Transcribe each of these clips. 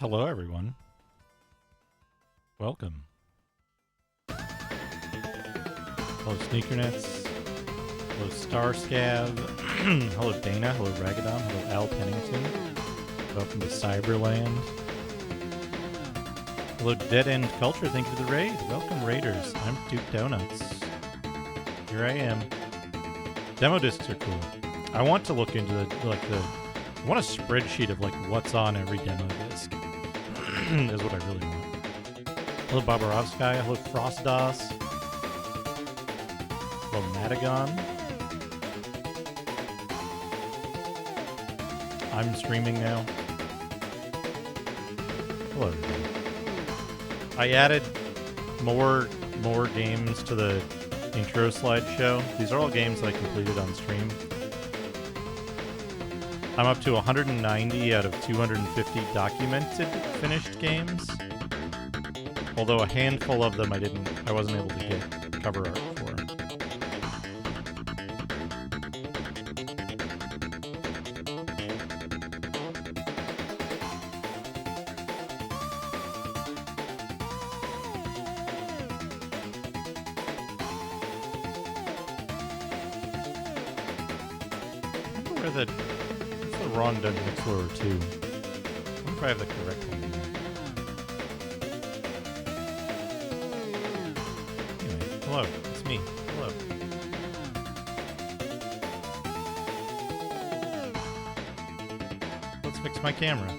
Hello, everyone. Welcome. Hello, Sneakernets. Hello, Starscav. Hello, Dana. Hello, Ragadon. Hello, Al Pennington. Welcome to Cyberland. Hello, Dead End Culture. Thank you for the raid. Welcome, Raiders. I'm Duke Donuts. Here I am. Demo discs are cool. I want to look into I want a spreadsheet of what's on every demo disc. Is what I really want. Hello, Boborovsky. Hello, Frostdos. Hello, Matagon. I'm streaming now. Hello, everybody. I added more games to the intro slideshow. These are all games that I completed on stream. I'm up to 190 out of 250 documented finished games. Although a handful of them I wasn't able to get cover art for. I wonder where the wrong Dungeon Explorer 2. I wonder if I have the correct one here. Anyway, hello, it's me. Hello. Let's fix my camera.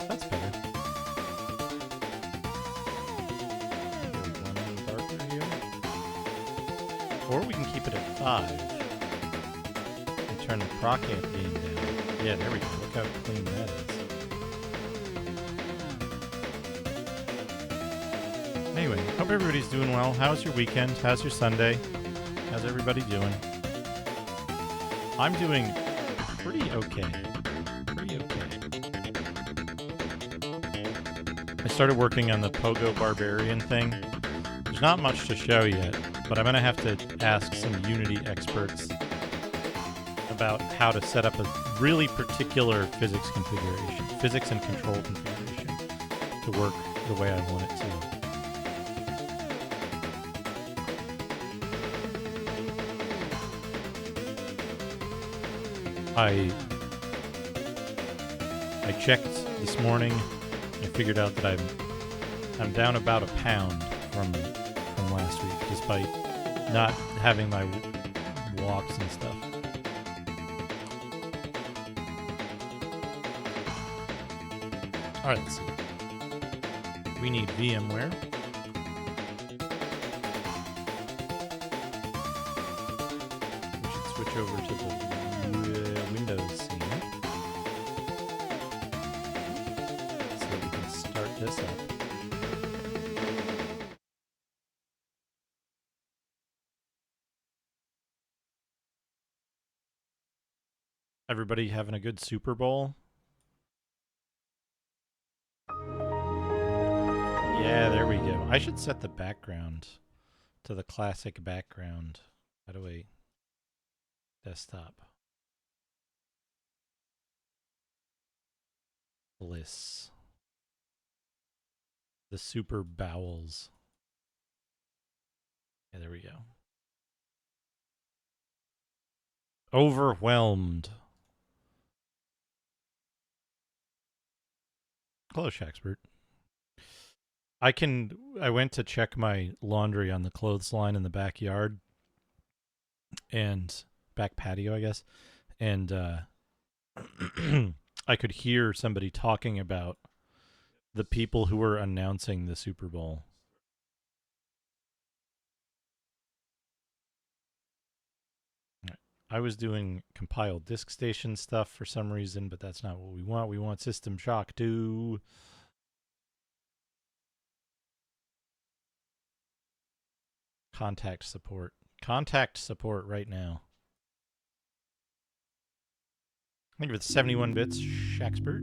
That's better. Or we can keep it at 5 and turn the proc amp gain down. Yeah, there we go. Look how clean that is. Anyway, hope everybody's doing well. How's your weekend? How's your Sunday? How's everybody doing? I'm doing pretty okay. I started working on the Pogo Barbarian thing. There's not much to show yet, but I'm going to have to ask some Unity experts about how to set up a really particular physics and control configuration to work the way I want it to. I checked this morning and figured out that I'm down about a pound from last week, despite not having my walks and stuff. Alright, let's see. We need VMware. We should switch over to the Windows scene. So that we can start this up. Everybody having a good Super Bowl? Yeah, there we go. I should set the background to the classic background. How do I... Desktop. Bliss. The Super Bowels. Yeah, there we go. Overwhelmed. Hello, Shaxpert. I went to check my laundry on the clothesline in the backyard and back patio, I guess. And I could hear somebody talking about the people who were announcing the Super Bowl. I was doing compiled disk station stuff for some reason, but that's not what we want. We want System Shock 2. Contact support. Contact support right now. Thank you for the 71 bits, Shaxpert.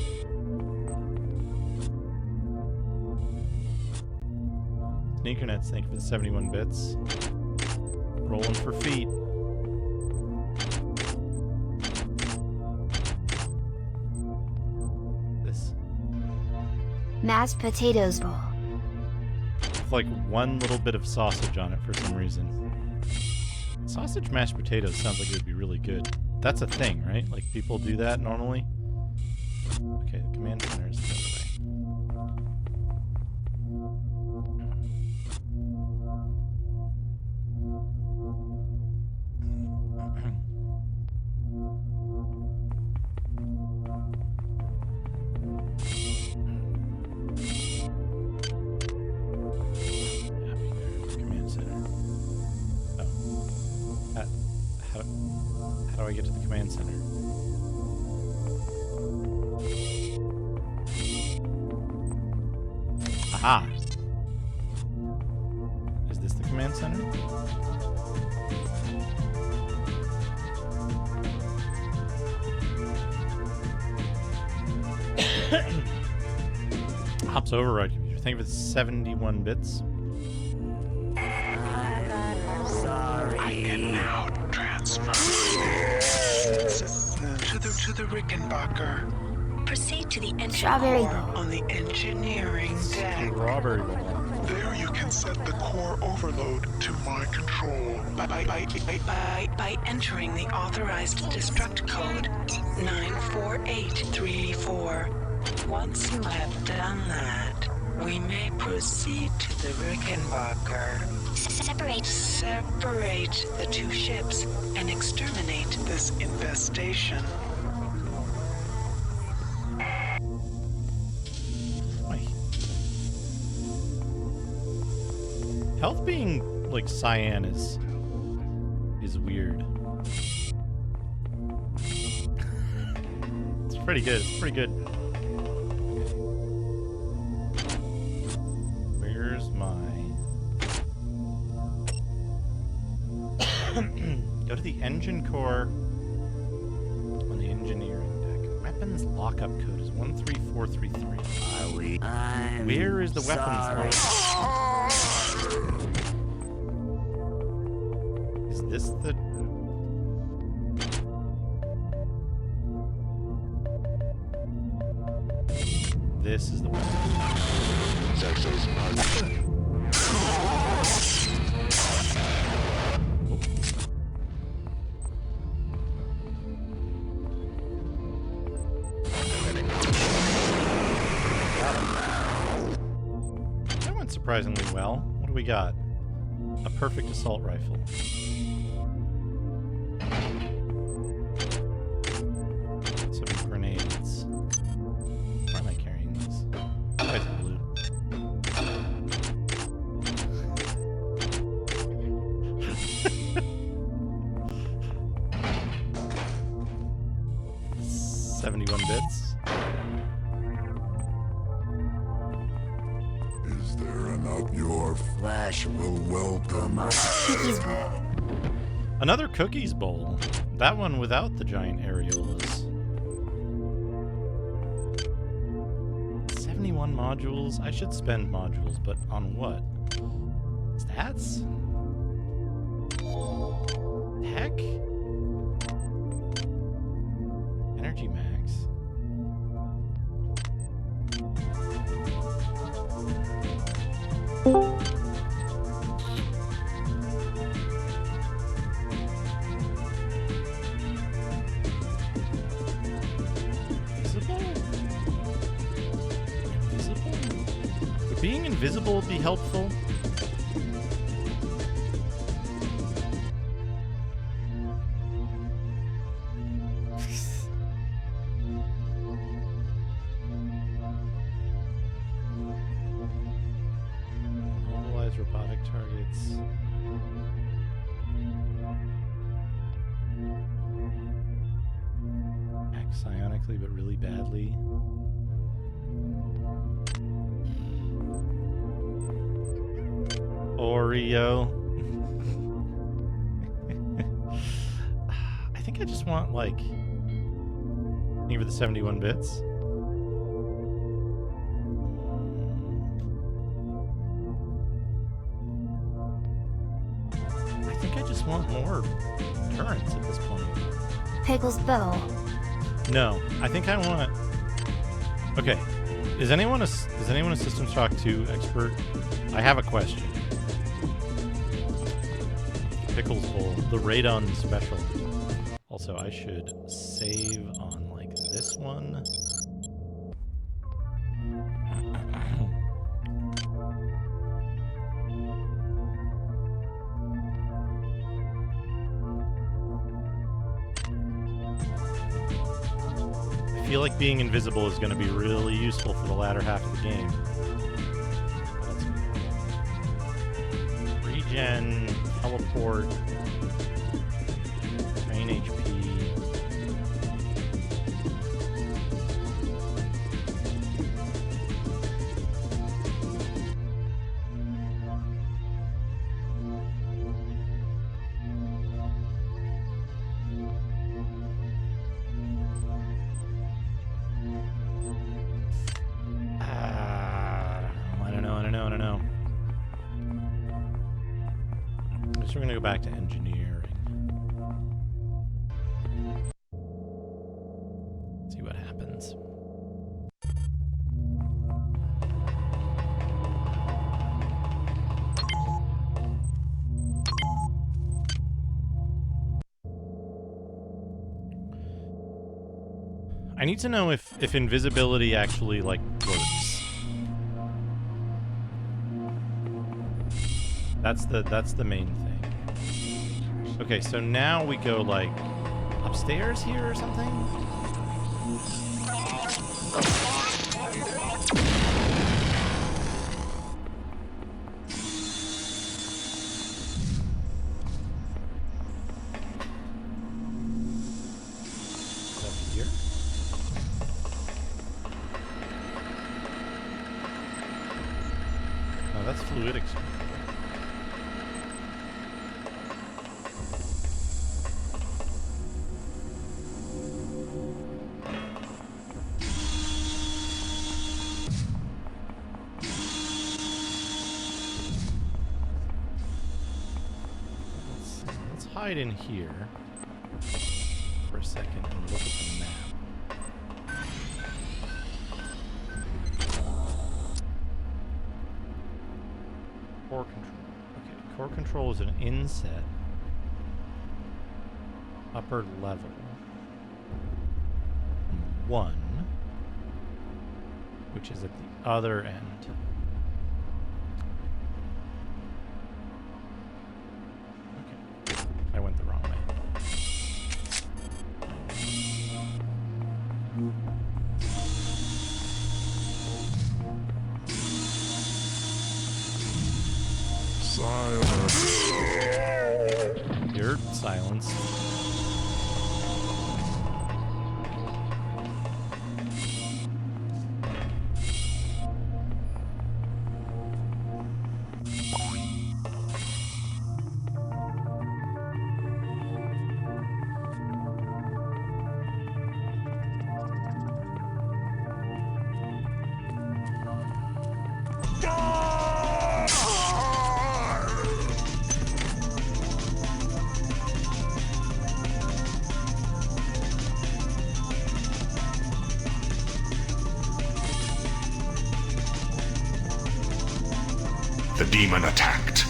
Sneakernets, thank you for the 71 bits. Rolling for feet. This. Mashed potatoes bowl. With like one little bit of sausage on it for some reason. Sausage mashed potatoes sounds like it would be really good. That's a thing, right? Like people do that normally? Okay, the command center is the other way. How do I get to the command center? Aha! Is this the command center? Hops override computer. Thank you for the 71 bits. I can now transfer to the Rickenbacker Proceed to the strawberry bowl. on the engineering deck. Strawberry bowl. There you can set the core overload to my control by entering the authorized destruct code 94834. Once you have done that, we may proceed to the Rickenbacker. Separate the two ships and exterminate this infestation. Wait. Health being like cyan is weird. It's pretty good. It's pretty good. Where's my... Go to the engine core on the engineering deck. Weapons lockup code is 13433. Where is the weapons lockup? Is this the... This is the weapon. That went surprisingly well. What do we got? A perfect assault rifle. Some grenades. Why am I carrying these? Why is it blue? 71 bits. Is there enough? Your flesh will welcome us. Cookies bowl. Another cookies bowl. That one without the giant areolas. 71 modules. I should spend modules, but on what? Stats? Heck? Energy max. Would being invisible be helpful? Mobilize robotic targets. Act psionically but really badly. Oreo. I think I just want, like, even the 71 bits. want more turrets at this point. Pickle's bow. No, I think I want. Okay, is anyone a System Shock 2 expert? I have a question. Pickles Bowl, the Radon special. Also, I should save on like this one. I feel like being invisible is going to be really useful for the latter half of the game. Regen, teleport, main HP. I don't know. I guess we're gonna go back to engineering. See what happens. I need to know if invisibility actually like works. That's the main thing. Okay, so now we go like upstairs here or something? Is that here? No, that's fluidics. Hide in here for a second and look at the map. Core control. Okay, core control is an inset. Upper level. 1, which is at the other end. I went the wrong way. Silence. You're silenced. The demon attacked.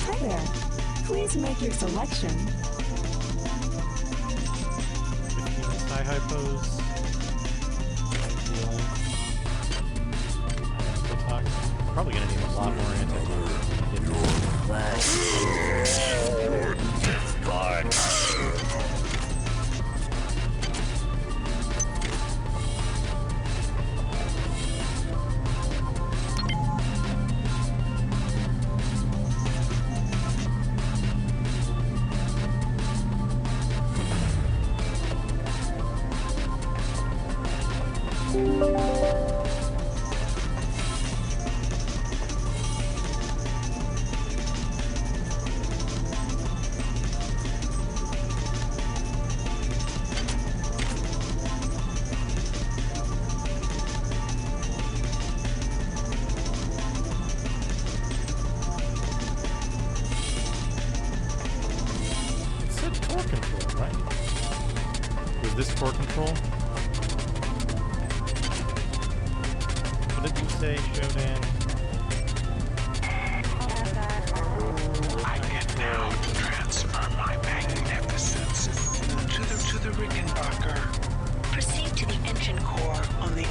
Hi there. Please make your selection. 15 high pose. Probably gonna need a lot more this core control? What did you say, Shodan? I can now transfer my magnificence to the Rickenbacker. Proceed to the engine core on the.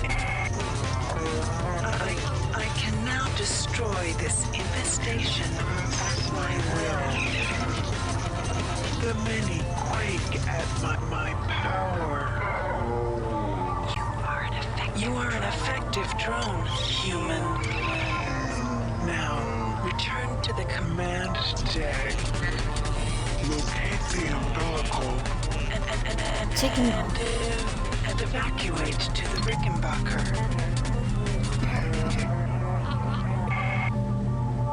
I can now destroy this infestation at my will. The many quake at my power. You are an effective drone, human. Now, return to the command deck. Locate the umbilical. Chicken ball. And evacuate to the Rickenbacker.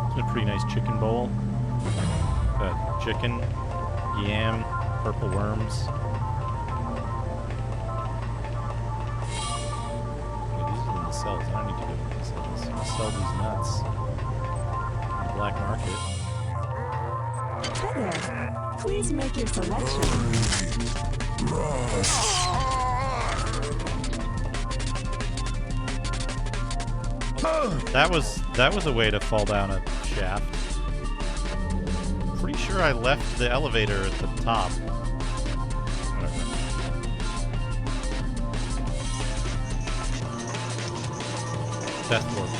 It's a pretty nice chicken bowl. Got chicken, yam, purple worms. Okay, these are in the cells. I don't need to go to the cells. I'll sell these nuts on the black market. Hi there. Please make your selection. That was a way to fall down a shaft. Pretty sure I left the elevator at the top. Whatever. Death Lord.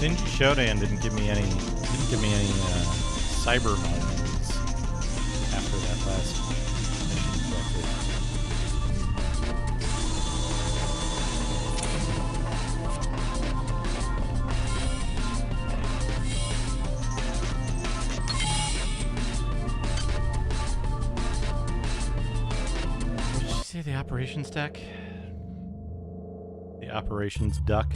Stingy Shodan didn't give me any cyber moments after that last mission objective. What did she say? The operations deck? The operations duck?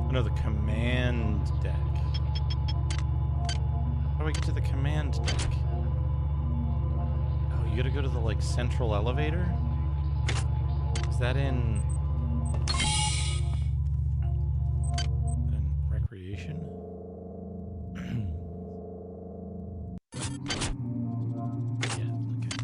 No, the command deck. How do I get to the command deck? Oh, you gotta go to the, like, central elevator? Is that in recreation? Yeah, okay.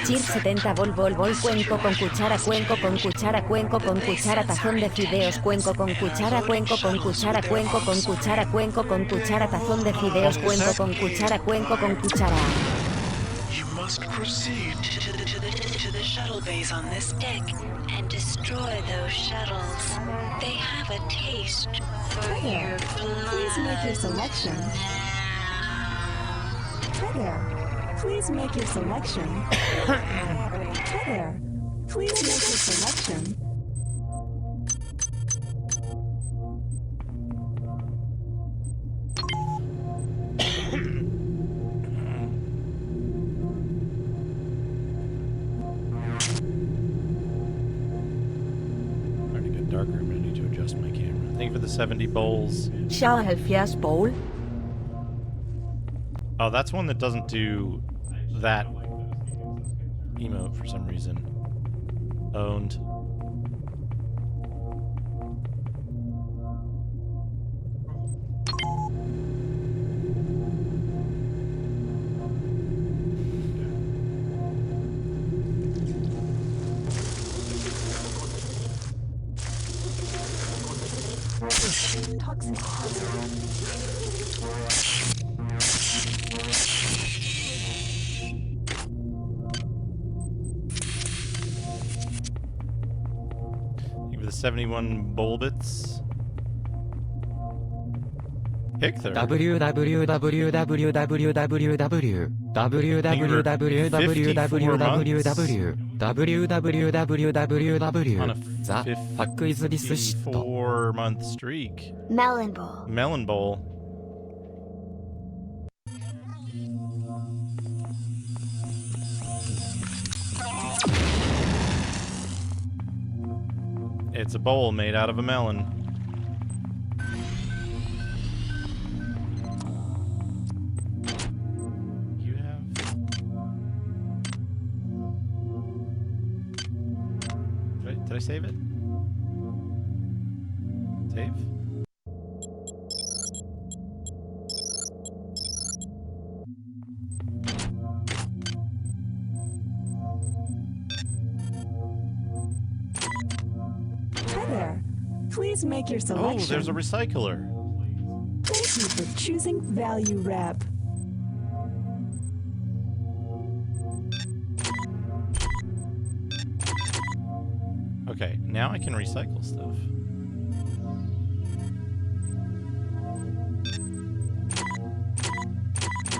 Chir 70 bol cuenco con cuchara cuenco con cuchara cuenco con cuchara tazón de fideos cuenco con cuchara cuenco con cuchara cuenco con cuchara cuenco con cuchara tazón de fideos cuenco con cuchara cuenco con cuchara. You must proceed to the shuttle bays on this deck and destroy those shuttles. They have a taste for Hi there. your Please make your selection. Hi there. Please make your selection. Hi there. Please make your selection. Starting to get darker. I'm gonna need to adjust my camera. Thank you for the 70 bowls. Shall I fias bowl? Oh, that's one that doesn't do that emote for some reason. Owned. Toxic hazard. Give the 71 bowl bits. Hickther. On a 54-month streak. Melon Bowl. Melon Bowl. It's a bowl made out of a melon. You have... Did I save it? Save? Hi there. Please make your selection. Oh, there's a recycler. Thank you for choosing Value Wrap. Okay, now I can recycle stuff.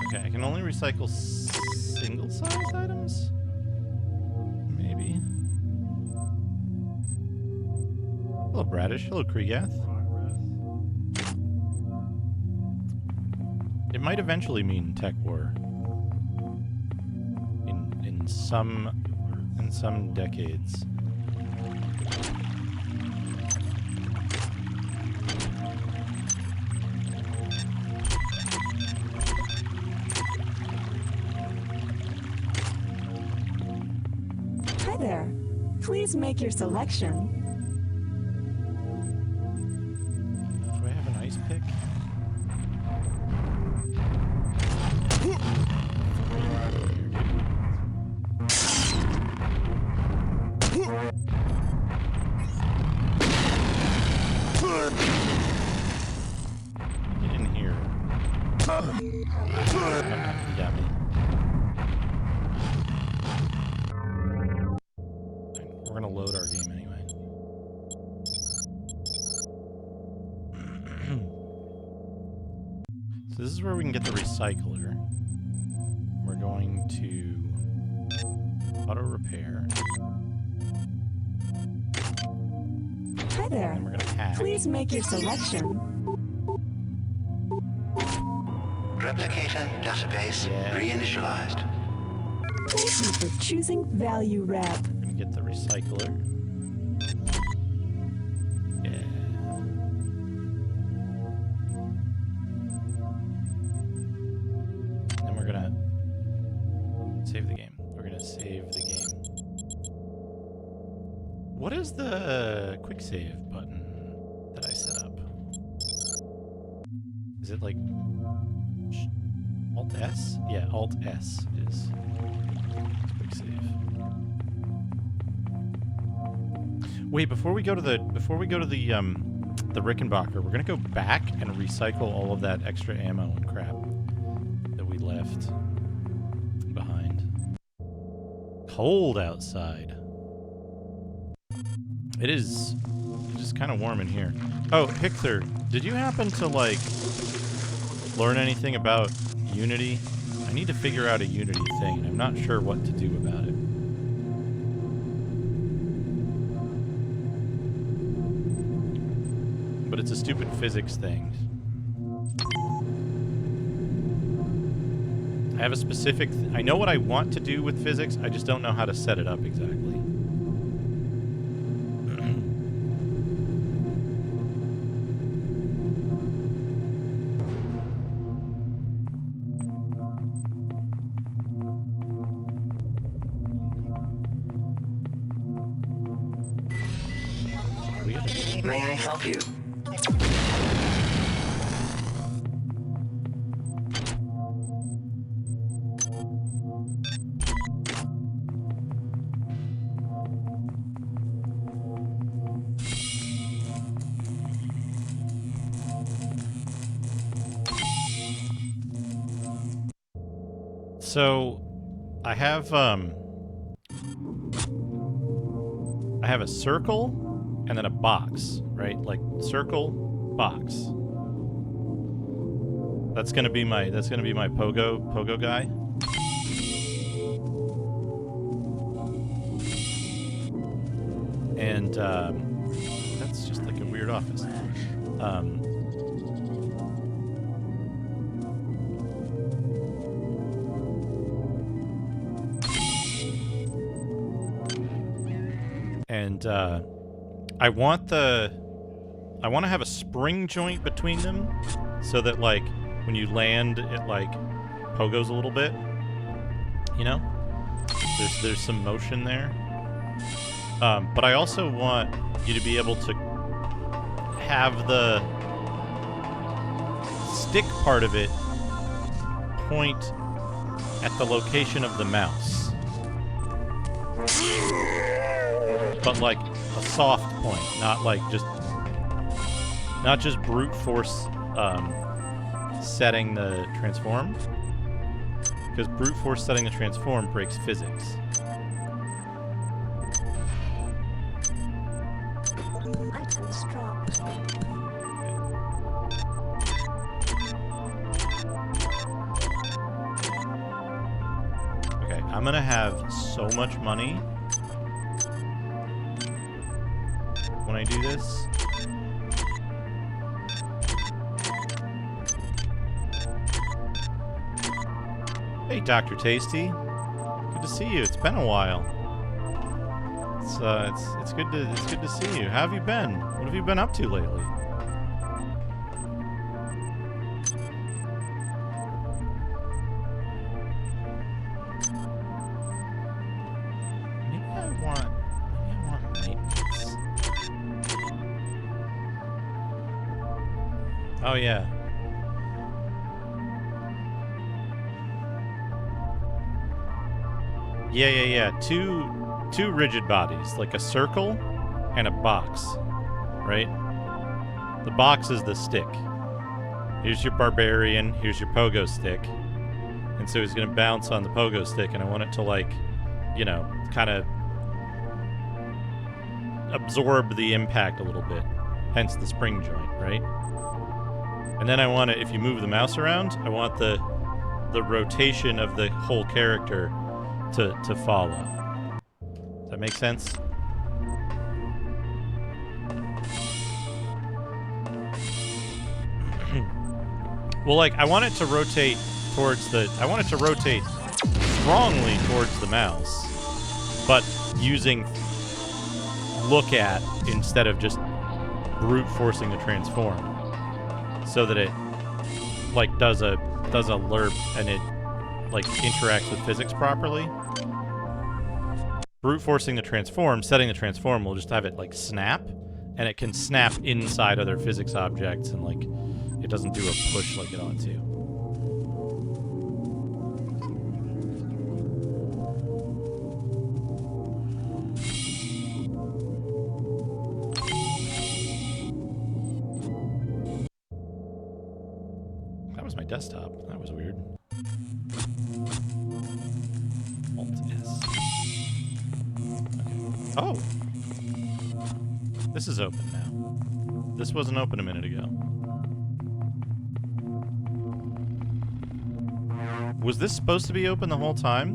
Okay, I can only recycle single-sized items? Maybe. Hello, Bradish. Hello, Kriegath. It might eventually mean Tech War. In some decades. Hi there. Please make your selection. Do I have an ice pick? Get in here. You got me. We're gonna load our game anyway. So this is where we can get the recycler. We're going to auto repair. Hi there. And we're gonna hack. Please make your selection. Replicator database reinitialized. Thank you for choosing Value Wrap. We're gonna get the recycler. Yeah. And we're gonna save the game. We're gonna save the game. What is the quick save button that I set up? Is it like Alt S? Yeah, Alt S is quick save. Wait, before we go to the Rickenbacker, we're gonna go back and recycle all of that extra ammo and crap that we left behind. Cold outside. It is kind of warm in here. Oh, Hickther, did you happen to like learn anything about Unity? I need to figure out a Unity thing. I'm not sure what to do about it. But it's a stupid physics thing. I have a specific... I know what I want to do with physics, I just don't know how to set it up exactly. May I help you? So I have a circle and then a box, right? Like circle, box. That's gonna be my pogo guy. And that's just like a weird office. And I want to have a spring joint between them, so that like when you land, it like pogos a little bit. You know, there's some motion there. But I also want you to be able to have the stick part of it point at the location of the mouse. But like a soft point, not just brute force setting the transform. Because brute force setting the transform breaks physics. Okay, I'm gonna have so much money when I do this. Hey, Dr. Tasty. Good to see you. It's been a while. It's good to see you. How have you been? What have you been up to lately? Maybe I want maintenance. Oh yeah. Yeah. Two rigid bodies, like a circle and a box, right? The box is the stick. Here's your barbarian, here's your pogo stick. And so he's going to bounce on the pogo stick, and I want it to, like, you know, kind of absorb the impact a little bit. Hence the spring joint, right? And then I want it, if you move the mouse around, I want the rotation of the whole character to follow. Does that make sense? Well, like, I want it to rotate strongly towards the mouse, but using look at instead of just brute forcing the transform, so that it like does a lerp and it like interacts with physics properly. Brute forcing the transform, setting the transform will just have it like snap, and it can snap inside other physics objects, and like it doesn't do a push like it ought to. That was my desktop. That was weird. Alt-S. Okay. Oh! This is open now. This wasn't open a minute ago. Was this supposed to be open the whole time?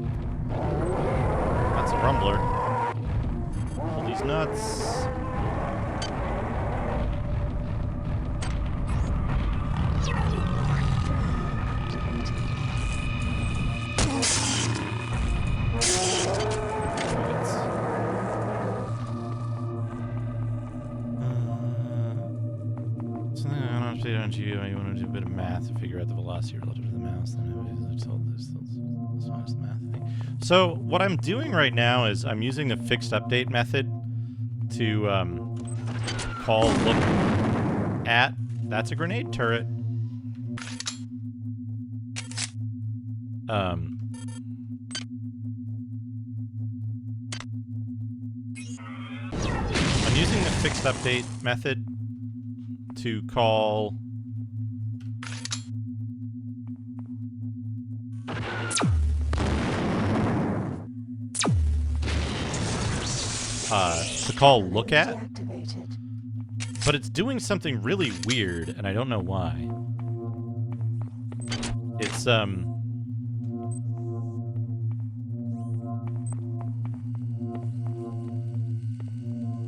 That's a rumbler. Hold these nuts. You want to do a bit of math to figure out the velocity relative to the mouse. So what I'm doing right now is I'm using the fixed update method to call look at. That's a grenade turret. I'm using the fixed update method to call call look at, Deactivated. but it's doing something really weird, and I don't know why.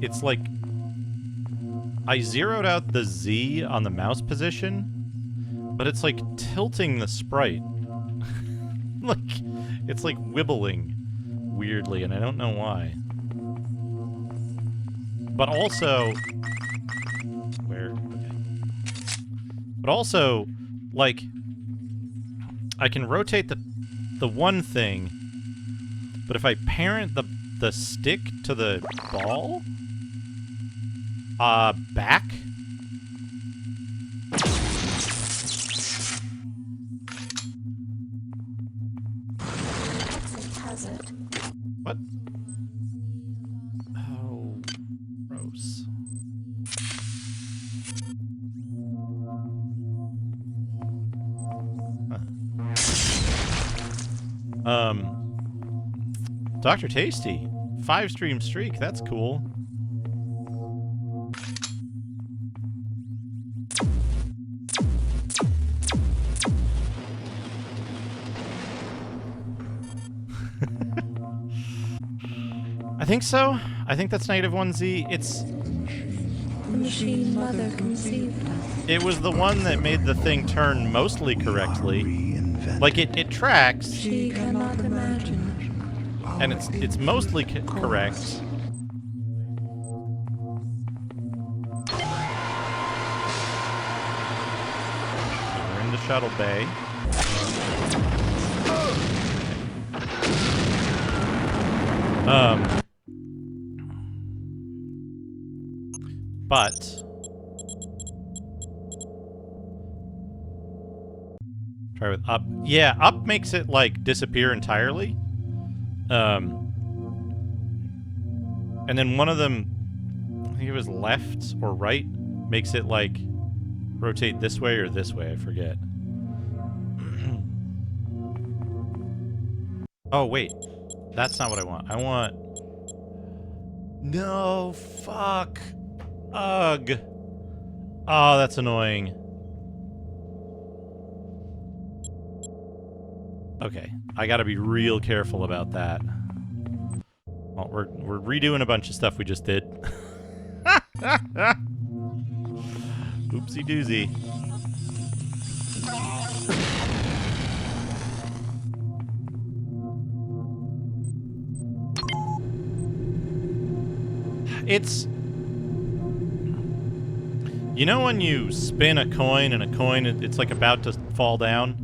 It's like I zeroed out the Z on the mouse position, but it's like tilting the sprite. Like, it's like wibbling weirdly, and I don't know why. But also, okay. But also, like, I can rotate the one thing, but if I parent the stick to the ball, back. Exit hazard. What? Oh, gross. Huh. Dr. Tasty, 5-stream streak. That's cool. I think so. I think that's -1Z. It's... The machine mother conceived us. It was the one that made the thing turn mostly correctly. Like, it tracks, She cannot imagine. and it's mostly correct. We're in the shuttle bay. But try with up. Yeah, up makes it like disappear entirely. And then one of them, I think it was left or right, makes it like rotate this way or this way, I forget. Oh wait, that's not what I want. I want... No, fuck. Ugh. Oh, that's annoying. Okay, I gotta be real careful about that. Well, we're redoing a bunch of stuff we just did. Oopsie doozy. It's... You know when you spin a coin and a coin, it's like about to fall down?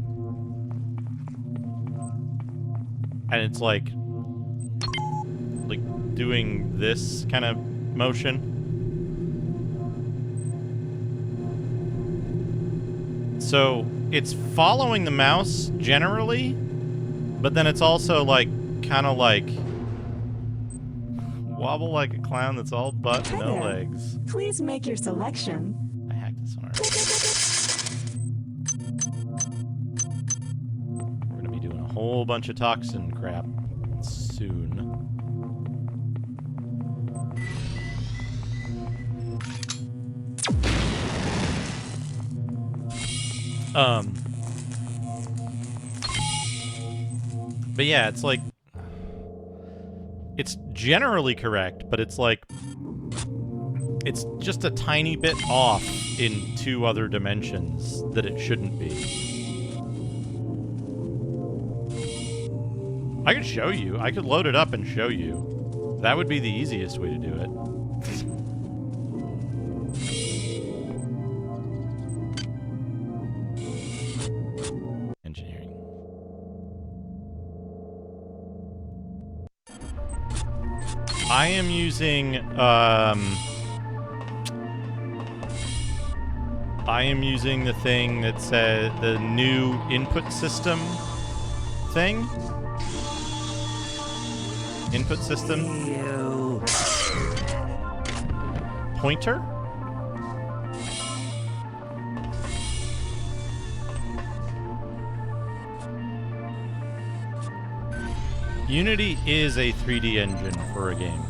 And it's like doing this kind of motion. So it's following the mouse generally, but then it's also like kind of like wobble like a clown that's all butt and no Hi there. legs. Please make your selection. I hacked this one already. We're gonna be doing a whole bunch of toxin crap soon. But yeah, it's like... It's generally correct, but it's like... It's just a tiny bit off in 2 other dimensions that it shouldn't be. I could show you. I could load it up and show you. That would be the easiest way to do it. Engineering. I am using, the thing that says the new input system thing. Input system. Pointer? Unity is a 3D engine for a game.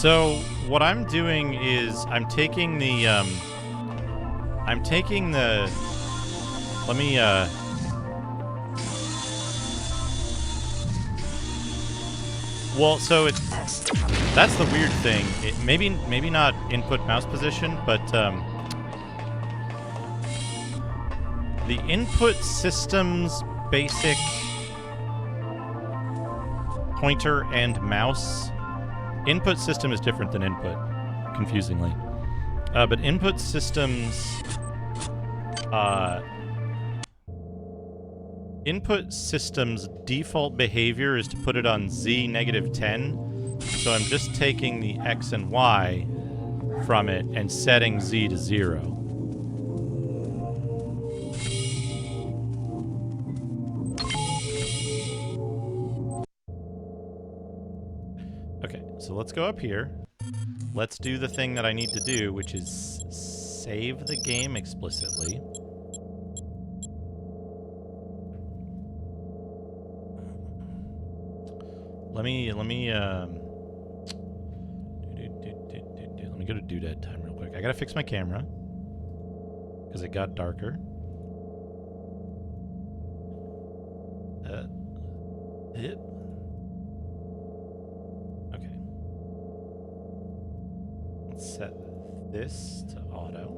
So what I'm doing is I'm taking the let me well, so that's the weird thing. It maybe not input mouse position, but the input system's basic pointer and mouse input system is different than input, confusingly. But input systems default behavior is to put it on Z -10. So I'm just taking the X and Y from it and setting Z to 0. Okay, so let's go up here. Let's do the thing that I need to do, which is save the game explicitly. Let me go to doodad time real quick. I gotta fix my camera because it got darker. Hit. Okay. Let's set this to auto.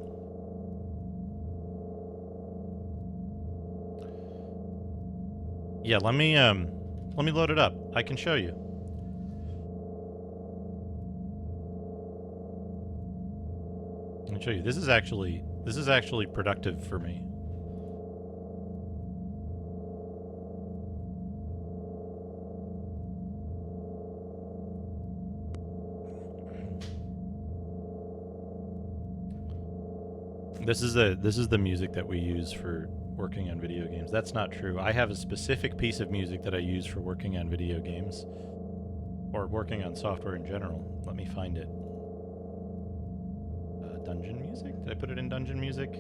Yeah, let me load it up. I can show you. Let me show you. This is actually productive for me. This is the music that we use for working on video games. That's not true. I have a specific piece of music that I use for working on video games. Or working on software in general. Let me find it. Dungeon music? Did I put it in dungeon music?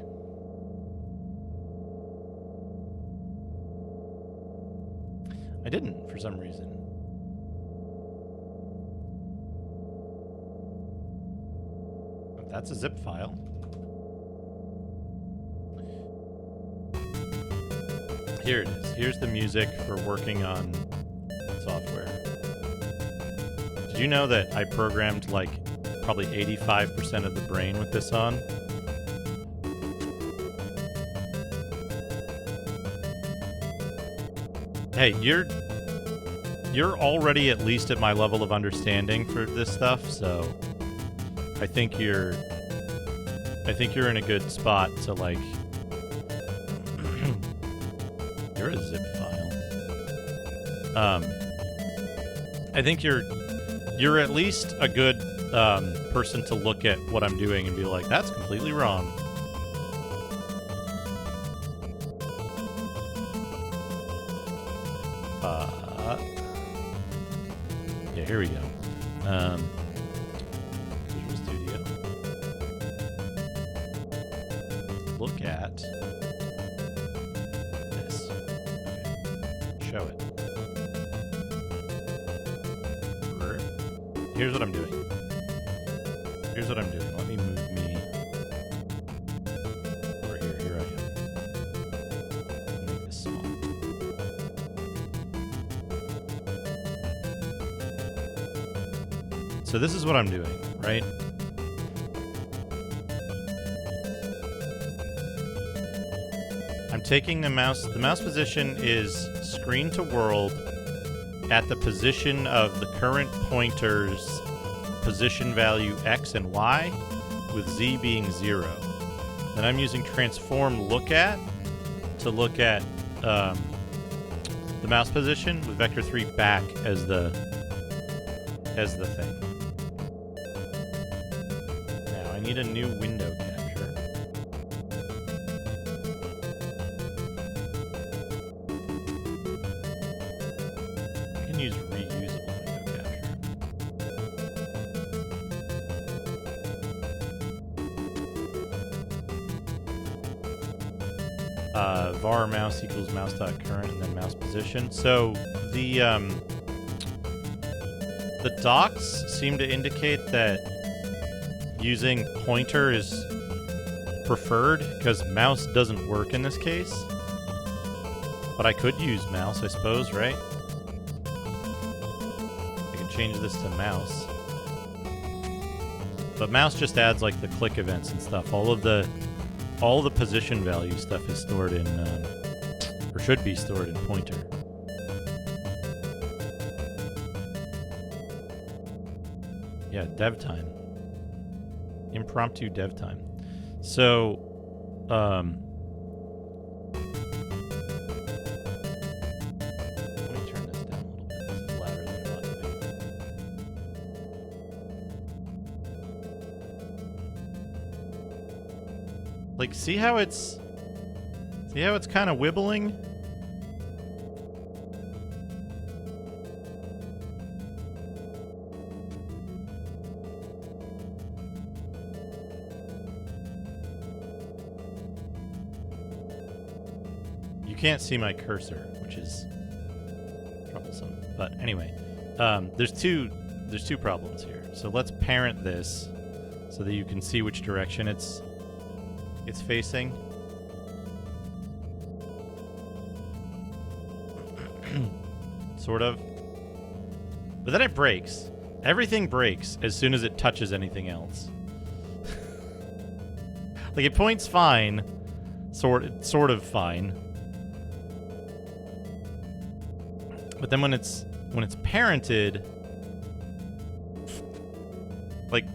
I didn't, for some reason. But that's a zip file. Here it is. Here's the music for working on software. Did you know that I programmed like probably 85% of the brain with this on? Hey, you're already at least at my level of understanding for this stuff, so I think you're in a good spot to like. You're a zip file. I think you're at least a good person to look at what I'm doing and be like, that's completely wrong. Yeah, here we go. Visual Studio. Look at this. Okay. Show it. Here's what I'm doing. Here's what I'm doing. Let me move me over here. Here I am. Make this small. So this is what I'm doing, right? I'm taking the mouse. The mouse position is screen to world at the position of the current pointer's position value X and Y, with Z being 0. Then I'm using transform look at to look at the mouse position with vector 3 back as the thing. Now I need a new window capture. Use reusable window capture. Var mouse equals mouse.current and then mouse position. So the The docs seem to indicate that using pointer is preferred because mouse doesn't work in this case. But I could use mouse, I suppose, right? I can change this to mouse. But mouse just adds like the click events and stuff. All the position value stuff is stored in, or should be stored in pointer. Yeah, dev time. Impromptu dev time. So, let me turn this down a little bit. This is louder than it ought to be. Like, see how it's kind of wibbling? You can't see my cursor, which is troublesome. But anyway, there's two problems here. So let's parent this so that you can see which direction it's facing. Sort of. But then it breaks. Everything breaks as soon as it touches anything else. Like, it points fine, sort of fine. But then when it's parented, like,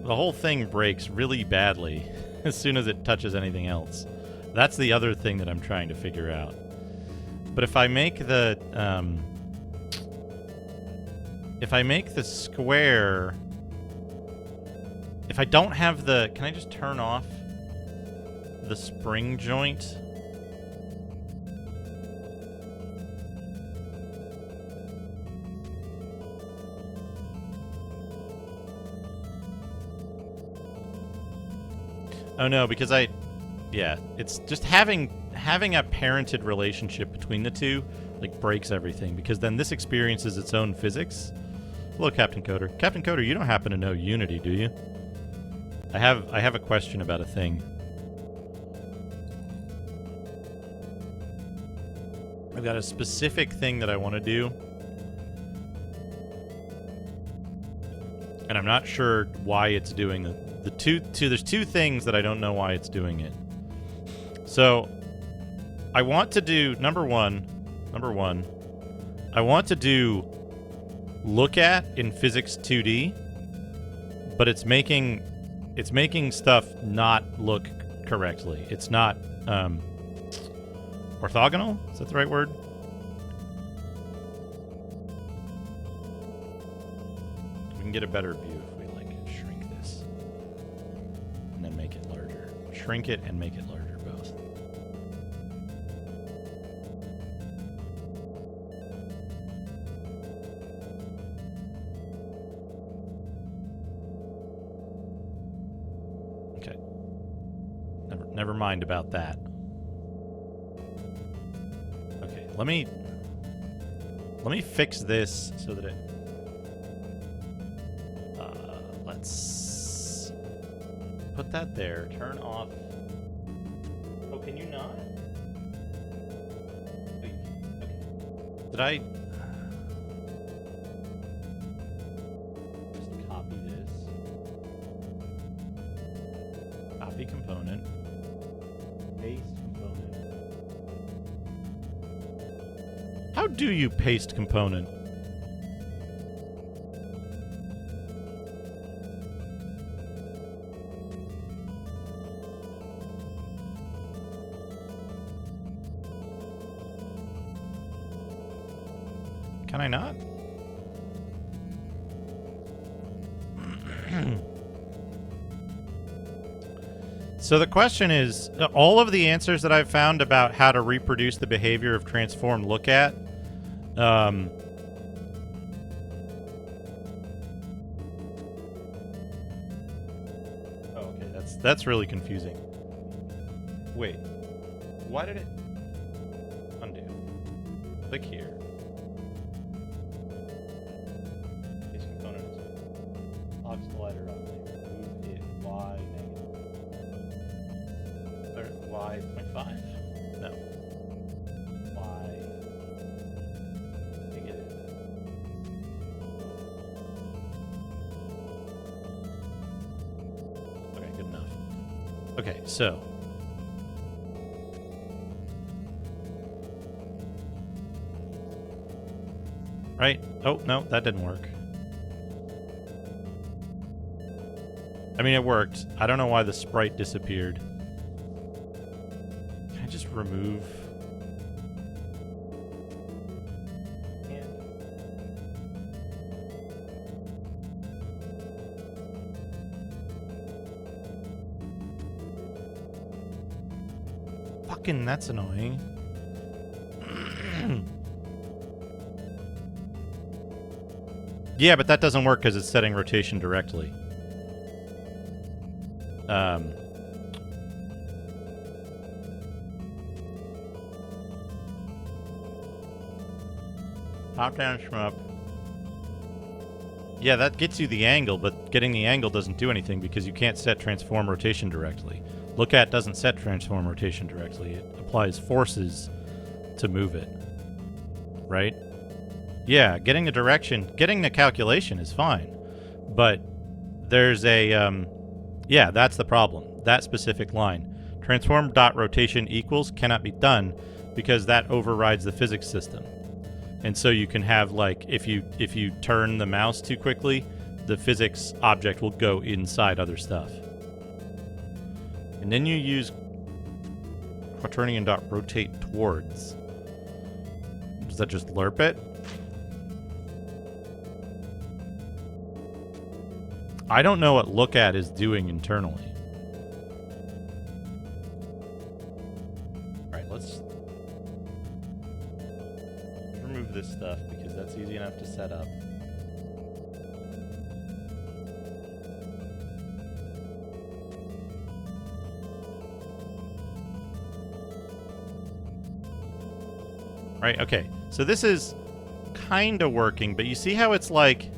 the whole thing breaks really badly as soon as it touches anything else. That's the other thing that I'm trying to figure out. But if I make the square, if I don't have the, can I just turn off the spring joint? Oh no, because it's just having a parented relationship between the two, like, breaks everything, because then this experiences its own physics. Hello, Captain Coder. Captain Coder, you don't happen to know Unity, do you? I have a question about a thing. I've got a specific thing that I want to do, and I'm not sure why it's doing it. There's two things that I don't know why it's doing it. So, I want to do number one. I want to do look at in physics 2D, but it's making stuff not look correctly. It's not orthogonal. Is that the right word? We can get a better view if we shrink this and then make it larger. Shrink it and make it larger, both. Okay. Never mind about that. Okay, let me fix this so that it. Let's put that there. Turn off. Oh, can you not? Wait, okay. Did I just copy this? Copy component. Paste component. How do you paste component? Can I not? So the question is, all of the answers that I've found about how to reproduce the behavior of transformed look at, oh, okay, that's really confusing. Wait, why did it undo? Click here. Paste slider on there. Move it y negative. Or y 0.5? No. Y negative. Okay, good enough. Okay, so. Right? Oh, no, that didn't work. I mean, it worked. I don't know why the sprite disappeared. Can I just remove... Fucking, that's annoying. Yeah, but that doesn't work because it's setting rotation directly. Top down shmup. Yeah, that gets you the angle, but getting the angle doesn't do anything because you can't set transform rotation directly. Look at doesn't set transform rotation directly. It applies forces to move it. Right? Yeah, getting the direction, getting the calculation is fine. But there's a, yeah, that's the problem. That specific line. Transform dot rotation equals cannot be done because that overrides the physics system. And so you can have, like, if you turn the mouse too quickly, the physics object will go inside other stuff. And then you use quaternion dot rotate towards. Does that just lerp it? I don't know what look at is doing internally. Alright, let's remove this stuff because that's easy enough to set up. Right, okay. So this is kind of working, but you see how it's like...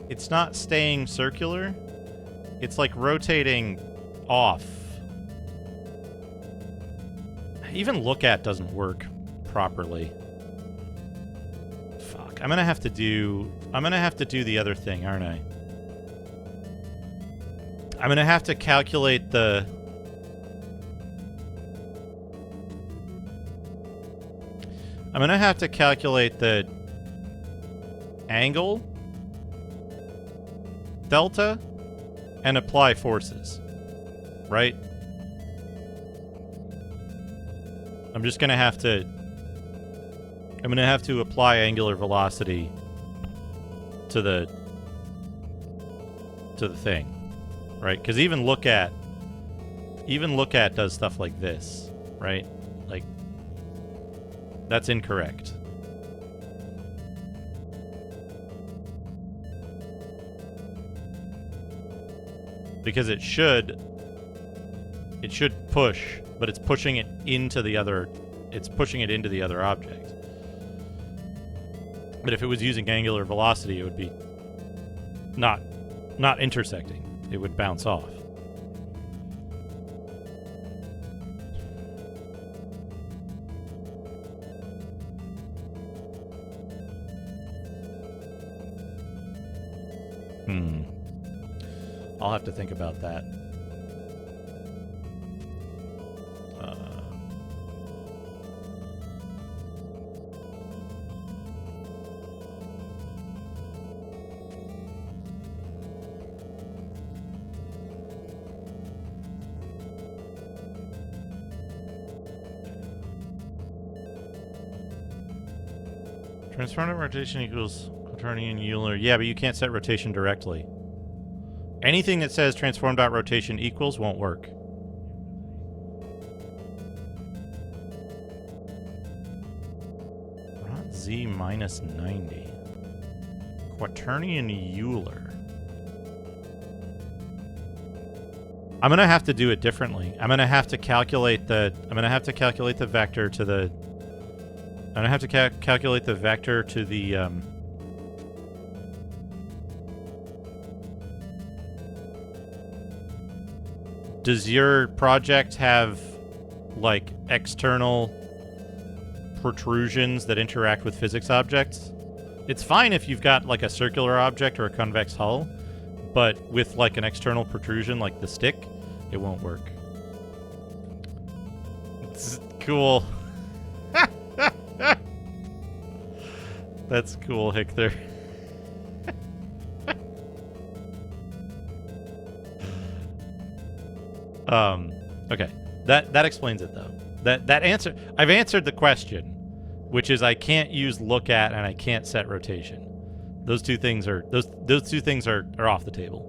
It's not staying circular. It's like rotating off. Even look at doesn't work properly. Fuck. I'm gonna have to do the other thing, aren't I? I'm gonna have to calculate the... I'm gonna have to calculate the angle delta and apply forces, right? I'm just gonna have to apply angular velocity to the thing, right? Because even look at does stuff like this, right? Like, that's incorrect. Because it should push, but it's pushing it into the other object. But if it was using angular velocity, it would be not intersecting. It would bounce off. I'll have to think about that. Transformative rotation equals quaternion Euler. Yeah, but you can't set rotation directly. Anything that says transform.rotation equals won't work. Not z minus 90. Quaternion Euler. I'm gonna have to do it differently. I'm gonna have to calculate the vector to the. I'm gonna have to calculate the vector to the Does your project have, like, external protrusions that interact with physics objects? It's fine if you've got, like, a circular object or a convex hull, but with, like, an external protrusion, like the stick, it won't work. It's cool. That's cool, Hector. Okay. That explains it, though. That answer... I've answered the question, which is I can't use look at and I can't set rotation. Those two things are... Those two things are off the table.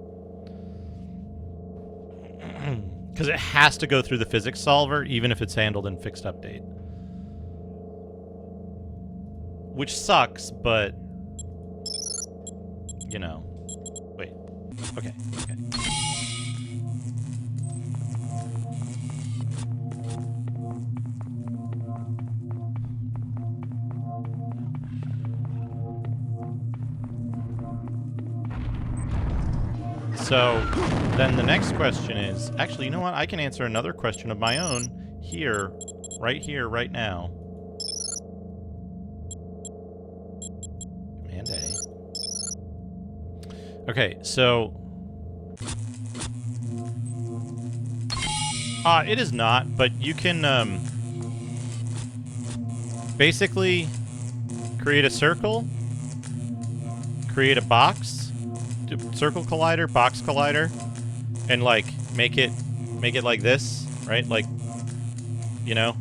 Because it has to go through the physics solver, even if it's handled in fixed update. Which sucks, but... You know. Wait. Okay. So, then the next question is... Actually, you know what? I can answer another question of my own here, right now. Command A. Okay, so... it is not, but you can, basically create a circle, create a box, circle collider, box collider, and, like, make it like this, right? Like, you know,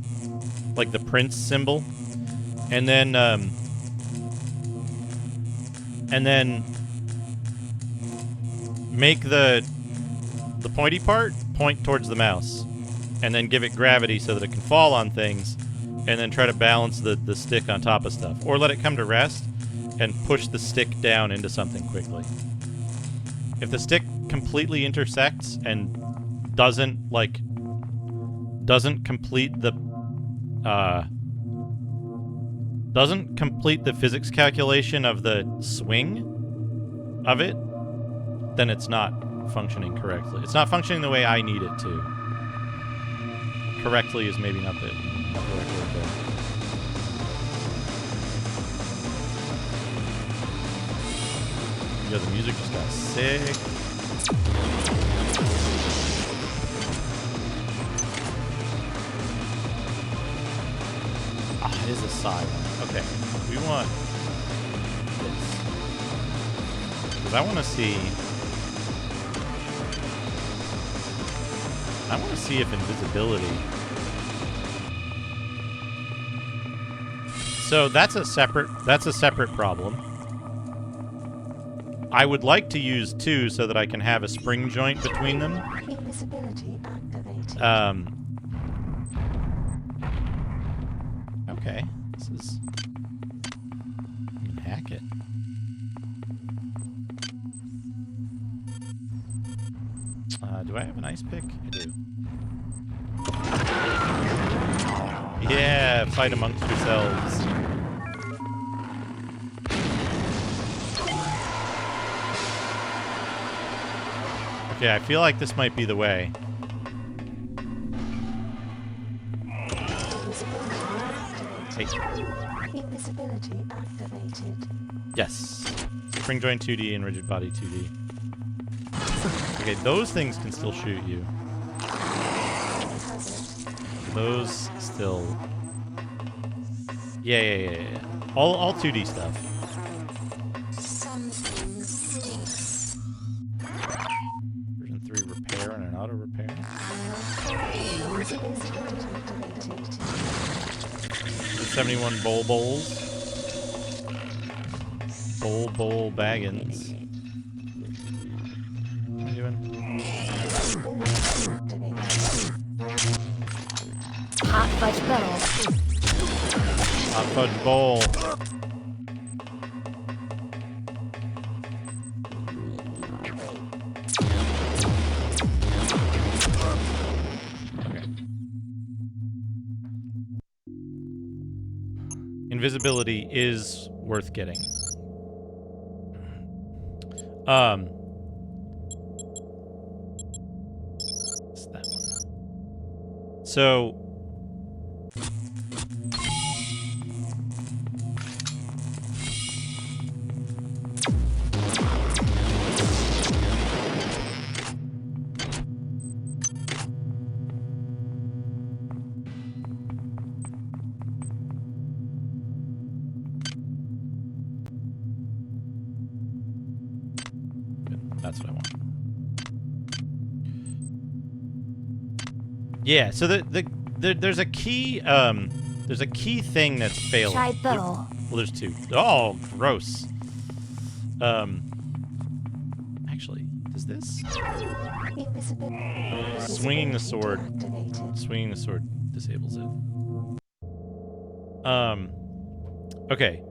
like the Prince symbol. And then make the pointy part point towards the mouse, and then give it gravity so that it can fall on things, and then try to balance the stick on top of stuff, or let it come to rest and push the stick down into something quickly. If the stick completely intersects and doesn't complete the physics calculation of the swing of it, then it's not functioning correctly. It's not functioning the way I need it to. Correctly is maybe not the right word there. Yeah, the music just got sick. It is a side one. Okay, we want this. Because I want to see if invisibility... So that's a separate problem. I would like to use two so that I can have a spring joint between them. Invisibility activated. Okay. This is... You can hack it. Do I have an ice pick? I do. Yeah, fight amongst yourselves. Okay, I feel like this might be the way. Hey. Invisibility activated. Yes. Spring joint 2D and rigid body 2D. Okay, those things can still shoot you. Those still... Yeah. All 2D stuff. Version 3 repair and an auto repair. 71 bowls. Bowl baggins. What are you doing? Hot fudge bowl. Hot fudge bowl. Okay. Invisibility is worth getting. It's that So that's what I want. Yeah, so there's a key thing that's failing. Try though. Well, there's two. Oh, gross. Actually, does this? Swinging the sword disables it. Okay.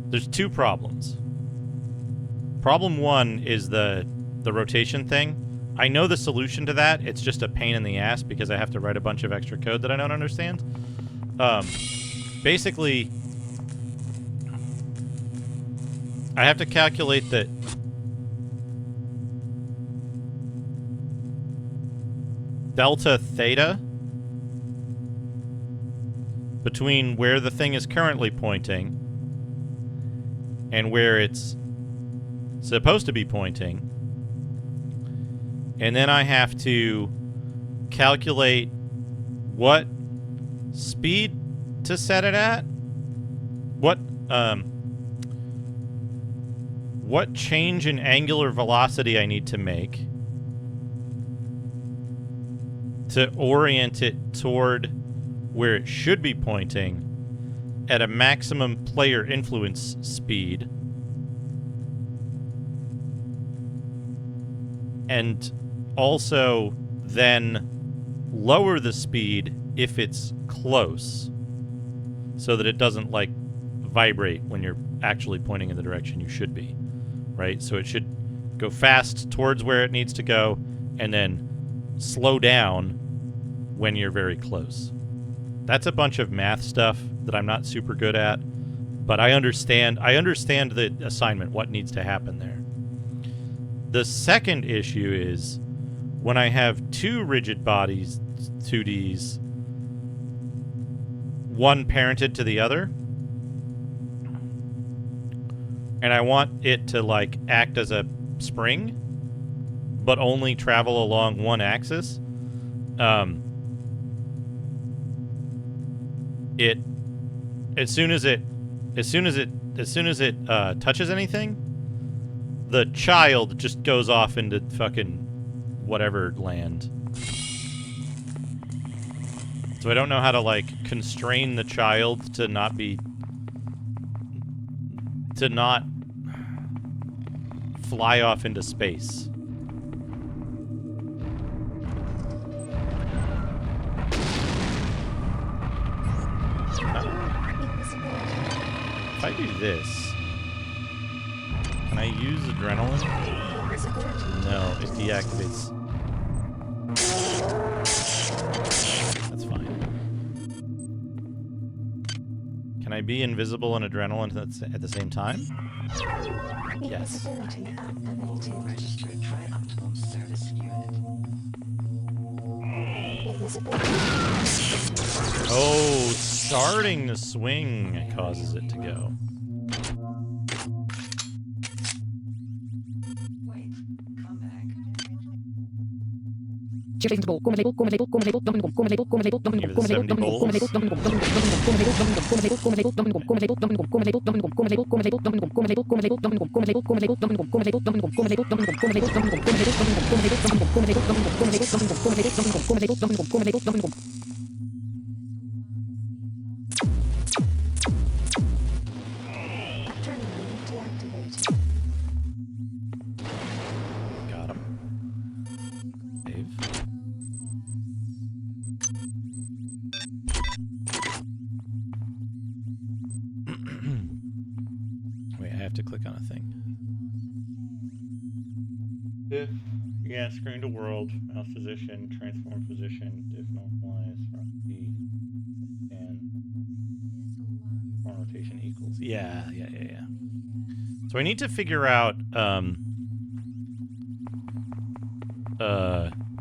There's two problems. Problem one is the rotation thing. I know the solution to that. It's just a pain in the ass because I have to write a bunch of extra code that I don't understand. Basically, I have to calculate that delta theta between where the thing is currently pointing and where it's supposed to be pointing. And then I have to calculate what speed to set it at. What change in angular velocity I need to make to orient it toward where it should be pointing at a maximum player influence speed. And also then lower the speed if it's close so that it doesn't like vibrate when you're actually pointing in the direction you should be, right? So it should go fast towards where it needs to go and then slow down when you're very close. That's a bunch of math stuff that I'm not super good at, but I understand the assignment, what needs to happen there. The second issue is when I have two rigid bodies, 2Ds, one parented to the other, and I want it to like act as a spring, but only travel along one axis. As soon as it touches anything, the child just goes off into fucking whatever land. So I don't know how to like constrain the child to not fly off into space. If I do this, can I use adrenaline? No, it deactivates. That's fine. Can I be invisible and adrenaline at the same time? Yes. Oh, starting to swing causes it to go. Got him. Save. Wait, I have to click on a thing. If, yeah, screen to world, mouse position, transform position, diff normalize, speed, and rotation equals. Yeah. So I need to figure out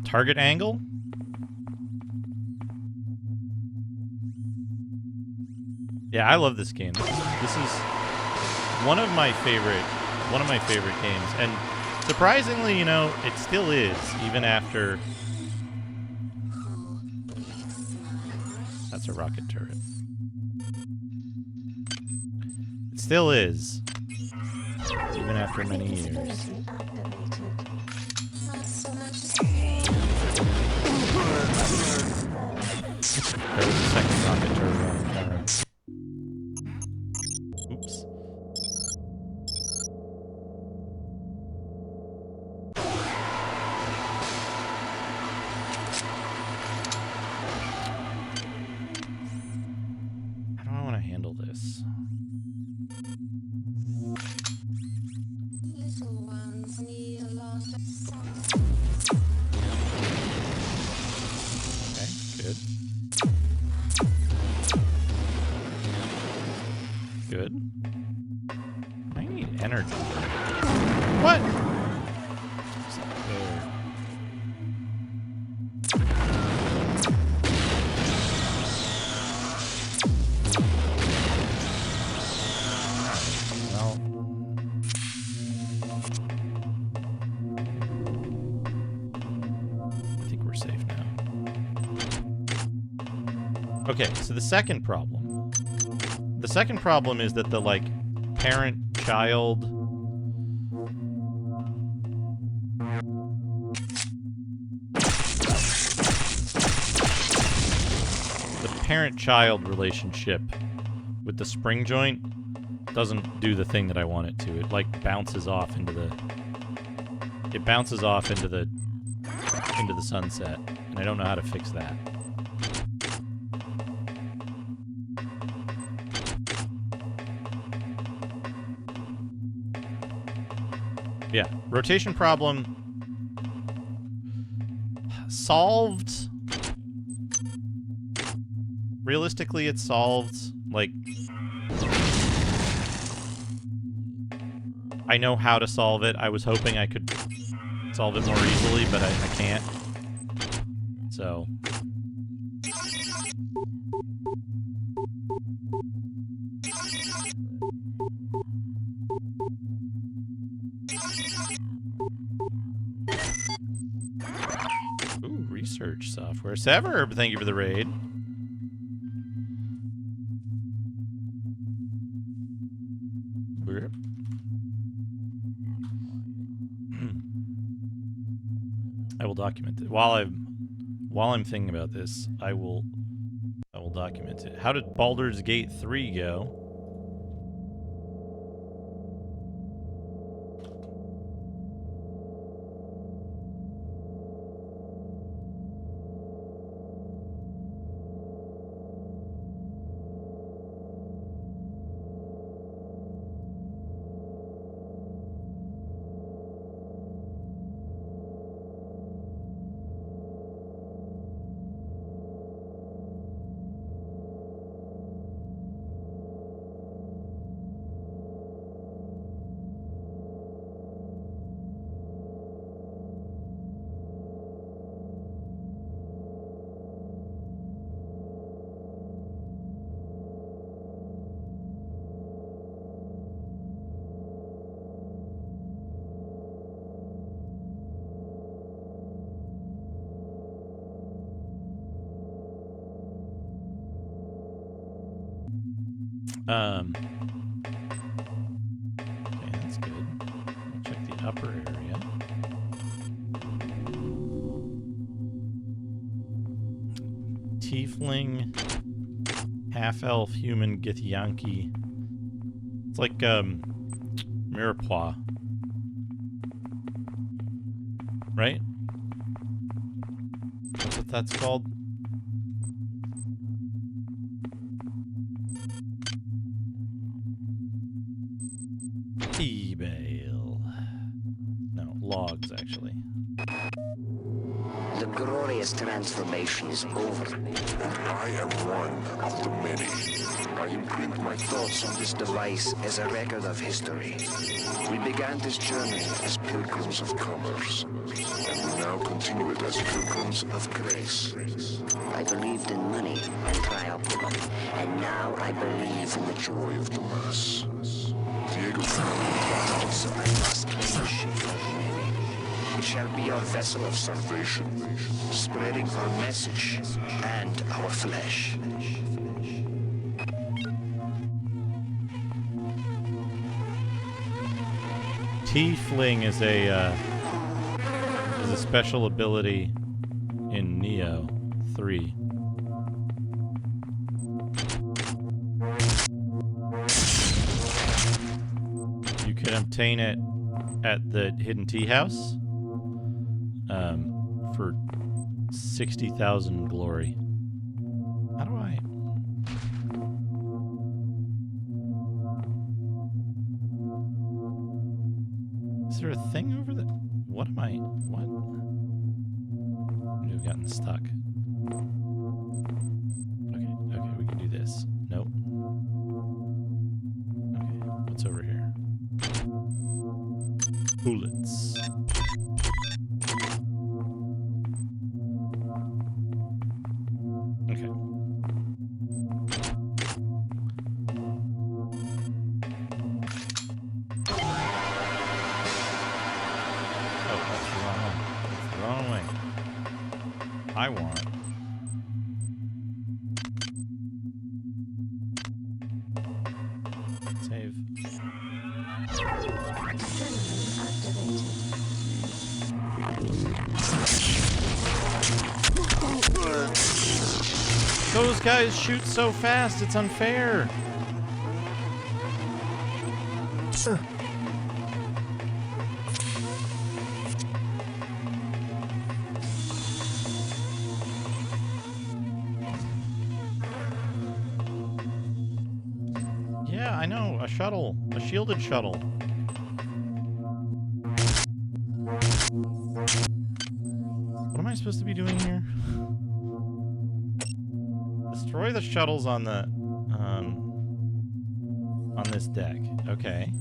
target angle Yeah, I love this game. This is one of my favorite games, and surprisingly, you know, it still is, even after. That's a rocket turret. It still is, even after many years. There was a second rocket turret on the camera. Oops. How do I want to handle this? Okay, good. Good. I need energy. What? It's up there. Well. I think we're safe now. Okay, so the second problem. The second problem is that the, like, parent-child... The parent-child relationship with the spring joint doesn't do the thing that I want it to. It, like, bounces off into the... It bounces off into the sunset, and I don't know how to fix that. Yeah, rotation problem solved. Realistically, it's solved. Like, I know how to solve it. I was hoping I could solve it more easily, but I can't. So. Ooh, research software. Severb, thank you for the raid. I will document it. While I'm thinking about this, I will document it. How did Baldur's Gate 3 go? Okay, that's good. I'll check the upper area. Tiefling, half-elf, human, Githyanki. It's like, Mirepoix. Right? That's what that's called? E-bale. No, logs, actually. The glorious transformation is over. And I am one of the many. I imprint my thoughts on This device is a record of history. We began this journey as pilgrims of commerce, and we now continue it as pilgrims of grace. I believed in money and triumphalism, and now I believe in the joy of the mass. Diego found so I must claim the shield. It shall be our vessel of salvation, spreading our message and our flesh. Tiefling is a special ability in Neo 3. You can obtain it at the Hidden Tea House for 60,000 glory. How do I... Is there a thing over there? What am I... What? I've gotten stuck. Okay, we can do this. Nope. Okay, what's over here? Bullets. Okay. Oh, that's the wrong one. That's the wrong way. I want. Save. Those guys shoot so fast, it's unfair. Yeah, I know. A shuttle. A shielded shuttle. What am I supposed to be doing here? Destroy the shuttles on the, on this deck. Okay.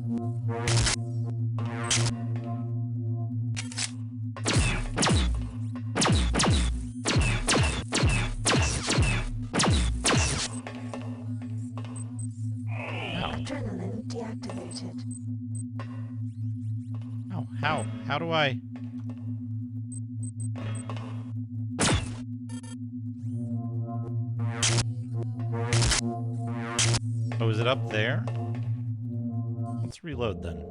Adrenaline deactivated. Oh, how? How do I... Oh, is it up there? Let's reload then.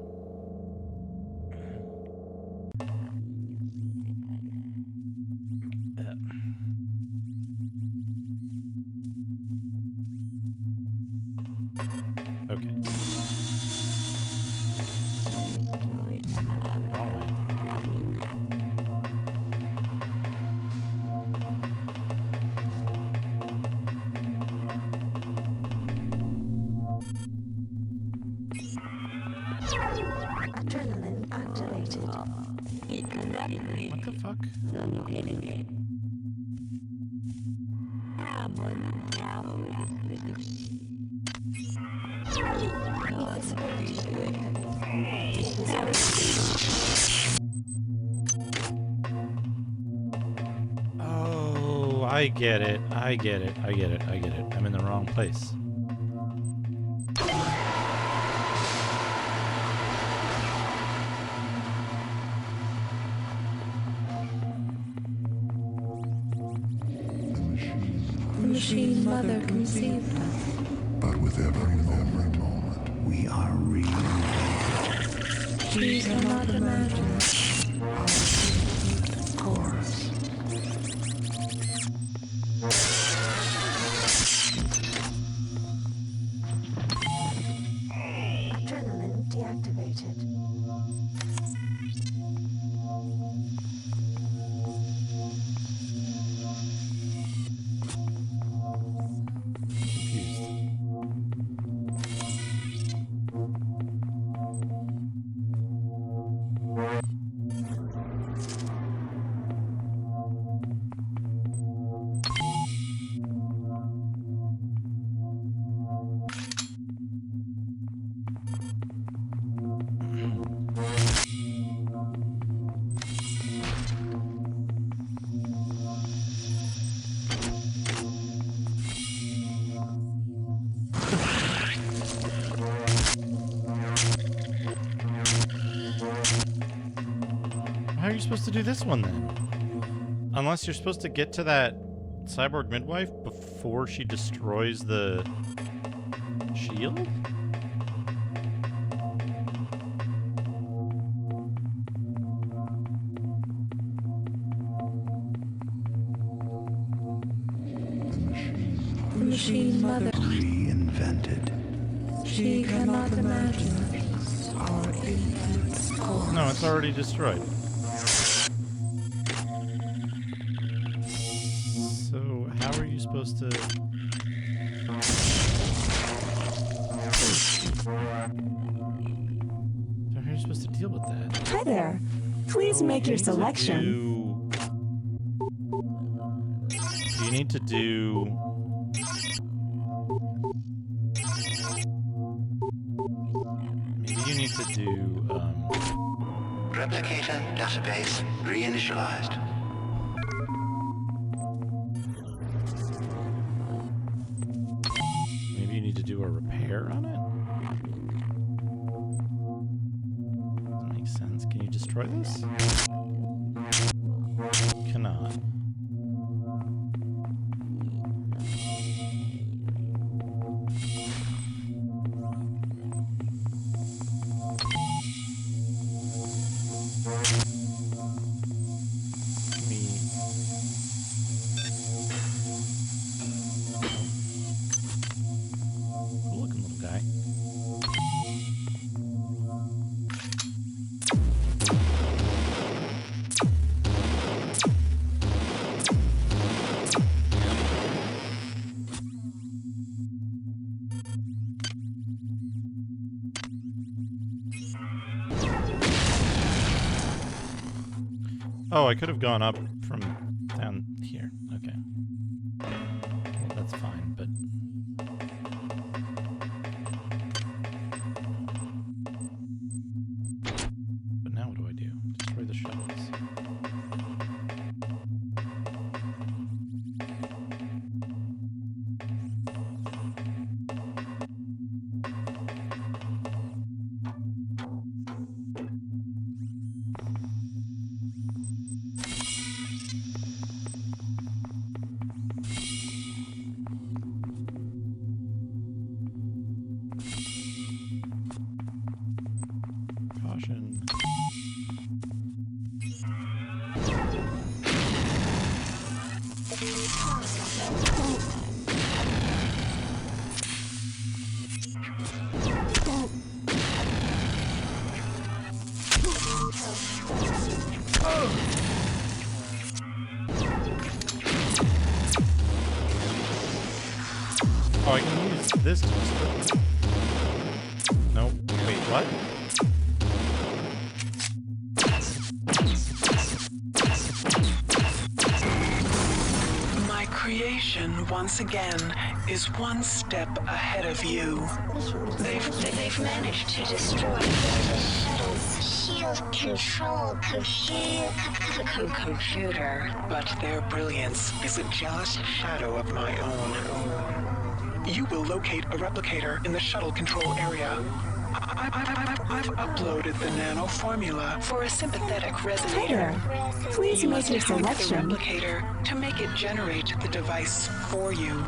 Okay. Adrenaline activated. What the fuck? Oh, I get it. I get it. I get it. I get it. I'm in the wrong place. The machine mother conceived us. But with every moment, We are reunited. She cannot imagine. Of course. Adrenaline deactivated. Confused. supposed to do this one then? Unless you're supposed to get to that cyborg midwife before she destroys the shield? Machine mother Reinvented. she cannot imagine our infant's course. No, it's already destroyed. So, how are you supposed to... So how are you supposed to deal with that? Hi there. Please make your selection. You need to do... Maybe you need to do... Replicator database reinitialized. Maybe you need to do a repair on it? Doesn't make sense. Can you destroy this? Cannot. Cool looking little guy. Oh, I could have gone up from down here. Okay. Well, that's fine, but... But now what do I do? Destroy the shuttles. Caution. Oh, I can use this to destroy. Nope. Wait, what? My creation, once again, is one step ahead of you. They've managed to destroy the shuttle's shield control computer. But their brilliance is a jealous shadow of my own. You will locate a replicator in the shuttle control area. I've uploaded the nano formula for a sympathetic resonator. Please You make must your hack the selection. replicator to make it generate the device for you.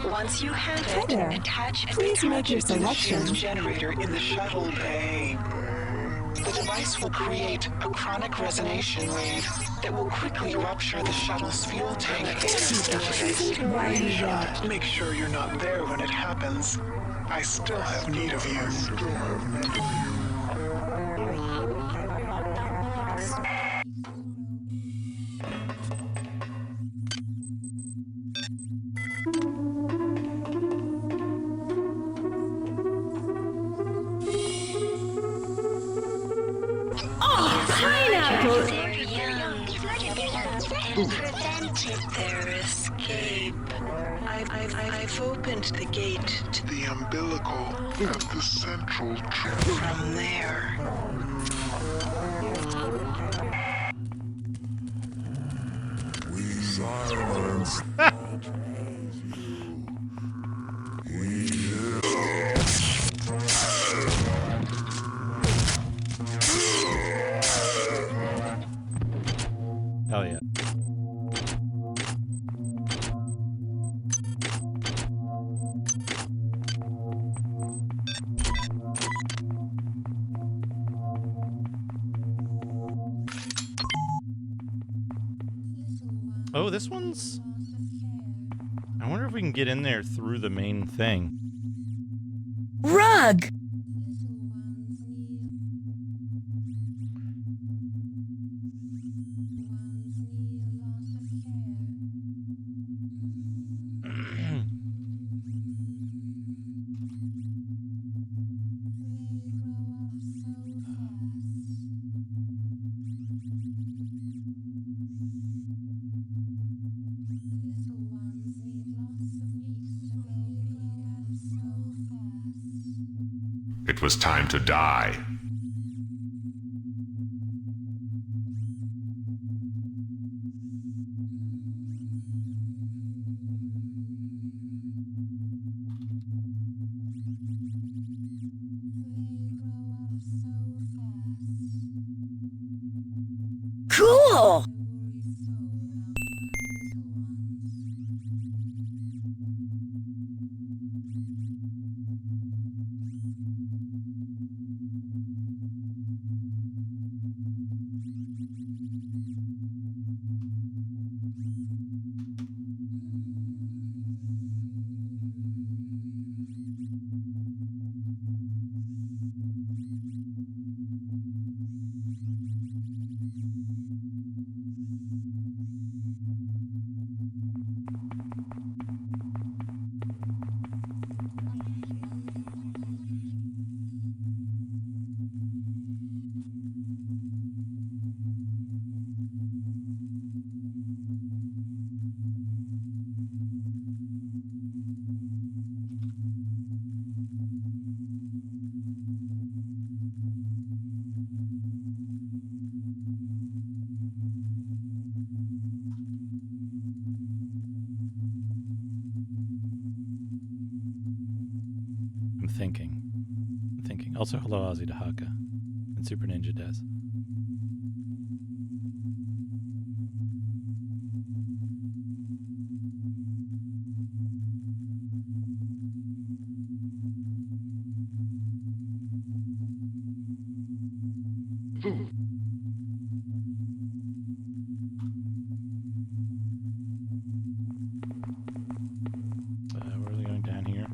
Once you have it, there. attach Please make your it to the selection. shield generator in the shuttle bay. The device will create a chronic resonation wave that will quickly rupture the shuttle's fuel tank. Make sure you're not there when it happens. I still have need of you. Pineapple! They're young. Prevented their escape. I've opened the gate to The umbilical and the central from there. silence. Oh, this one's... I wonder if we can get in there through the main thing. Rug! It was time to die. Cool! I'm thinking. Also, hello, Ozzy Dahaka. And Super Ninja Des. Where are they going down here?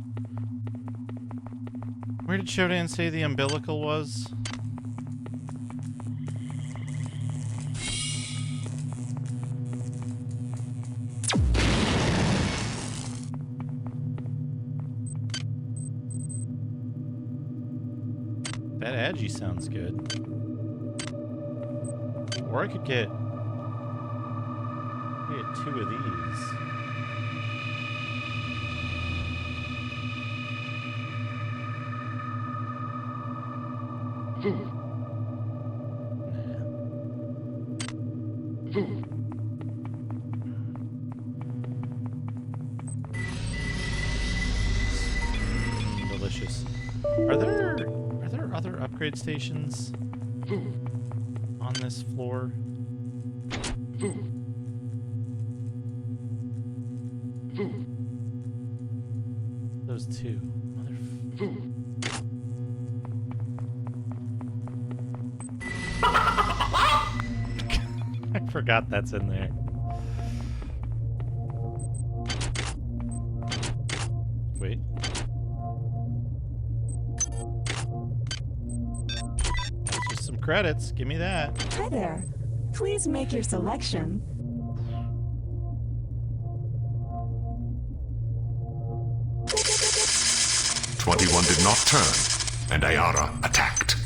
Where did Shodan say the umbilical was? That Agi sounds good. Or I could get 2 of these. Delicious. Are there other upgrade stations on this floor? Those 2. I forgot that's in there. Wait. That's just some credits. Give me that. Hi there. Please make your selection. "21 did not turn, and Ayara attacked."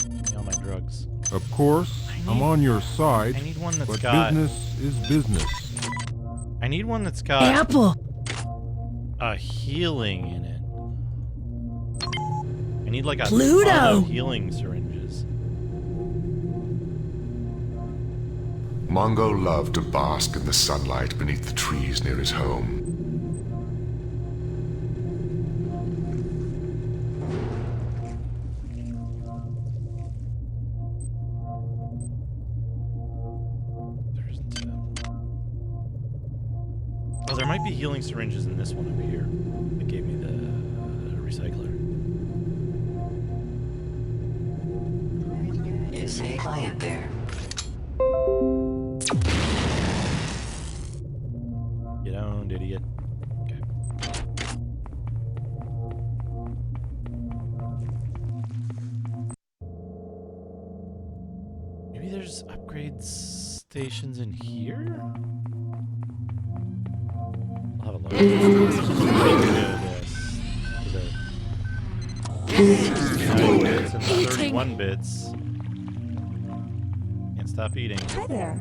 Give me all my drugs. Of course, I'm on your side. I need one that's but got... business is business. I need one that's got... Apple! a healing in it. I need like a Pluto! ton of healing syringes. Mongo loved to bask in the sunlight beneath the trees near his home. Oh, there might be healing syringes in this one up here. That gave me the recycler. Is a client there? upgrade stations in here? I'll have a look. There's 9 bits and 31 bits. Can't stop eating. Hi there.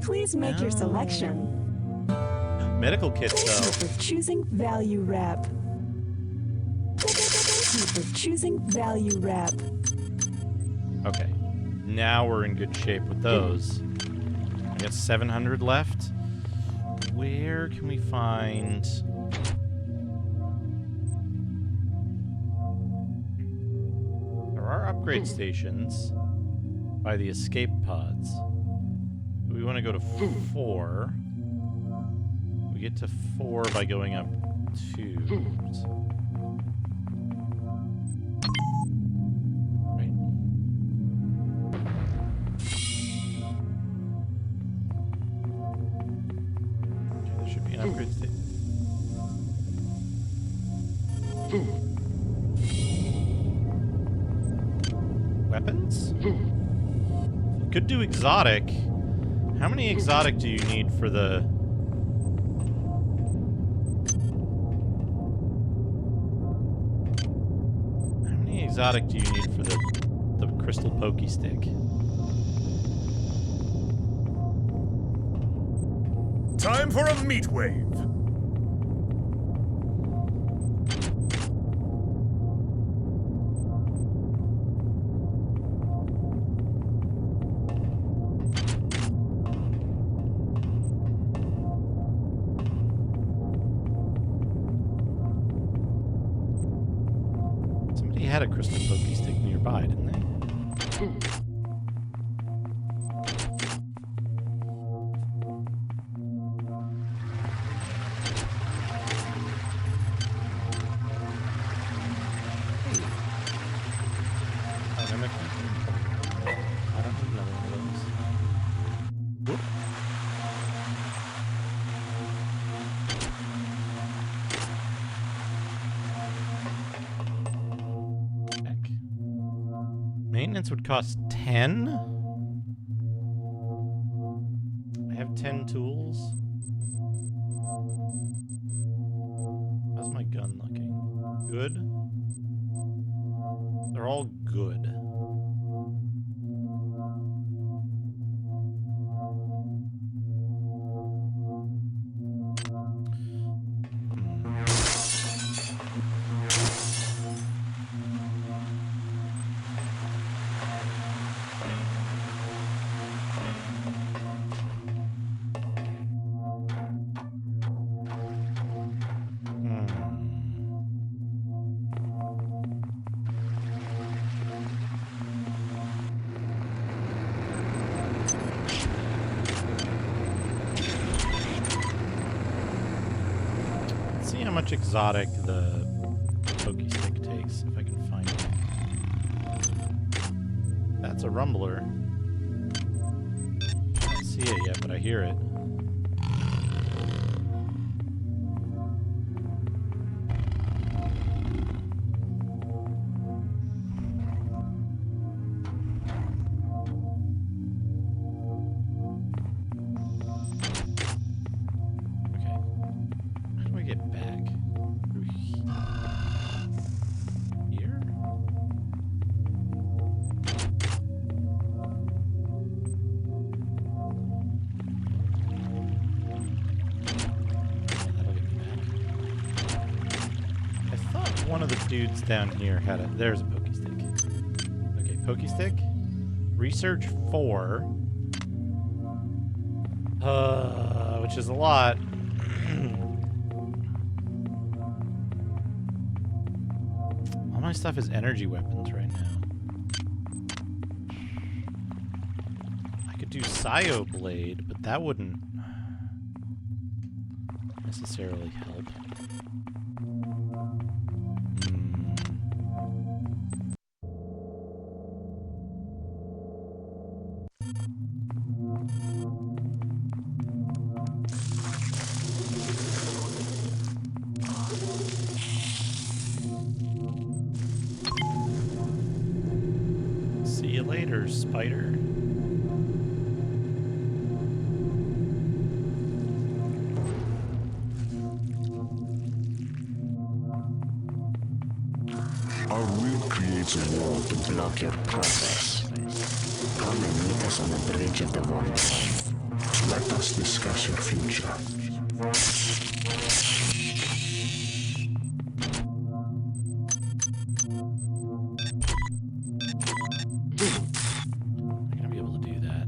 Please make your selection. Medical kits, Thank you though. for choosing Value Wrap. Thank you for choosing Value Wrap. Okay. Now we're in good shape with those. I got 700 left. Where can we find... There are upgrade stations by the escape pods. We want to go to 4. We get to 4 by going up 2. Right. Okay, there should be an upgrade station. Weapons? Could do exotic. How many exotic do you need for the... How many exotic do you need for the crystal pokey stick? Time for a meat wave. Somebody had a crystal pokey stick nearby, didn't they? Maintenance would cost 10? I have 10 tools. How's my gun looking? Good? They're all good. See how much exotic the pokey stick takes, if I can find it. That's a rumbler. I don't see it yet, but I hear it. One of the dudes down here had a... There's a pokey stick. Okay, pokey stick. Research 4. Which is a lot. All my stuff is energy weapons right now. I could do Scio Blade, but that wouldn't necessarily help. See you later, spider. Our will creates a wall to Block your progress. Come and meet us on the bridge of the morning. let us discuss your future. I'm gonna be able to do that.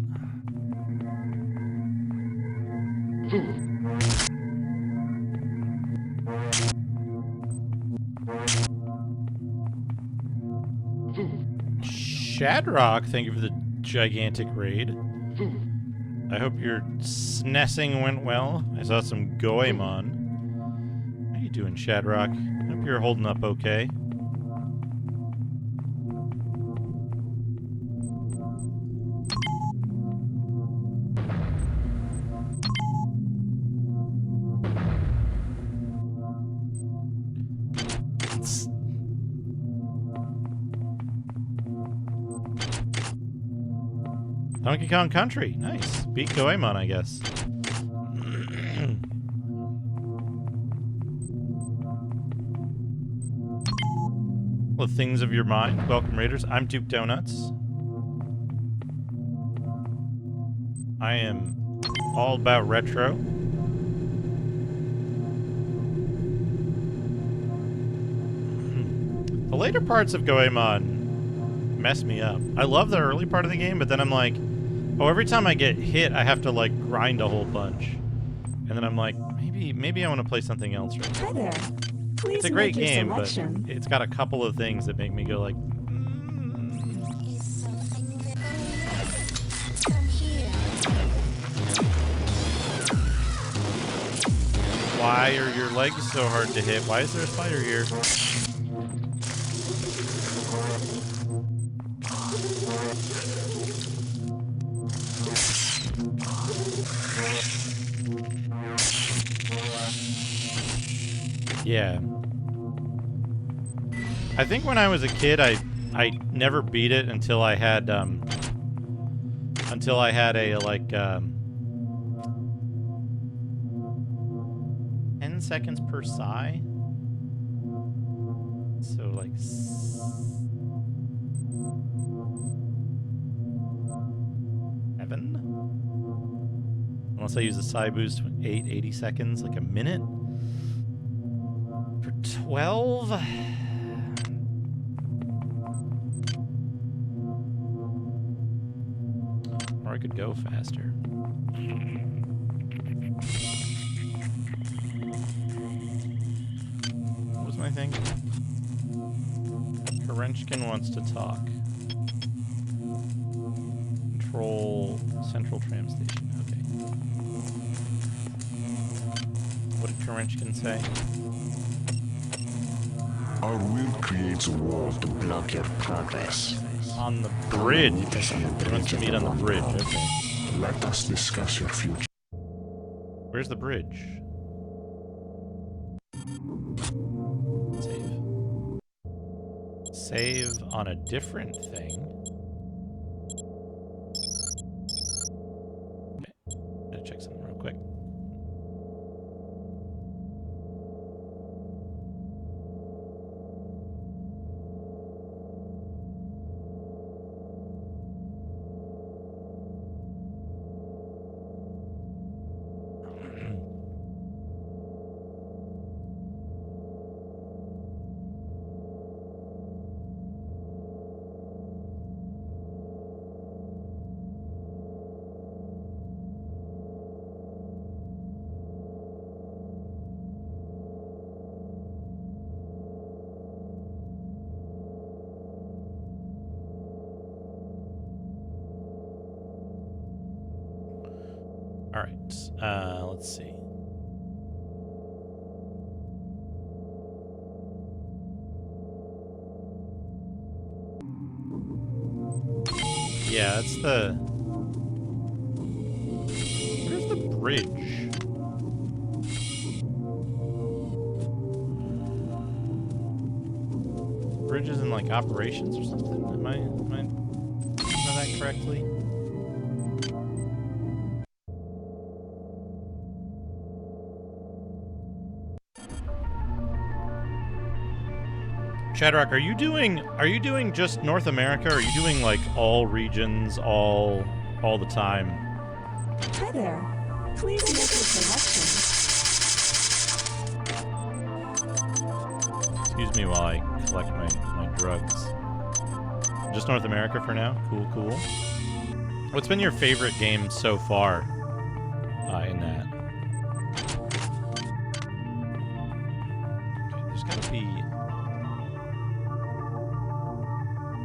Shadrock, thank you for the gigantic raid. I hope your SNESing went well. I saw some Goemon. How you doing, Shadrock? I hope you're holding up okay. Donkey Kong Country. Nice. Beat Goemon, I guess. The things of your mind. Welcome, Raiders. I'm Duke Donuts. I am all about retro. The later parts of Goemon mess me up. I love the early part of the game, but then I'm like, oh, every time I get hit, I have to like grind a whole bunch. And then I'm like, maybe I want to play something else right now. Hi there. Please It's a great make your game, selection. but it's got a couple of things that make me go like, why are your legs so hard to hit? Why is there a spider here? Yeah. I think when I was a kid, I never beat it until I had a like 10 seconds per sigh. So like 7. Unless I use the sigh boost, 80 seconds, like a minute. For 12? Or I could go faster. What was my thing? Karenchkin wants to talk. Control Central Tram Station. Okay. What did Karenchkin say? Our will creates a wall to block your progress. On the bridge. He wants to meet on the bridge. Okay. Let us discuss your future. Where's the bridge? Save. Save on a different thing. Okay. Gotta check something real quick. All right, let's see. Yeah, that's the... Where's the bridge? Bridge is in, like, operations or something? Am I know that correctly? Chadrock, are you doing just North America, or are you doing like all regions, all the time? Hi there. Please make your selection. Excuse me while I collect my drugs. Just North America for now? Cool. What's been your favorite game so far in that? Okay, there's gotta be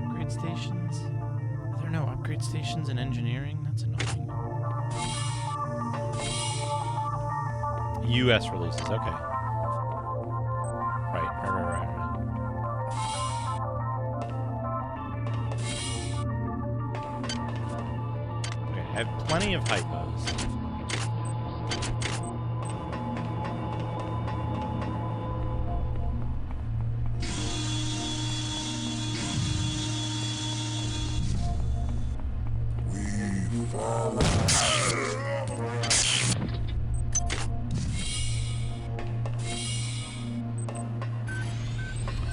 upgrade stations? Are there no upgrade stations in engineering? That's annoying. US releases, okay. Right. Okay, I have plenty of hypos.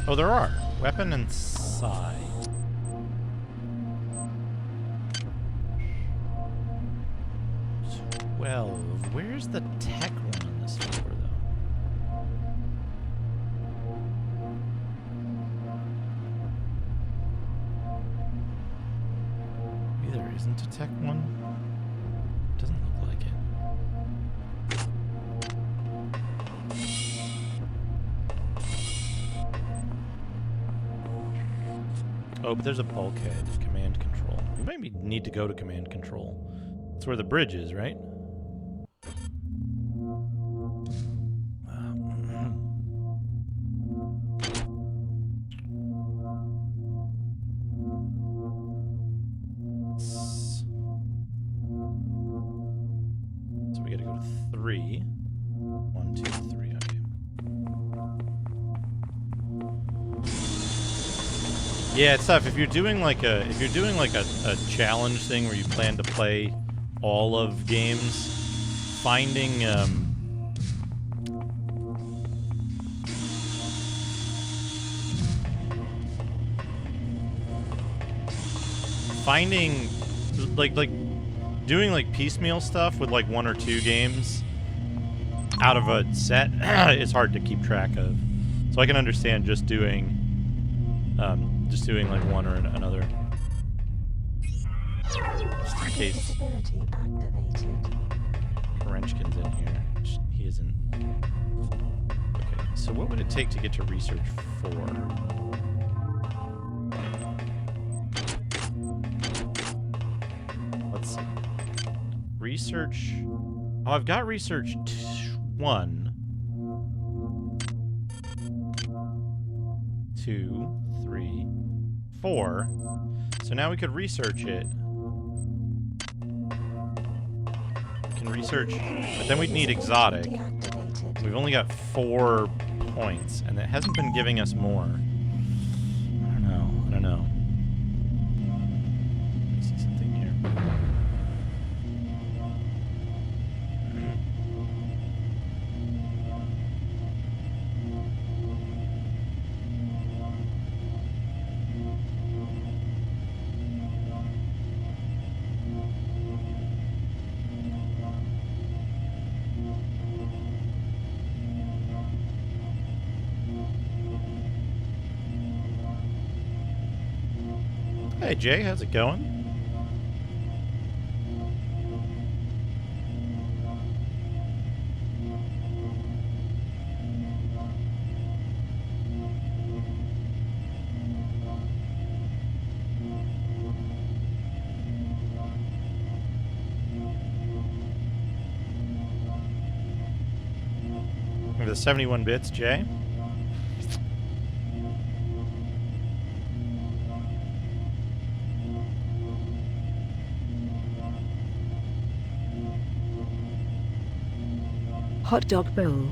Oh, there are. Weapon and side. Where's the tech one on this floor, though? Maybe there isn't a tech one? Doesn't look like it. Oh, but there's a bulkhead. Command control. We might need to go to command control. That's where the bridge is, right? So we gotta go to 3. 1, 2, 3. Okay. Yeah, it's tough. If you're doing like a challenge thing where you plan to play all of games, finding doing like piecemeal stuff with like 1 or 2 games out of a set is hard to keep track of. So I can understand just doing like one or another. Just in case Karenchkin's in here. He isn't. Okay, so what would it take to get to research 4? Let's see. Research. Oh, I've got research 1, 2, 3, 4. So now we could research it. We can research, but then we'd need exotic. We've only got 4 points, and it hasn't been giving us more. I don't know. I see something here. Hey Jay, how's it going? With the 71 bits, Jay. Hot dog bowl.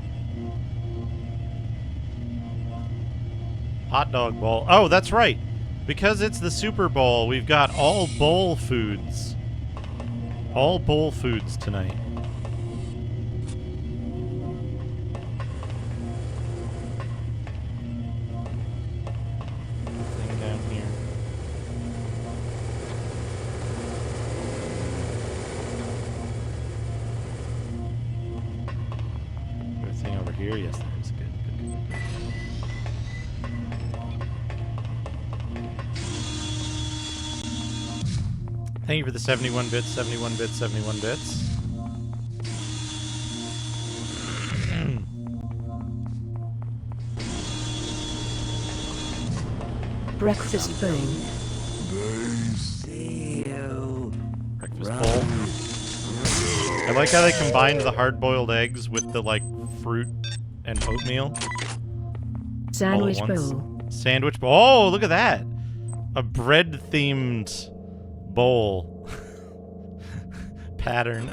Hot dog bowl. Oh, that's right. Because it's the Super Bowl, we've got all bowl foods. All bowl foods tonight. Yes, there is. Good. Thank you for the 71 bits, 71 bits, 71 bits. Breakfast bowl. Breakfast bowl. I like how they combined the hard-boiled eggs with the, like, fruit and oatmeal. Sandwich bowl. Sandwich bowl. Oh, look at that! A bread-themed bowl. Pattern.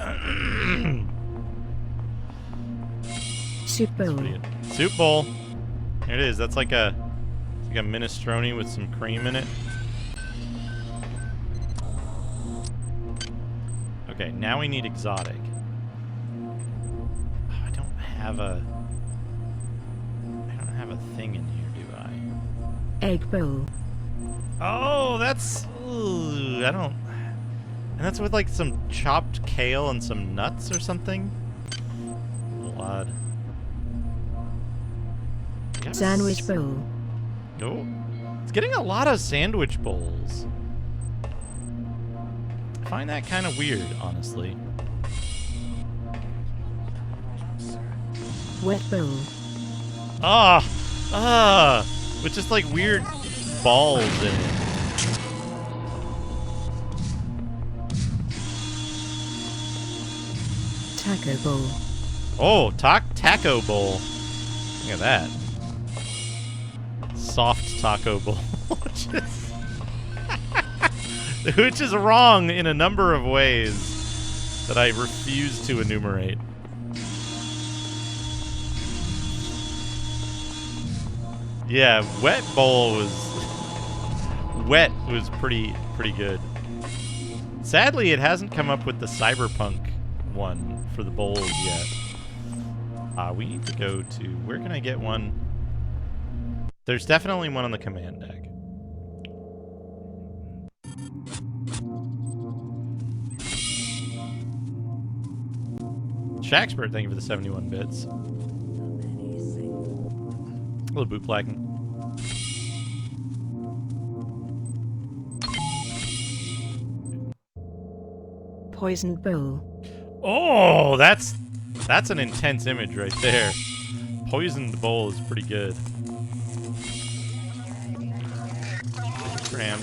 Soup bowl. Soup bowl. Here it is. That's like a minestrone with some cream in it. Okay, now we need exotic. Oh, I don't have a thing in here, do I? Egg bowl. Oh, that's... Ooh, I don't... And that's with like some chopped kale and some nuts or something? A little odd. Sandwich bowl. Oh. It's getting a lot of sandwich bowls. I find that kind of weird, honestly. Wet bowl. With just like weird balls in it. Taco bowl. Oh, taco bowl. Look at that. Soft taco bowl. Which is wrong in a number of ways that I refuse to enumerate. Yeah, wet bowl was pretty good. Sadly, it hasn't come up with the cyberpunk one for the bowls yet. We need to go to... Where can I get one? There's definitely one on the command deck. Shaxpert, thank you for the 71 bits. Hello, bootblacking. Poisoned bowl. Oh, that's an intense image right there. Poisoned bowl is pretty good. Cram.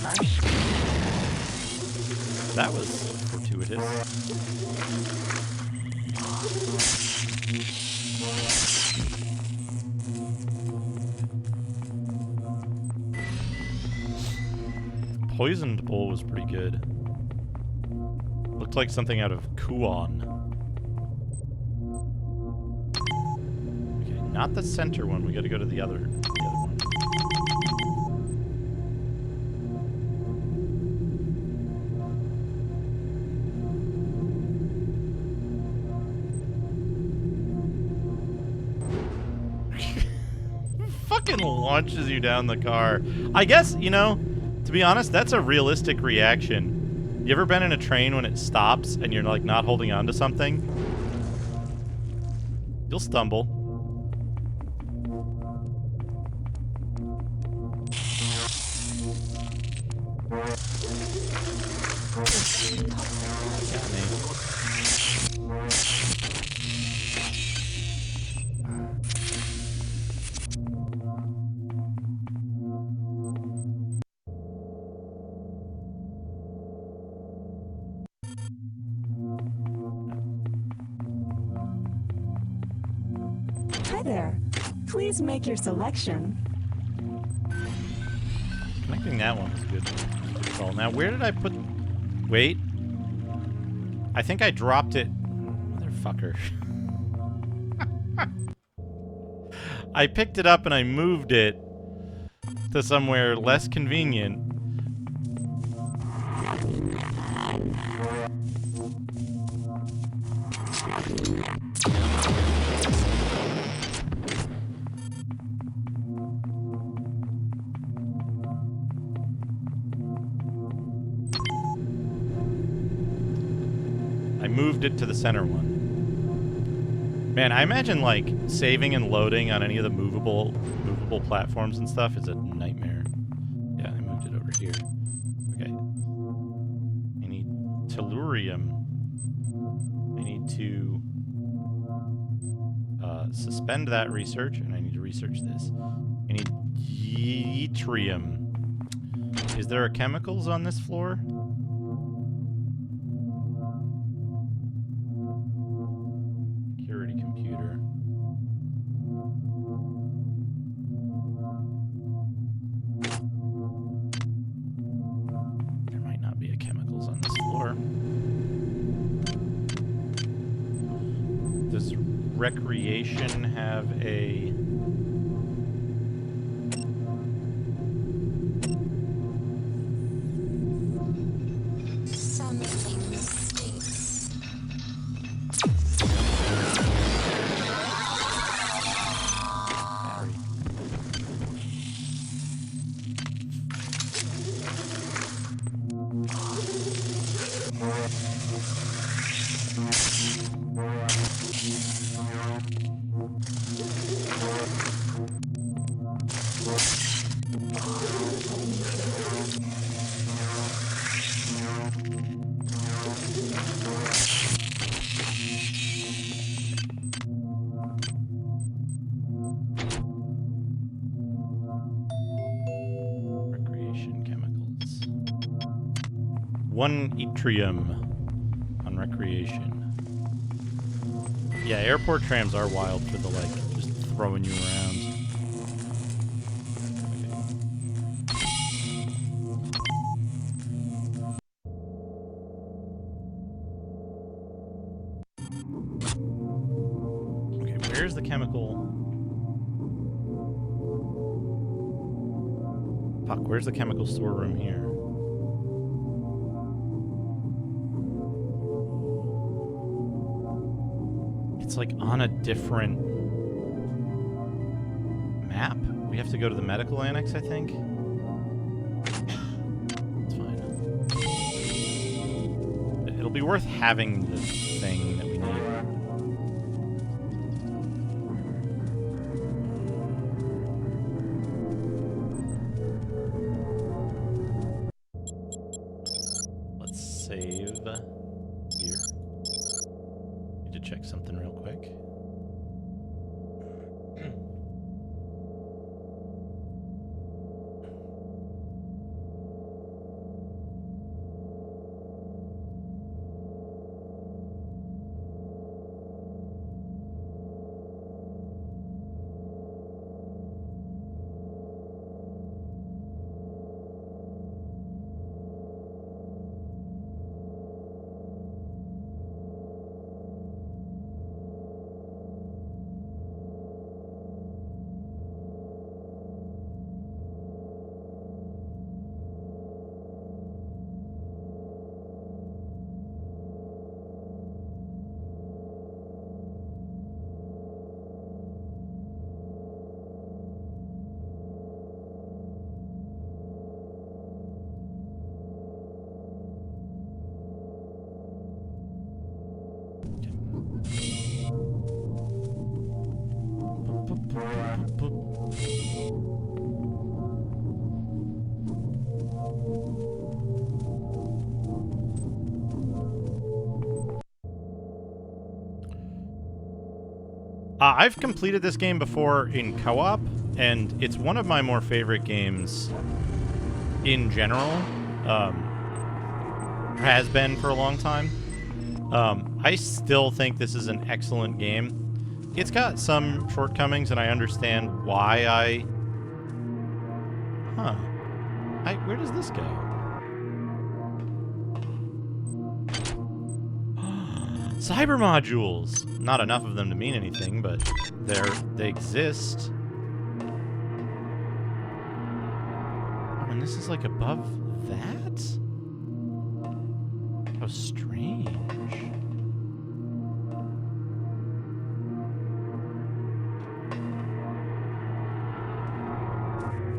That was fortuitous. Poisoned bowl was pretty good. Looked like something out of Kuon. Okay, not the center one. We gotta go to the other one. Fucking launches you down the car. I guess, you know, to be honest, that's a realistic reaction. You ever been in a train when it stops and you're like not holding on to something? You'll stumble. Got me. Hi there. Please make your selection. Connecting that one was a good call. Now, where did I put... Wait. I think I dropped it... Motherfucker. I picked it up and I moved it to somewhere less convenient. I moved it to the center one. Man, I imagine like saving and loading on any of the movable platforms and stuff is a nightmare. Yeah, I moved it over here. Okay. I need tellurium. I need to suspend that research, and I need to research this. I need yttrium. Is there chemicals on this floor? Security computer. There might not be chemicals on this floor. Does recreation have a... Something stinks. Battery. Recreation chemicals. 1 yttrium on recreation. Yeah, airport trams are wild for the, like, just throwing you around. Okay, where's the chemical? Fuck, where's the chemical storeroom here? It's like on a different map. We have to go to the medical annex, I think. It's fine. It'll be worth having the thing that we need. Let's save here. Need to check something real quick. I've completed this game before in co-op, and it's one of my more favorite games in general. Has been for a long time. I still think this is an excellent game. It's got some shortcomings, and I understand why I... Huh. Where does this go? Cyber modules! Not enough of them to mean anything, but they exist. Oh, and this is like above that? How strange.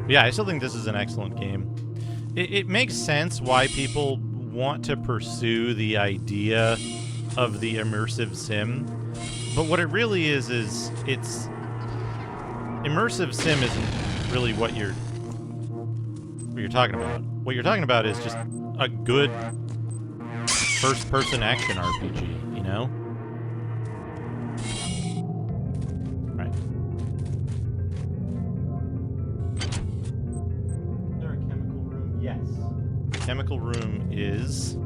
Yeah, I still think this is an excellent game. It makes sense why people want to pursue the idea of the immersive sim, But what it really is it's immersive sim isn't really what you're talking about. What you're talking about is just a good first-person action RPG, you know? Right. Is there a chemical room? Yes. The chemical room is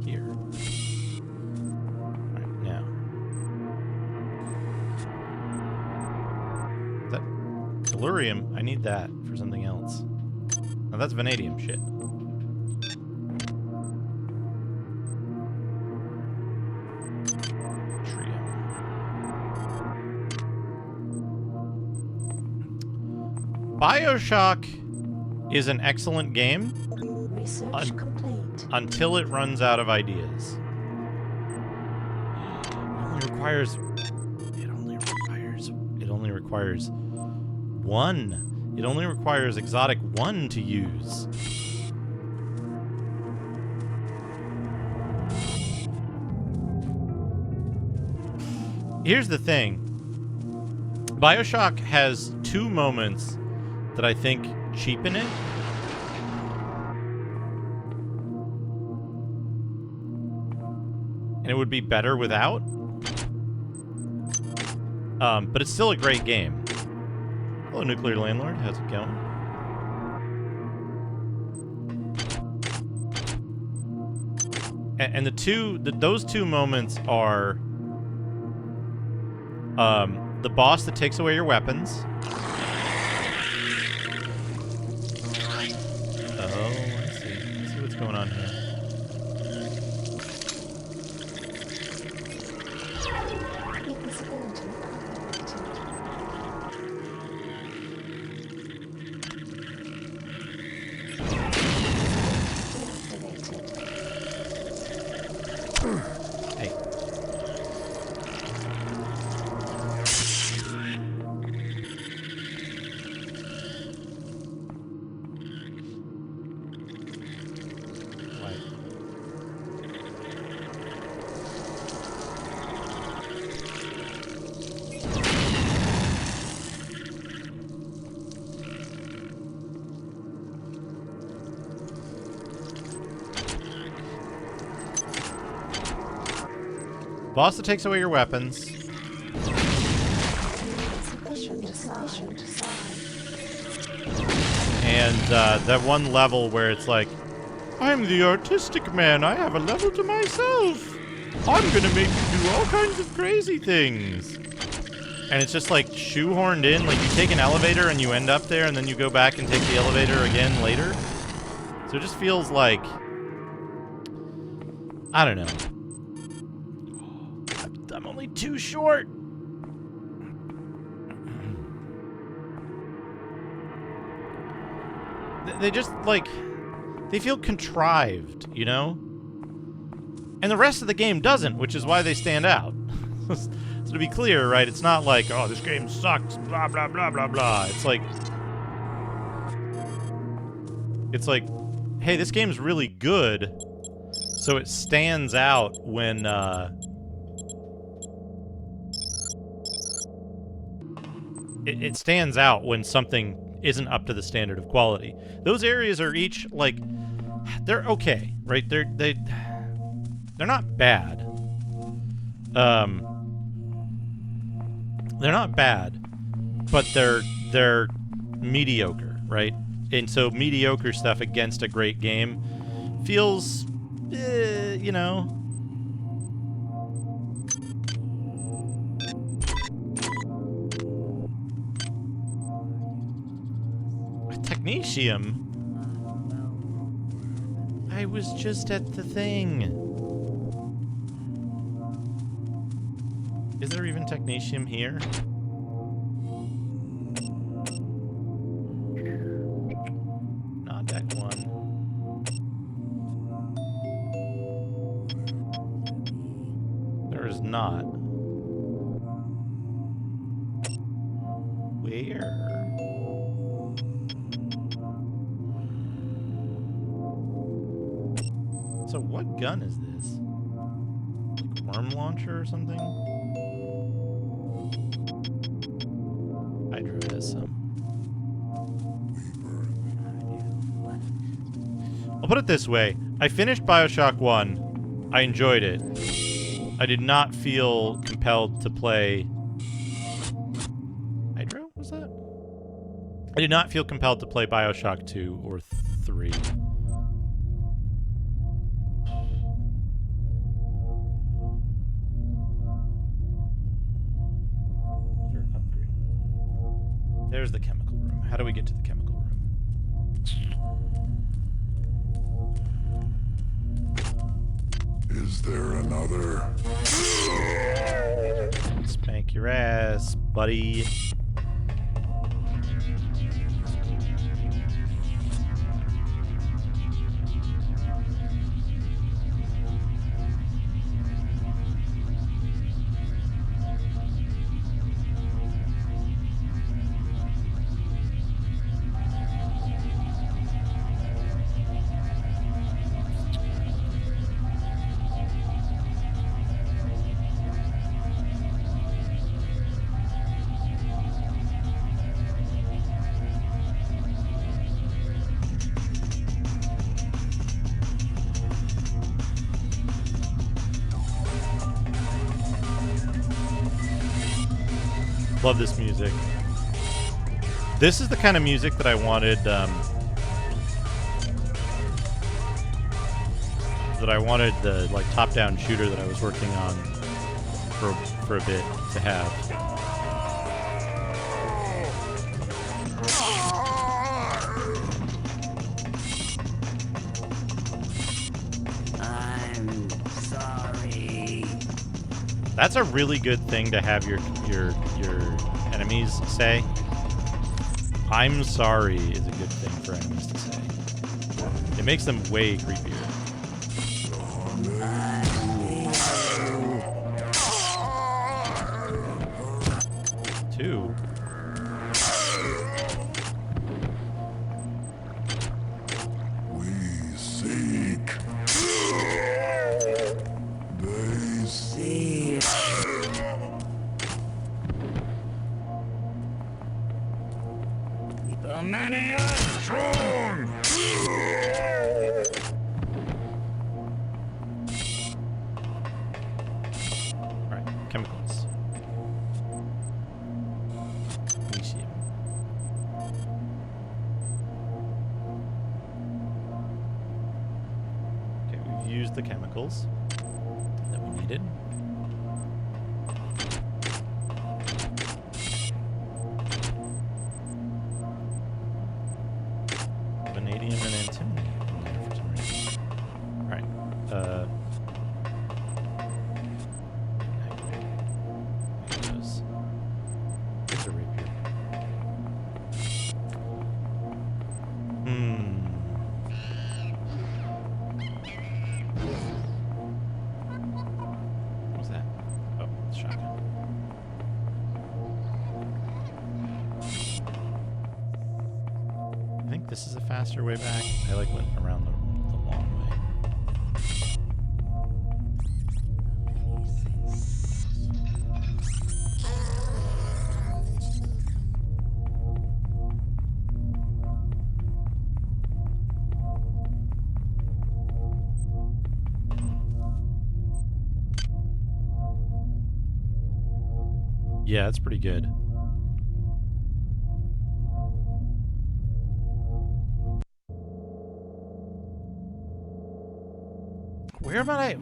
here. Right now. Is that tellurium? I need that for something else. Now that's vanadium shit. BioShock is an excellent game until it runs out of ideas. It only requires one. It only requires exotic 1 to use. Here's the thing. BioShock has 2 moments that I think cheapen it. And it would be better without. But it's still a great game. Hello, Nuclear Landlord. How's it going? And those 2 moments are the boss that takes away your weapons. Let's see what's going on here. Hey. Boss that takes away your weapons. And that one level where it's like, I'm the artistic man, I have a level to myself. I'm gonna make you do all kinds of crazy things. And it's just like shoehorned in, like you take an elevator and you end up there and then you go back and take the elevator again later. So it just feels like, I don't know. I'm only too short. They just, like, they feel contrived, you know? And the rest of the game doesn't, which is why they stand out. So to be clear, right, it's not like, oh, this game sucks, blah, blah, blah, blah, blah. It's like, hey, this game's really good, so it stands out when, it stands out when something isn't up to the standard of quality. Those areas are each, like, they're okay, right? They're not bad. They're not bad, but they're mediocre, right? And so mediocre stuff against a great game feels, you know. Technetium? I was just at the thing. Is there even technetium here? Not deck 1. There is not. Where? So what gun is this? Like worm launcher or something? Hydro has some. I'll put it this way. I finished Bioshock 1. I enjoyed it. I did not feel compelled to play... Hydro? Was that? I did not feel compelled to play Bioshock 2 or 3. There's the chemical room. How do we get to the chemical room? Is there another? Spank your ass, buddy. Love this music. This is the kind of music that I wanted, the like top-down shooter that I was working on for a bit to have. I'm sorry. That's a really good thing to have your enemies say. I'm sorry is a good thing for enemies to say. It makes them way creepier. Two. We seek. They see. The many are strong. Alright, chemicals. Elysium. Okay, we've used the chemicals that we needed. Vanadium and antimony in there for some reason. Alright, there's a rapier. What was that? Oh, it's shotgun. I think this is a faster way back. I like went around the long way. Yeah, that's pretty good.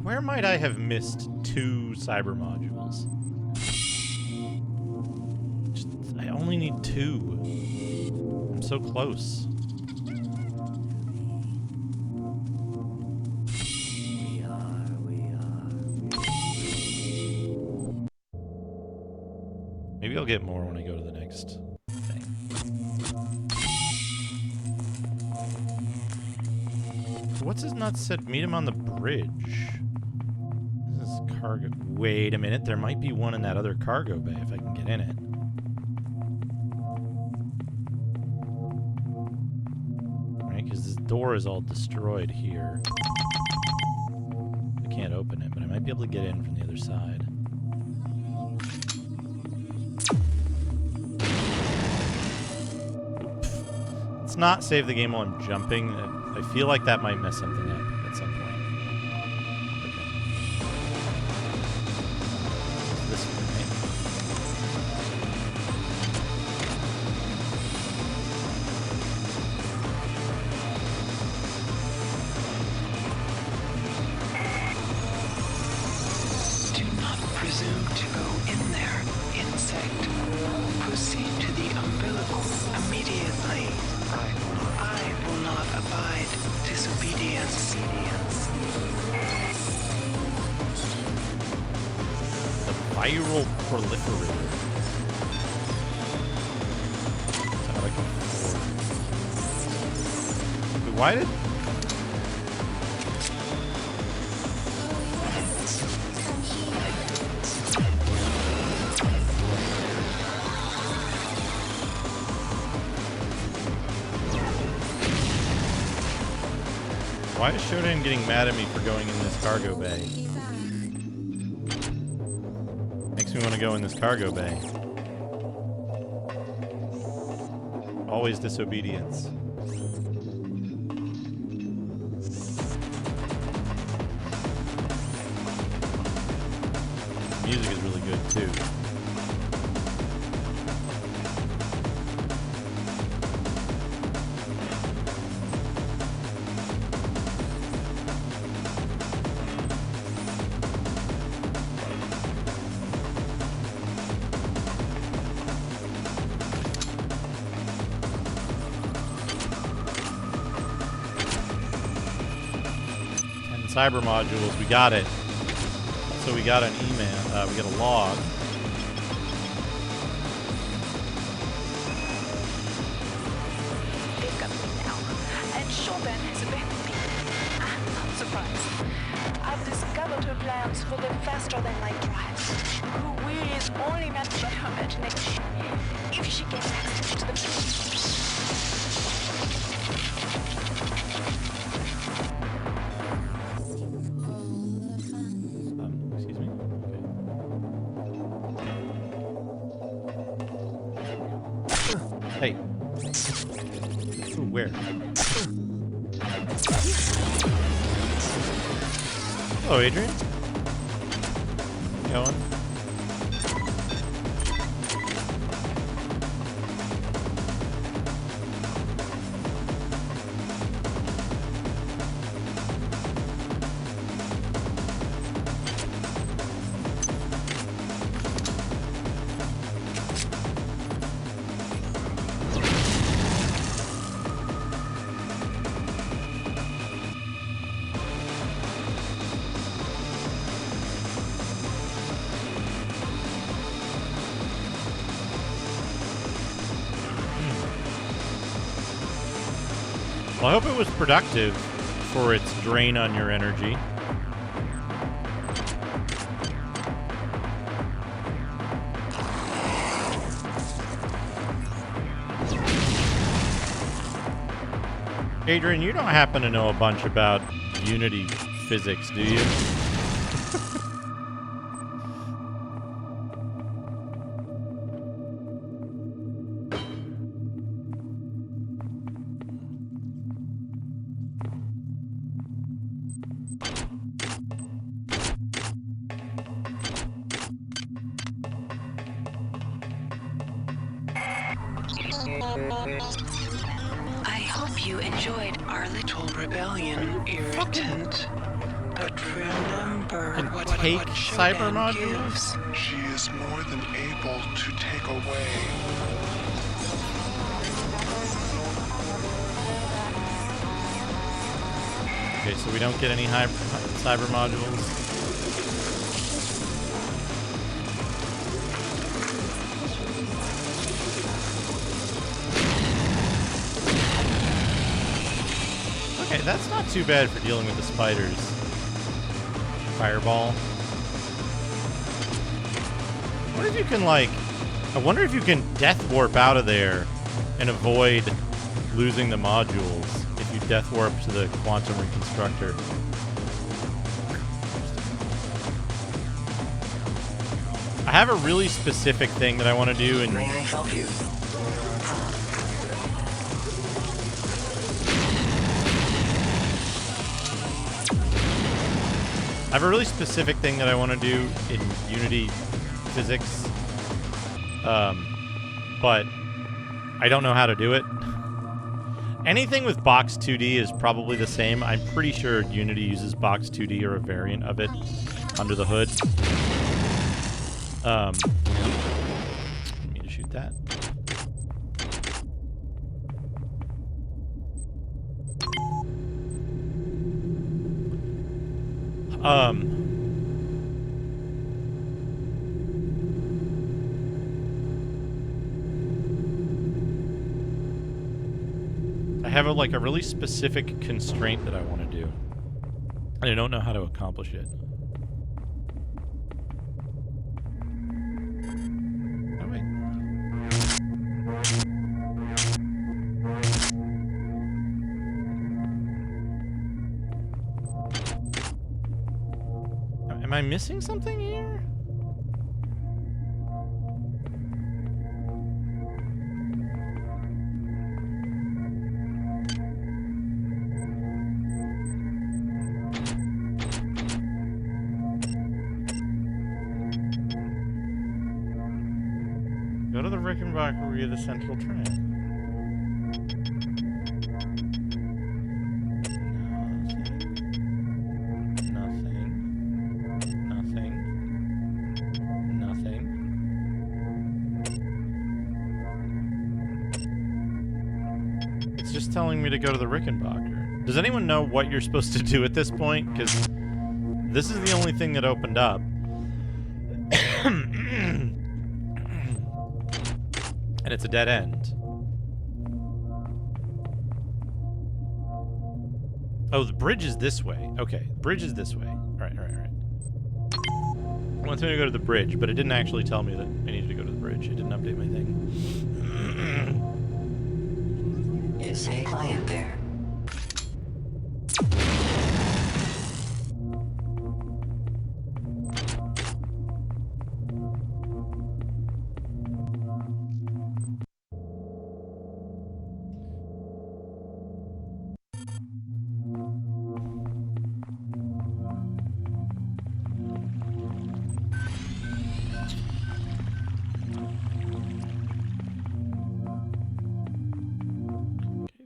Where might I have missed 2 cyber modules? I only need 2. I'm so close. Maybe I'll get more when I go to the next thing. So what's his nuts said? Meet him on the bridge. This is cargo. Wait a minute. There might be one in that other cargo bay if I can get in it. Right? Because this door is all destroyed here. I can't can't open it, but I might be able to get in from the other side. Let's not save the game while I'm jumping. I feel like that might mess something up at some point. Okay. This one, right? Do not presume to go in there, insect. Proceed to the umbilical immediately. I will not abide disobedience. The viral proliferator. Sounded like a four. Wait, why did... Why is Shodan getting mad at me for going in this cargo bay? Makes me want to go in this cargo bay. Always disobedience. Music is really good too. Cyber modules, we got it. So we got an email, we got a log. They've got me now, and Shodan has abandoned me. I'm not surprised. I've discovered her plans for the faster-than-light drives. Her will is only matched by her imagination. If she gains access to the Hey. Ooh, where? Hello, Adrian. Going? Well, I hope it was productive for its drain on your energy. Adrian, you don't happen to know a bunch about Unity physics, do you? I hope you enjoyed our little rebellion, irritant. But remember what cyber Shodan modules? gives. She is more than able to take away. Okay, so we don't get any cyber modules. Okay, that's not too bad for dealing with the spiders. Fireball. What if you can, like... I wonder if you can death warp out of there and avoid losing the modules if you death warp to the quantum reconstructor. I have a really specific thing that I want to do, and May I help you? I have a really specific thing that I want to do in Unity physics, but I don't know how to do it. Anything with Box 2D is probably the same. I'm pretty sure Unity uses Box 2D or a variant of it under the hood. Need me to shoot that. I have a really specific constraint that I want to do, and I don't know how to accomplish it. Oh, wait. Am I missing something here? Go to the Rickenbacker via the central train. Nothing. It's just telling me to go to the Rickenbacker. Does anyone know what you're supposed to do at this point? Because this is the only thing that opened up. And it's a dead end. Oh, the bridge is this way. Okay, bridge is this way. All right. It wants me to go to the bridge, but it didn't actually tell me that I needed to go to the bridge. It didn't update my thing. Is a client there?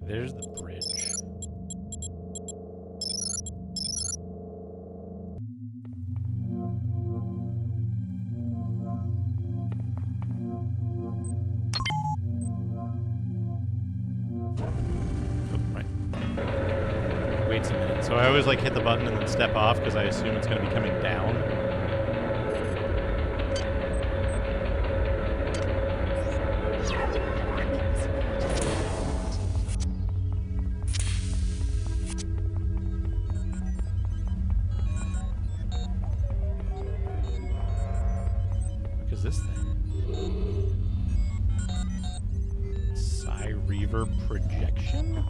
There's the bridge. Oh, right. Waits a minute. So I always hit the button and then step off because I assume it's going to be coming down. This thing. Psi reverb projection?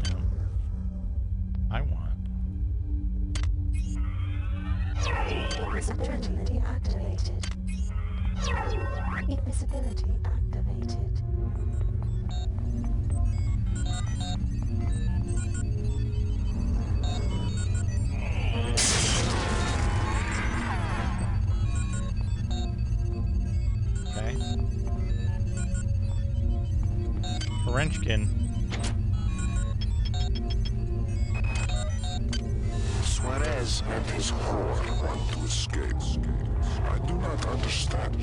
Yeah. I want. Invisibility activated. Invisibility activated. Wrenchkin. Suarez and his horde want to escape. I do not understand.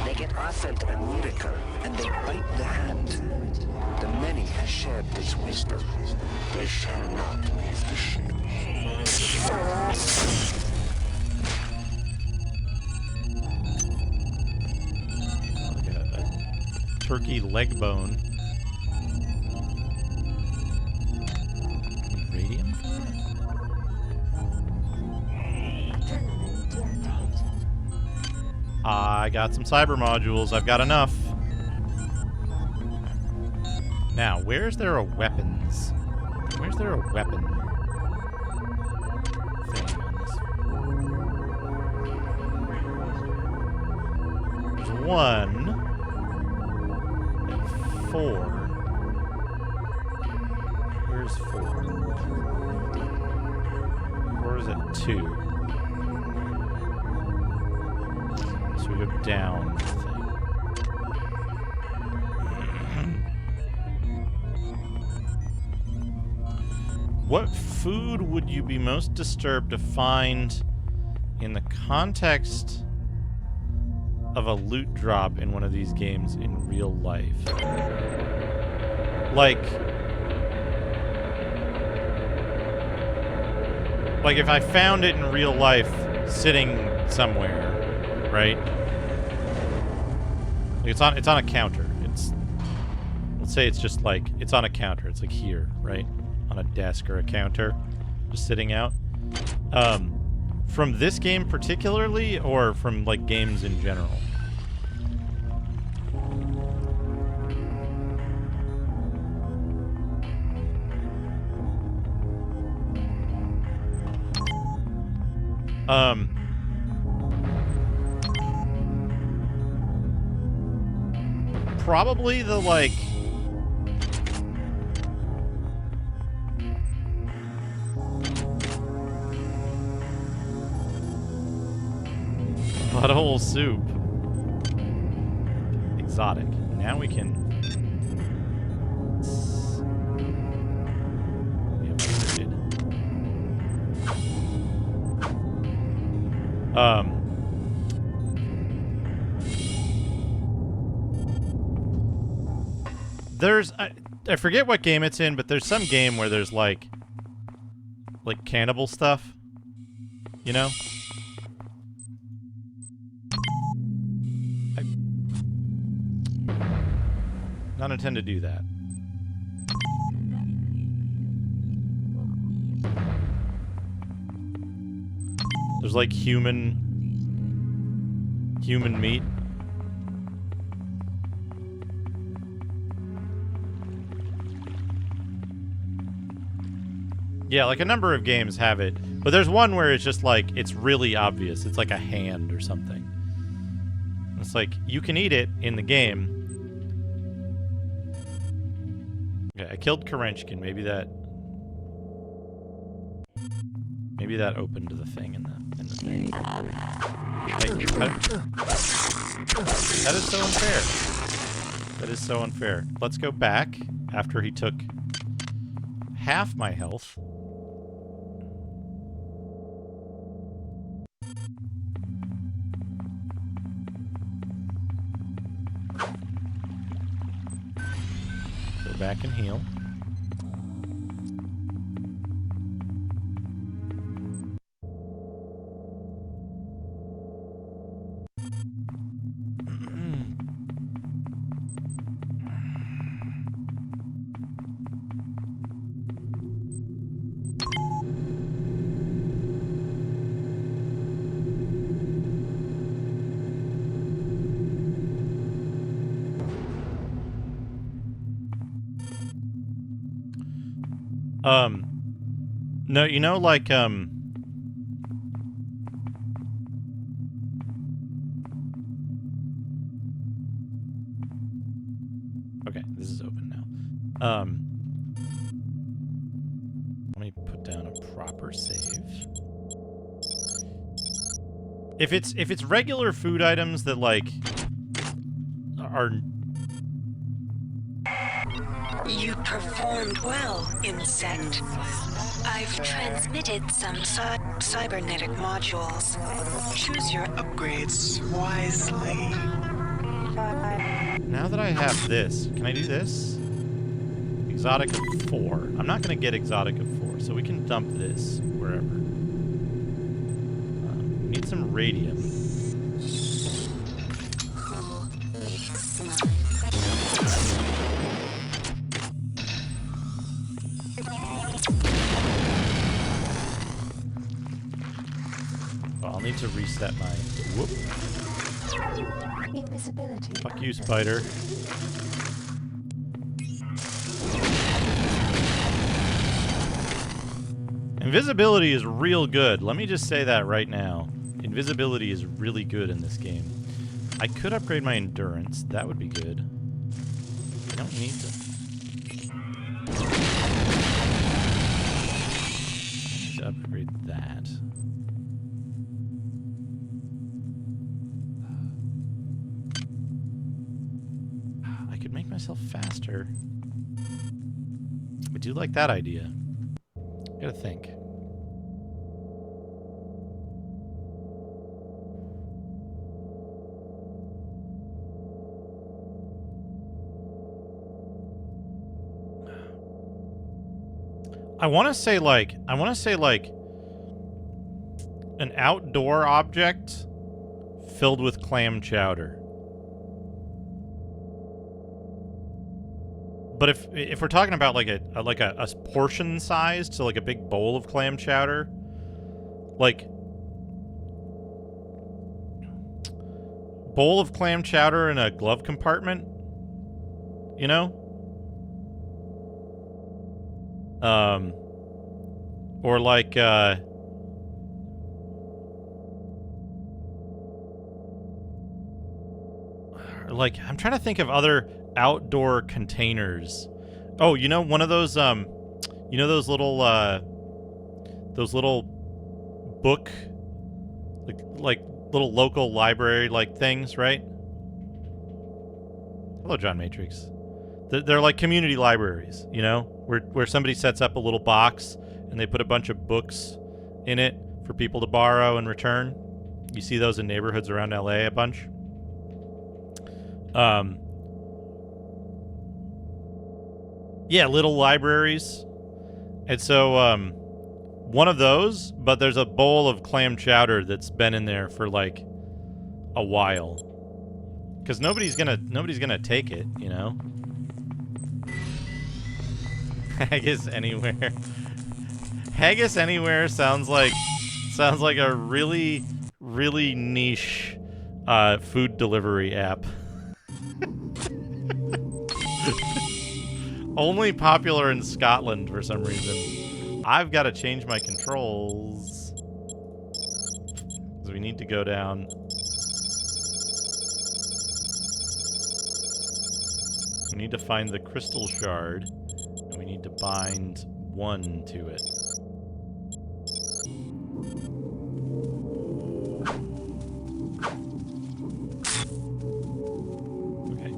They get offered a miracle, and they bite the hand. The many have shared this wisdom. They shall not leave the ship. Like a turkey leg bone. Radium for that? I got some cyber modules. I've got enough. Now, where's there a weapons is there a weapon thing on this? There's 1 and 4. Where's 4? 4 is at 2. So we go down, I think. What food would you be most disturbed to find in the context of a loot drop in one of these games in real life? Like if I found it in real life sitting somewhere, right? Like it's on a counter. Let's say it's just like it's on a counter. It's like here, right? On a desk or a counter, just sitting out. From this game particularly, or from like games in general? Probably the like butthole soup. Exotic. Now we can there's I forget what game it's in, but there's some game where there's like cannibal stuff, you know? I not intend to do that. There's like human meat. Yeah, like a number of games have it, but there's one where it's just like, it's really obvious. It's like a hand or something. It's like, you can eat it in the game. Okay, I killed Kerenchkin. Maybe that opened the thing in the thing. That is so unfair. That is so unfair. Let's go back after he took half my health. Go back and heal. No, you know, like, okay, this is open now. Let me put down a proper save. If it's regular food items that, like, are... You performed well, insect. I've transmitted some cybernetic modules. Choose your upgrades wisely. Now that I have this, can I do this? Exotic of 4. I'm not going to get exotic of 4, so we can dump this wherever. We need some radium. I'll need to reset my... Whoop. Invisibility. Fuck you, spider. Invisibility is real good. Let me just say that right now. Invisibility is really good in this game. I could upgrade my endurance. That would be good. I don't need to. Upgrade that. I could make myself faster. I do like that idea. Gotta think. I want to say like an outdoor object filled with clam chowder. But if we're talking about like a portion sized, so like a big bowl of clam chowder, like bowl of clam chowder in a glove compartment, you know? Or like I'm trying to think of other outdoor containers. Oh, you know, one of those you know those little book like little local library like things, right? Hello, John Matrix. They're like community libraries, you know, where somebody sets up a little box and they put a bunch of books in it for people to borrow and return. You see those in neighborhoods around LA a bunch. Yeah, little libraries. And so one of those, but there's a bowl of clam chowder that's been in there for like a while. Cuz nobody's going to take it, you know. Haggis anywhere. Haggis anywhere sounds like a really niche food delivery app. Only popular in Scotland for some reason. I've got to change my controls. Because we need to go down. We need to find the crystal shard. And we need to bind 1 to it. Okay,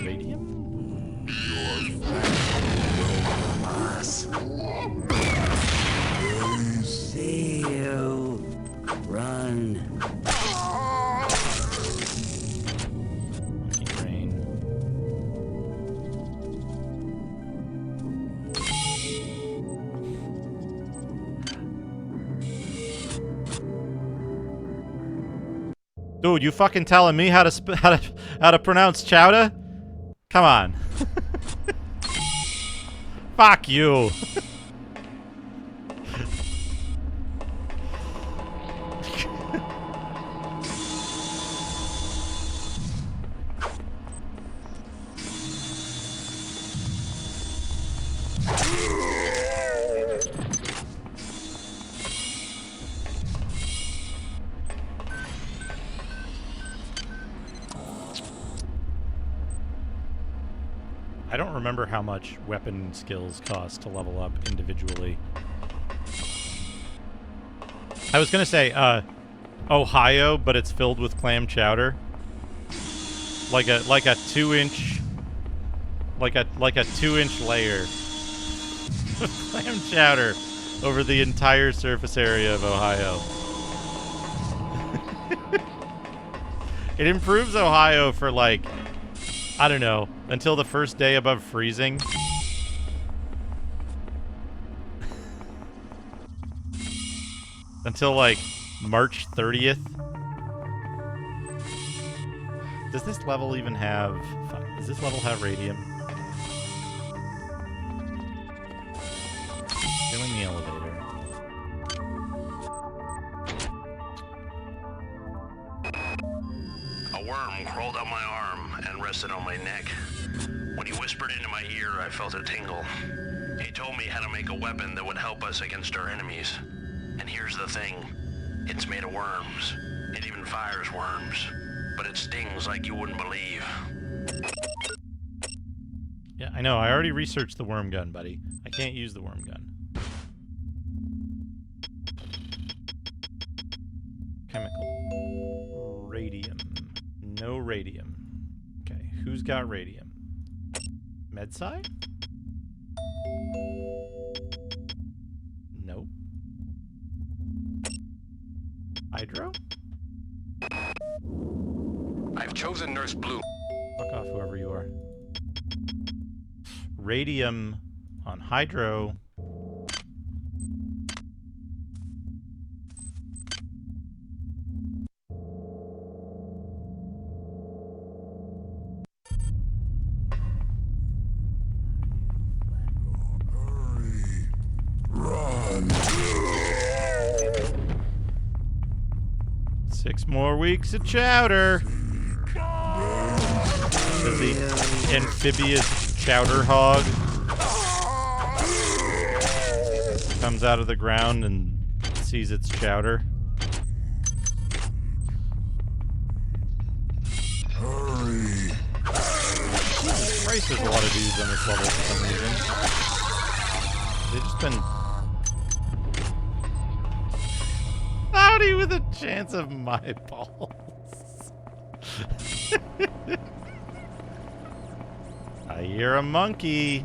radium? See you. Run. Dude, you fucking telling me how to pronounce chowder? Come on. Fuck you. I don't remember how much weapon skills cost to level up individually. I was gonna say, Ohio, but it's filled with clam chowder. Like a 2-inch, like a 2-inch layer of clam chowder over the entire surface area of Ohio. It improves Ohio for like, I don't know, until the first day above freezing. Until like March 30th. Does this level even have... Fuck, does this level have radium? Go in the elevator. A worm crawled up my arm and rested on my neck. When he whispered into my ear, I felt a tingle. He told me how to make a weapon that would help us against our enemies. And here's the thing. It's made of worms. It even fires worms. But it stings like you wouldn't believe. Yeah, I know. I already researched the worm gun, buddy. I can't use the worm gun. Chemical. Radium. No radium. Okay, who's got radium? Medsci? Nope. Hydro? I've chosen Nurse Blue. Fuck off, whoever you are. Radium on Hydro. Run. 6 more weeks of chowder. As the amphibious chowder hog comes out of the ground and sees its chowder. Hurry. Jesus Christ, there's a lot of dudes on this level for some reason. They've just been... Howdy with a chance of my balls. I hear a monkey.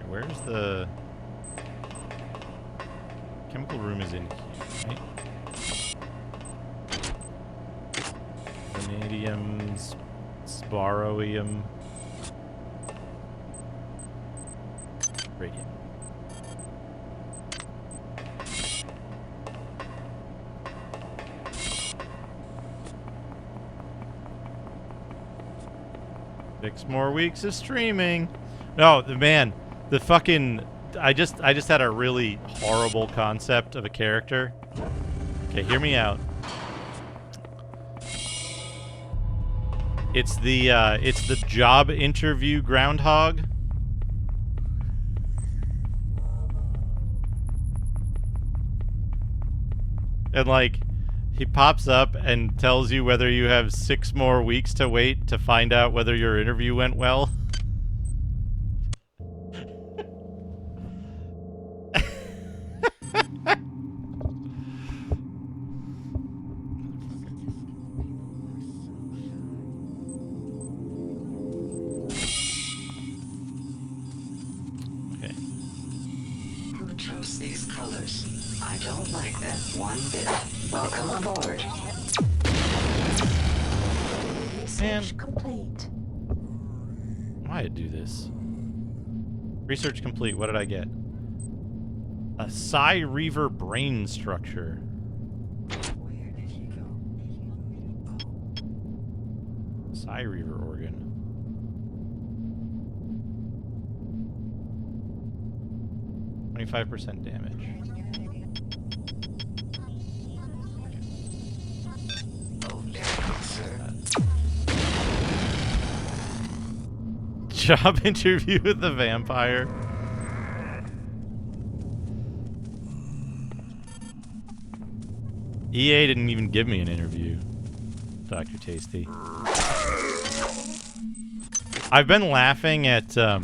Where's the chemical room? Is in here, right? Vanadium, sparoium, radium. Six more weeks of streaming. No, the fucking I just had a really horrible concept of a character. Okay, hear me out. It's the job interview groundhog. And like he pops up and tells you whether you have 6 more weeks to wait to find out whether your interview went well. Who chose these colors? I don't like them one bit. Welcome aboard. Research complete. Why'd do this? Research complete. What did I get? A Psi Reaver brain structure. Where did he go? Psi Reaver organ. 25% damage. Oh, there, sir. Job interview with the vampire. EA didn't even give me an interview, Dr. Tasty. I've been laughing at the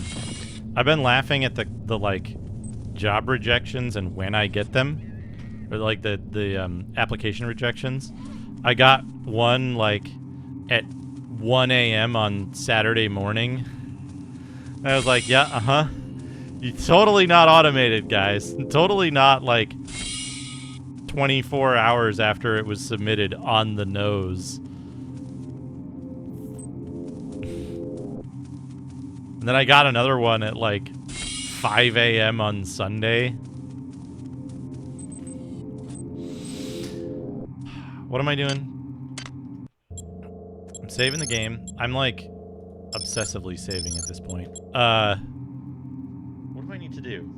like job rejections and when I get them, or like the application rejections. I got one like at 1 a.m. on Saturday morning. I was like, yeah, you totally not automated, guys. Totally not like 24 hours after it was submitted on the nose. And then I got another one at like 5 a.m. on Sunday. What am I doing? I'm saving the game. I'm like obsessively saving at this point. What do I need to do?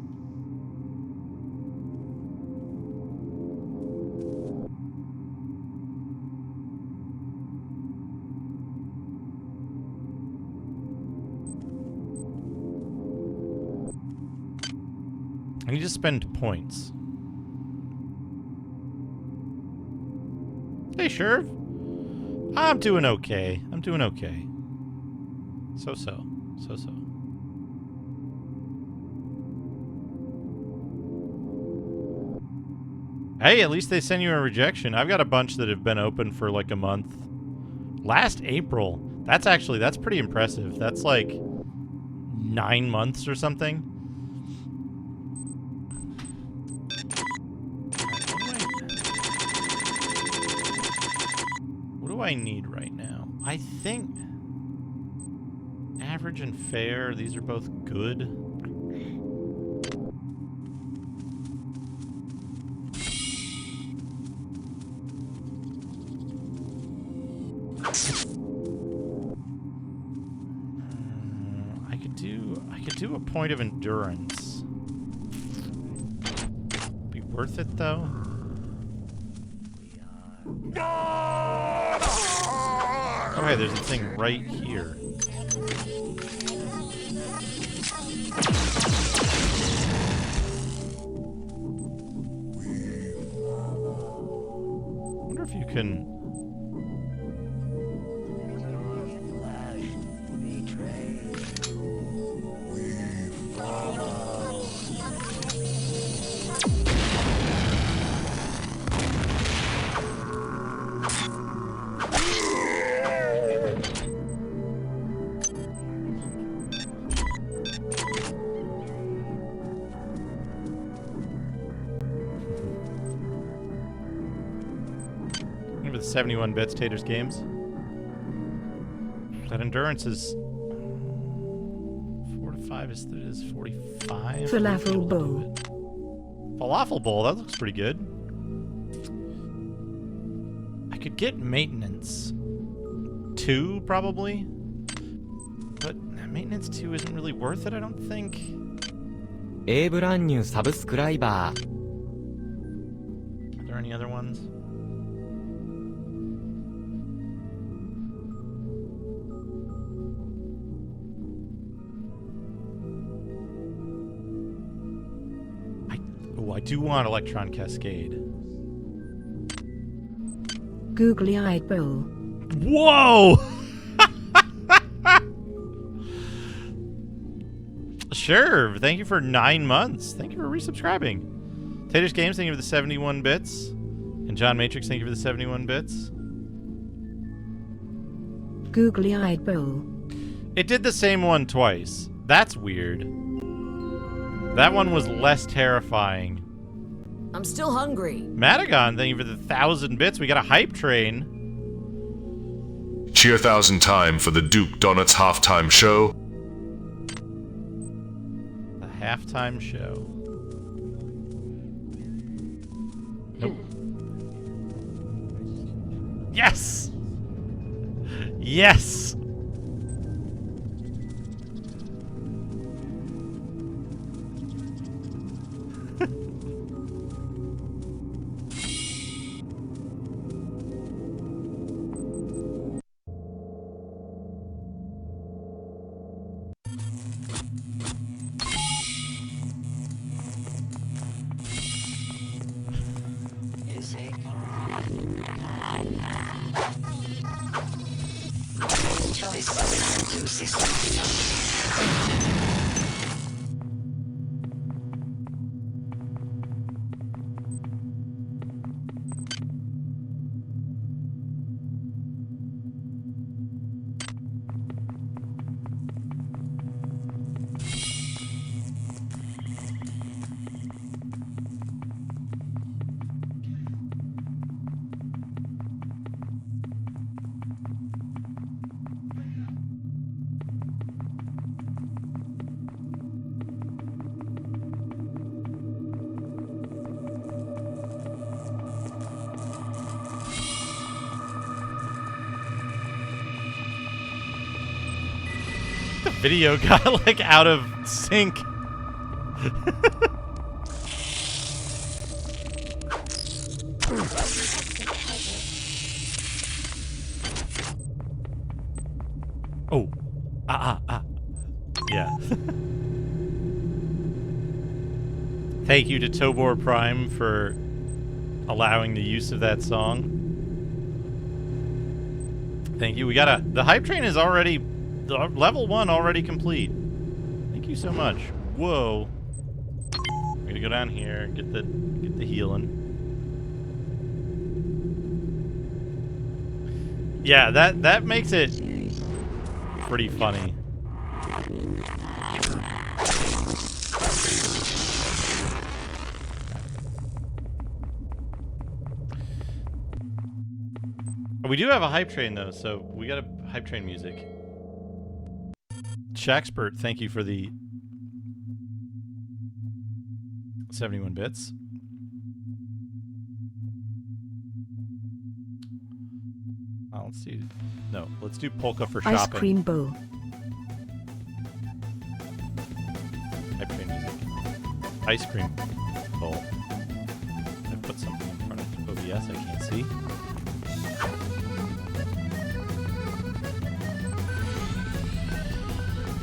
need to spend points. Hey, Sherv. I'm doing okay. I'm doing okay. So-so. So-so. Hey, at least they send you a rejection. I've got a bunch that have been open for like a month. Last April. That's pretty impressive. That's like 9 months or something. What do I need right now? I think average and fair, these are both good. I could do a point of endurance. Be worth it though. Okay, there's a thing right here. I wonder if you can. Remember the 71 bits Taters games? That endurance is 4 to 5 is 45. Falafel bowl. Falafel bowl, that looks pretty good. I could get maintenance 2 probably, but maintenance 2 isn't really worth it, I don't think. ブランニューサブスクライバー Are there any other ones? I do want Electron Cascade. Googly-eyed bowl. Whoa! Sure. Thank you for 9 months. Thank you for resubscribing. Taters Games, thank you for the 71 bits. And John Matrix, thank you for the 71 bits. Googly-eyed bowl. It did the same one twice. That's weird. That one was less terrifying. I'm still hungry. Madagon, thank you for the 1,000 bits. We got a hype train. Cheer 1,000 time for the Duke Donuts halftime show. The halftime show. Nope. Yes! Yes! Video got like out of sync. Oh. Yeah. Thank you to Tobor Prime for allowing the use of that song. Thank you. The hype train is already, level 1 already complete. Thank you so much. Whoa. We're gonna go down here and get the healing. Yeah, that makes it pretty funny. We do have a hype train though, so we got a hype train music. Shaxpert, thank you for the 71 bits. Let's do... No, let's do Polka for shopping. Ice cream bowl. Hype train music. Ice cream bowl. I put something in front of OBS I can't see.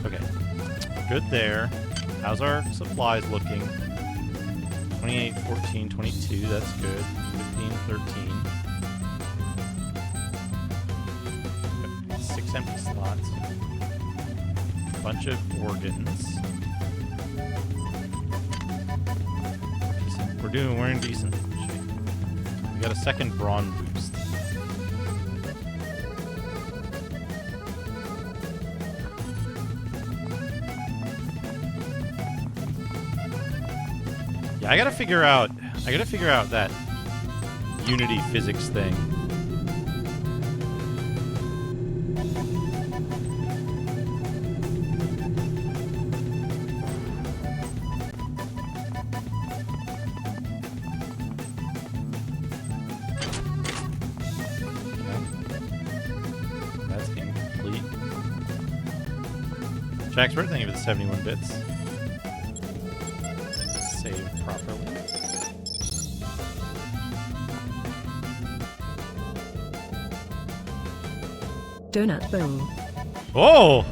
Okay. Good there. How's our supplies looking? 28, 14, 22, that's good. 15, 13. 6 empty slots. Bunch of organs. Decent. We're in decent shape. We got a second brawn boost. Yeah, I gotta figure out that Unity physics thing. Jack's thank you for the 71 bits. Save properly. Donut bowl. Oh!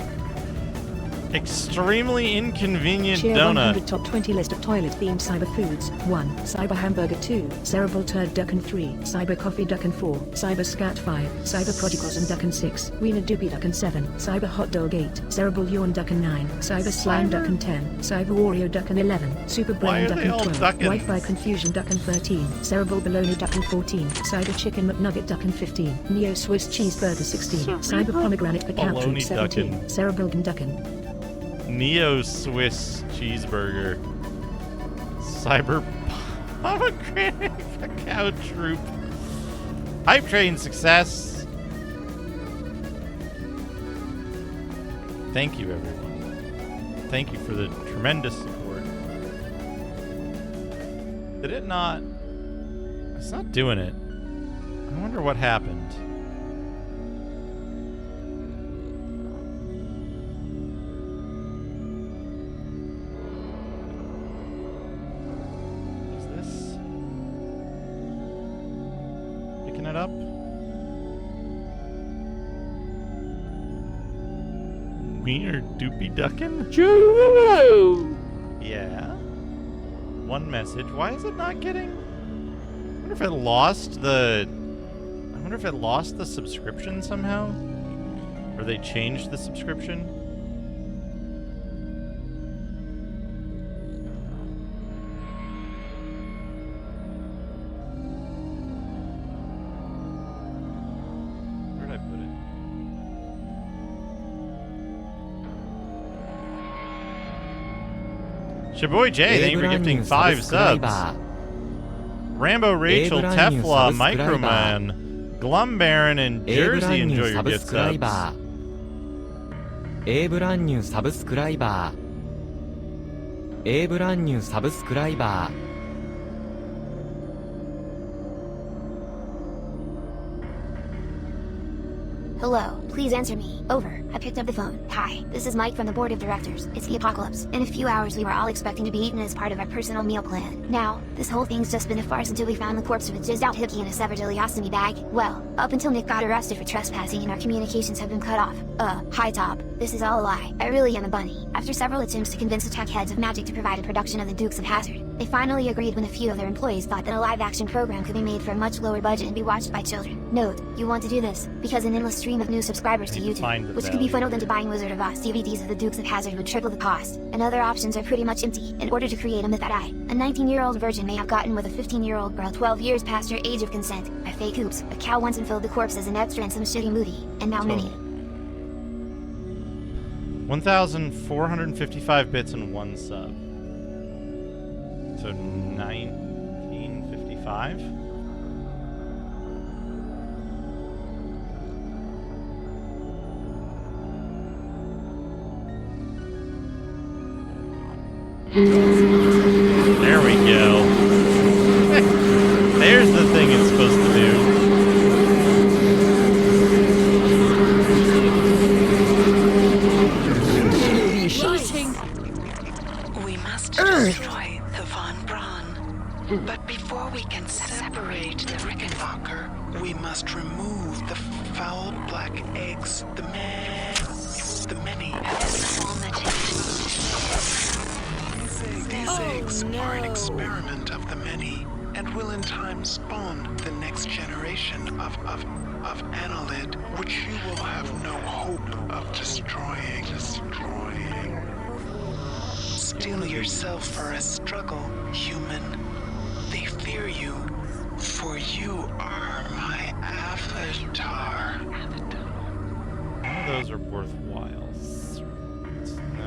Extremely inconvenient Cheer donut. 100 top 20 list of toilet-themed cyber foods. 1. Cyber hamburger. 2. Cerebral turd ducken. 3. Cyber coffee ducken. 4. Cyber scat. 5. Cyber prodigos ducken. 6. Wiener doopy ducken. 7. Cyber hot dog. 8. Cerebral yawn ducken. 9. Cyber slime ducken. 10. Cyber Oreo ducken. 11. Super brain ducken. 12. Wi-Fi confusion ducken. 13. Cerebral bologna ducken. 14. Cyber chicken McNugget ducken. 15. Neo Swiss cheeseburger. 16. Cyber pomegranate pecan fruit. 17. Cerebral ducken. Neo Swiss cheeseburger. Cyber pomegranate cacao troop. Hype train success. Thank you, everyone. Thank you for the tremendous support. Did it not? It's not doing it. I wonder what happened. It up. Wiener doopy duckin'? Yeah. One message. Why is it not getting? I wonder if it lost the. I wonder if it lost the subscription somehow, or they changed the subscription. Shaboy J, thank you for gifting 5 subs. Rambo Rachel, Tefla, Microman, Glum Baron, and Jersey enjoy your gift subs. brand new subscriber. brand new subscriber. Hello, please answer me. Over. I picked up the phone. Hi, this is Mike from the board of directors. It's the apocalypse. In a few hours we were all expecting to be eaten as part of our personal meal plan. Now, this whole thing's just been a farce until we found the corpse of a jizzed out hippie in a severed ileostomy bag. Well, up until Nick got arrested for trespassing and our communications have been cut off. Hi Top. This is all a lie. I really am a bunny. After several attempts to convince the tech heads of Magic to provide a production of the Dukes of Hazzard, they finally agreed when a few of their employees thought that a live-action program could be made for a much lower budget and be watched by children. Note, you want to do this, because an endless stream of new subscribers to YouTube, which could be funneled into buying Wizard of Oz DVDs of the Dukes of Hazzard would triple the cost, and other options are pretty much empty. In order to create a myth that a 19-year-old virgin may have gotten with a 15-year-old girl 12 years past her age of consent, by fake hoops, a cow once and filled the corpse as an extra in some shitty movie, and now many. 1,455 bits and 1 sub. So 1955? There we go. There's the thing it's supposed to do. We must destroy the Von Braun. But before we can separate the Rickenbacker, we must remove the foul black eggs, the many. These eggs are an experiment of the many, and will in time spawn the next generation of Annelid, which you will have no hope of destroying. Steel yourself for a struggle, human. They fear you, for you are my avatar. None of those are worthwhile. No.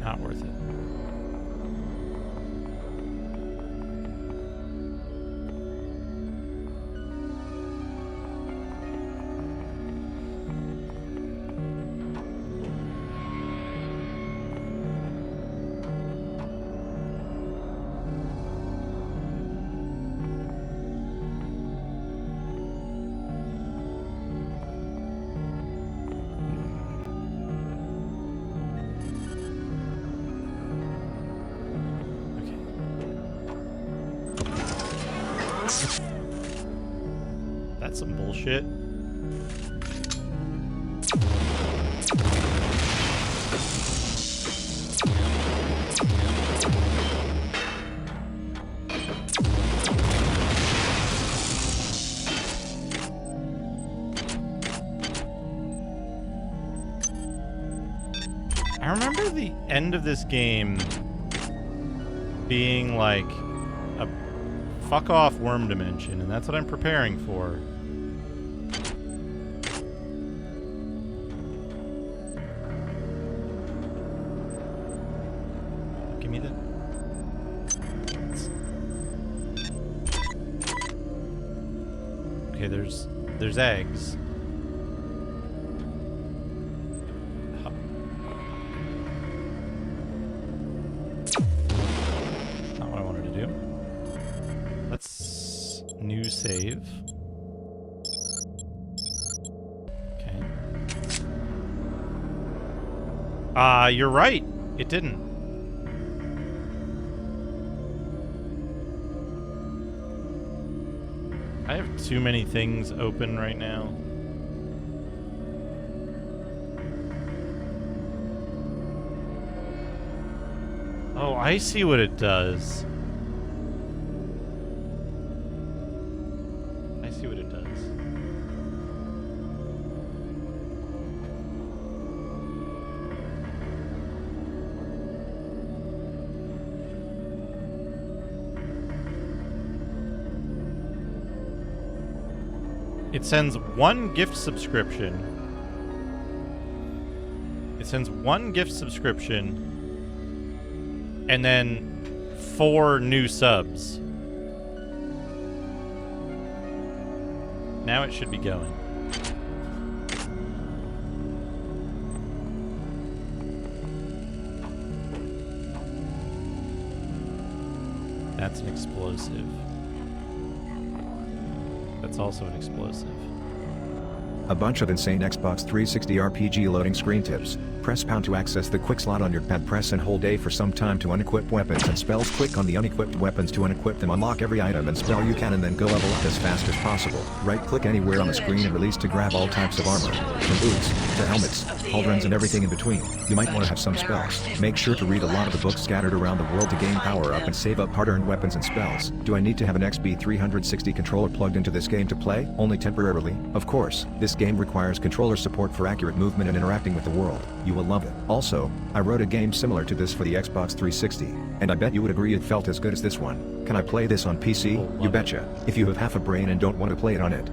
Not worth it. That's some bullshit. I remember the end of this game being like a fuck off worm dimension, and that's what I'm preparing for. Give me the... Okay, there's eggs. Not what I wanted to do. Let's new save. Okay. You're right. It didn't. I have too many things open right now. Oh, I see what it does. I see what it does. It sends one gift subscription. It sends one gift subscription and then 4 new subs. Now it should be going. that's an explosive. That's also an explosive. A bunch of insane Xbox 360 RPG loading screen tips. Press pound to access the quick slot on your pad. Press and hold A for some time to unequip weapons and spells. Click on the unequipped weapons to unequip them. Unlock every item and spell you can and then go level up as fast as possible. Right click anywhere on the screen and release to grab all types of armor. From boots, to helmets, pauldrons and everything in between. You might want to have some spells. Make sure to read a lot of the books scattered around the world to gain power up and save up hard-earned weapons and spells. Do I need to have an XB360 controller plugged into this game to play? Only temporarily, of course. This game requires controller support for accurate movement and interacting with the world. You will love it. Also, I wrote a game similar to this for the Xbox 360, and I bet you would agree it felt as good as this one. Can I play this on PC? You betcha. If you have half a brain and don't want to play it on it.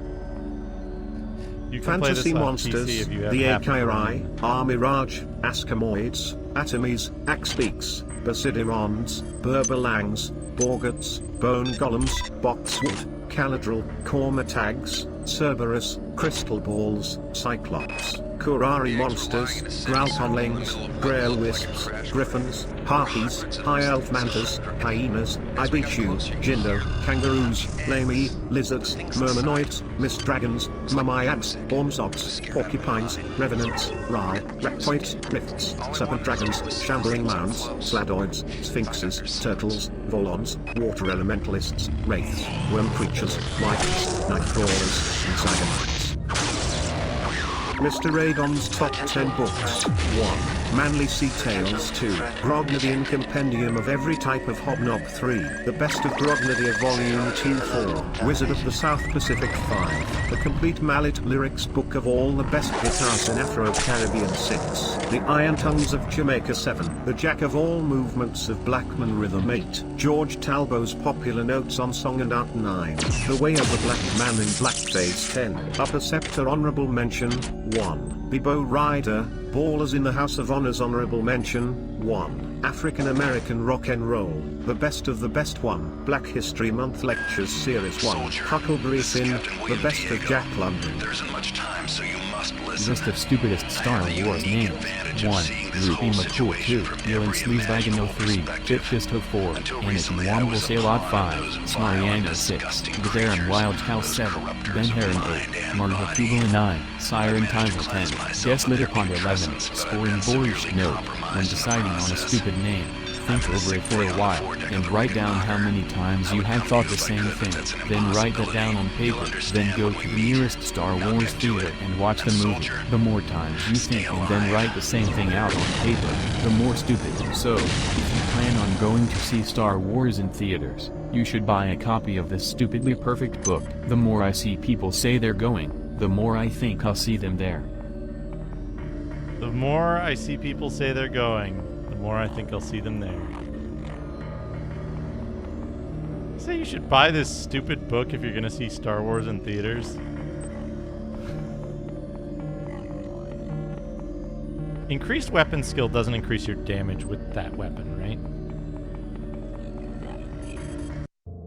You can Fantasy play this on monsters, PC if you have the half a brain. Akai, Armirage, Askamoids, Atomies, Axpeaks, Basidirons, Burbalangs, Borgats, Bone Golems, Boxwood, Caladril, Cormatags, Cerberus, Crystal Balls, Cyclops, Kurari monsters, Gralconlings, Grail Wisps, Griffins, Harpies, High Elf Mantas, Hyenas, Ibichu, Jindo, Kangaroos, Lamey, Lizards, Murminoids, Mist Dragons, Mamayads, Ormzods, Porcupines, Revenants, Ral, Reptoids, Rifts, Serpent Dragons, Shambling Mounds, Sladoids, Sphinxes, Turtles, Volons, Water Elementalists, Wraiths, Worm Creatures, Myths, Night Crawlers, and Cybermites. Mr. Aegon's Top 10 Books. 1. Manly Sea Tales. 2. Grognadian Compendium of Every Type of Hobnob. 3. The Best of Grognadia Volume 2. 4. Wizard of the South Pacific. 5. The Complete Mallet Lyrics Book of All the Best Guitars in Afro-Caribbean. 6. The Iron Tongues of Jamaica. 7. The Jack of All Movements of Blackman Rhythm. 8. George Talbot's Popular Notes on Song and Art. 9. The Way of the Black Man in Blackface. 10. Upper Scepter Honorable Mention. 1. Bibo Rider, Ballers in the House of Honors Honorable Mention. 1. African American Rock and Roll, The Best of the Best. 1. Black History Month Lectures Series 1. Huckleberry Finn, The Best of Jack London. There isn't much time, so you must listen. List of stupidest Star Wars names. 1. Ruby McCool 2. Dylan Sleazewagon 03. Chipshisto 4. Anakin Womble Sailot 5. Smariango 6. Gadarin Wild Cow 7. Ben Heron 8. Marga Kubala 9. Siren Tiger 10. Guest lit upon 11. Scoring Boorish note. When deciding on a stupid name, think over it for a while, and write down how many times you have thought the same thing. Then write that down on paper. Then go to the nearest Star Wars theater and watch the movie. The more times you think and then write the same thing out on paper, the more stupid. So, if you plan on going to see Star Wars in theaters, you should buy a copy of this stupidly perfect book. The more I see people say they're going, the more I think I'll see them there. The more I see people say they're going, the more I think I'll see them there. Say you should buy this stupid book if you're gonna see Star Wars in theaters. Increased weapon skill doesn't increase your damage with that weapon, right?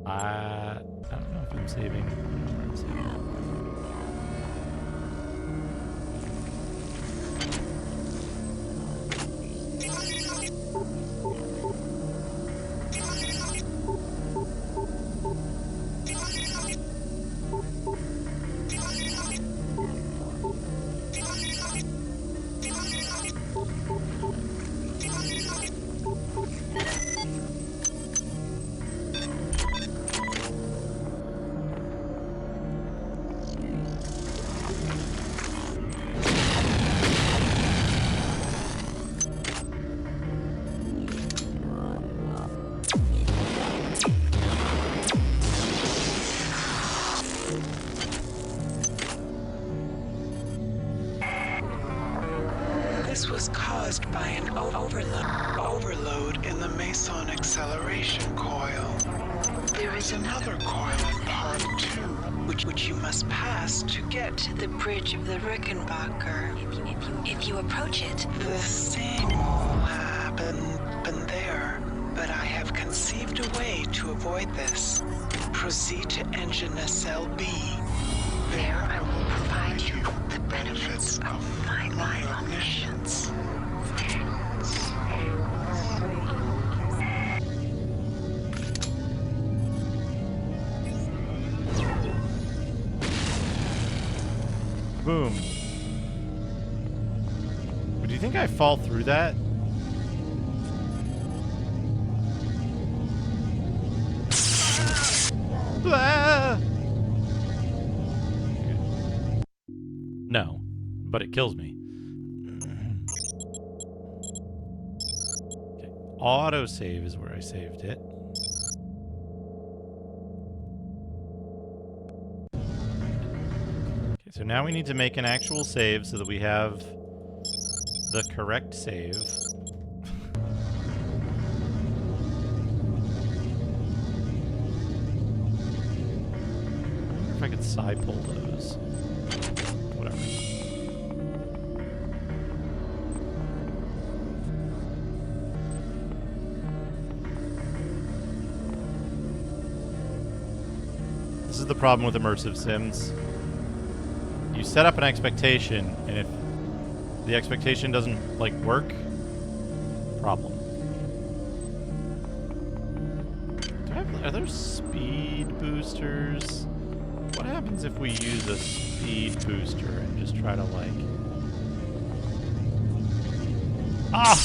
I don't know if I'm saving. I don't know where I'm saving. This was caused by an overload in the Meson acceleration coil. There is another coil in part 2, which you must pass to get to the bridge of the Rickenbacker. If you approach it, the same will happen there. But I have conceived a way to avoid this. Proceed to engine nacelle B. There I will provide you the benefits of my omniscience. boom. But do you think I fall through that? Ah! Okay. No, but it kills me. Okay. Autosave is where I saved it. Okay, so now we need to make an actual save so that we have the correct save. If I could side pull those. Whatever. This is the problem with immersive sims. You set up an expectation, and if the expectation doesn't, like, work, problem. Are there speed boosters? What happens if we use a speed booster and just try to, like... Ah!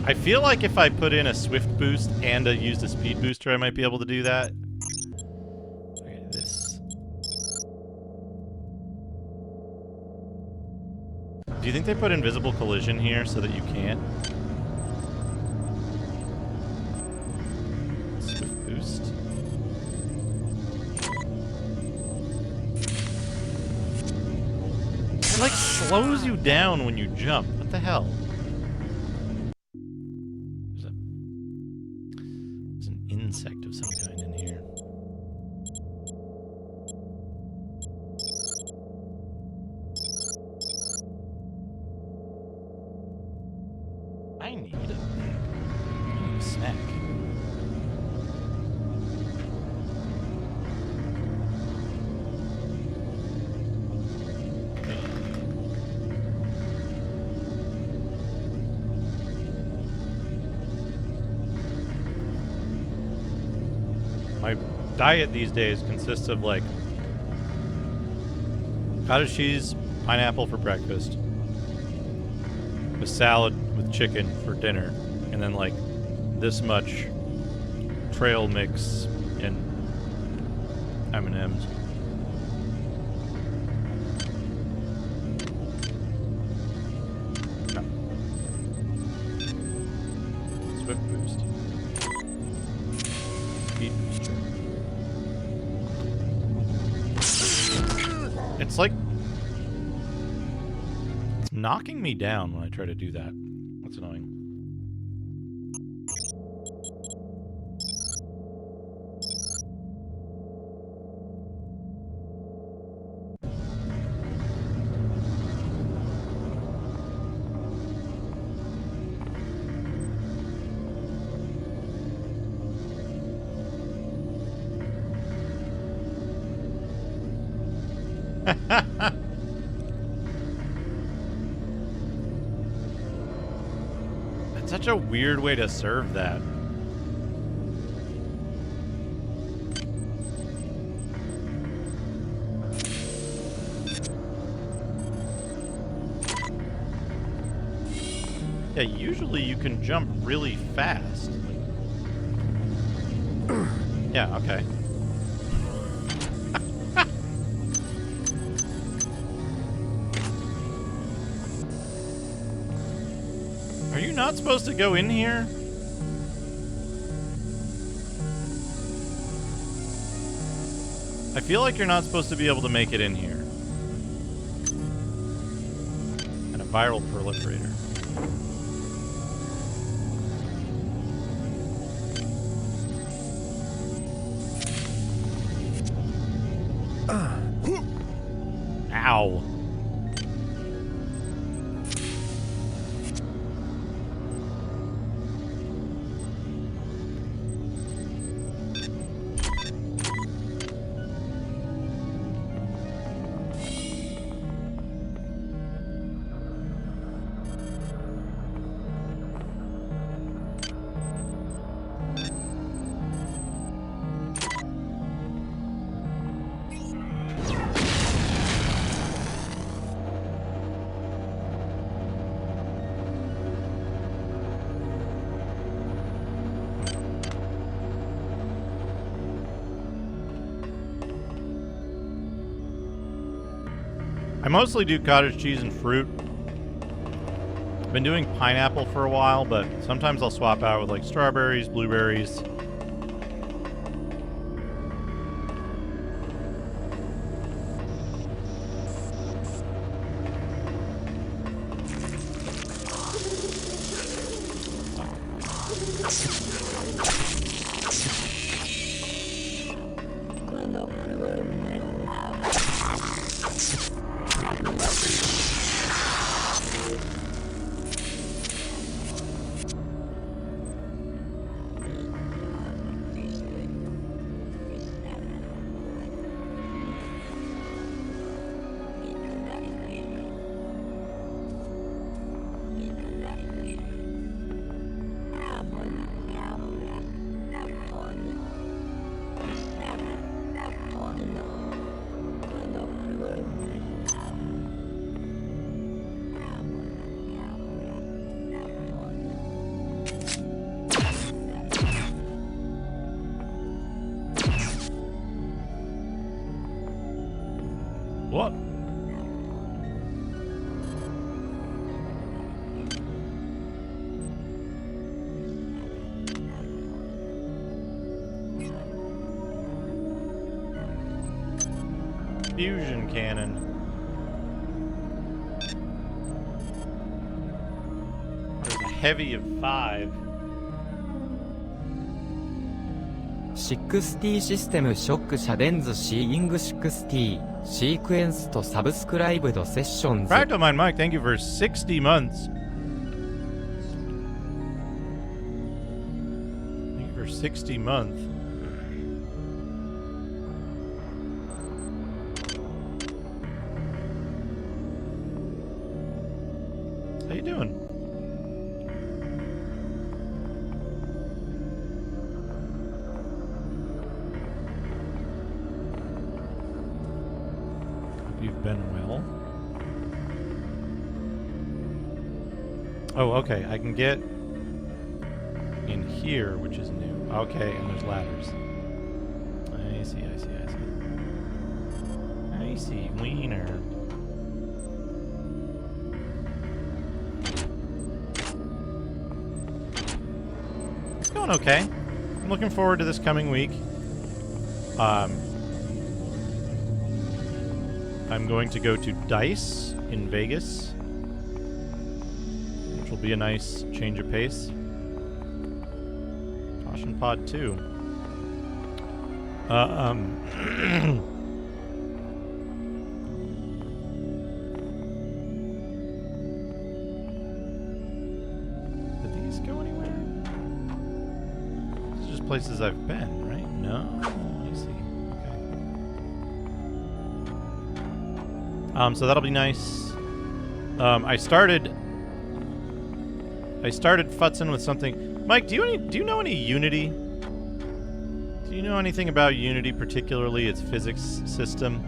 I feel like if I put in a swift boost and used a speed booster, I might be able to do that. Okay, this... Do you think they put invisible collision here so that you can't? Swift boost. It like slows you down when you jump. What the hell? There's an insect of some kind in here. I need a snack. My diet these days consists of, like, cottage cheese, pineapple for breakfast, a salad with chicken for dinner, and then, like, this much trail mix and M&Ms. Swift boost. Speed booster. It's like... It's knocking me down when I try to do that. That's annoying. That's such a weird way to serve that. Yeah, usually you can jump really fast. Yeah, okay. Are you not supposed to go in here? I feel like you're not supposed to be able to make it in here. And a viral proliferator. Ow. I mostly do cottage cheese and fruit. I've been doing pineapple for a while, but sometimes I'll swap out with like strawberries, blueberries. What? Fusion cannon. There's a heavy of 5. 60システムショックシャデンズシーイング60シークエンスとサブスクライブドセッションズ Fractal Mind Mike, thank you for 60 months. Thank you for 60 months. How you doing? You've been well. Oh, okay. I can get in here, which is new. Okay, and there's ladders. I see. I see. Wiener. It's going okay. I'm looking forward to this coming week. I'm going to go to DICE in Vegas, which will be a nice change of pace. Caution Pod 2. Did these go anywhere? These are just places I've been, right? No? I see. So that'll be nice. I started futzing with something. Mike, do you know any Unity? Do you know anything about Unity, particularly its physics system?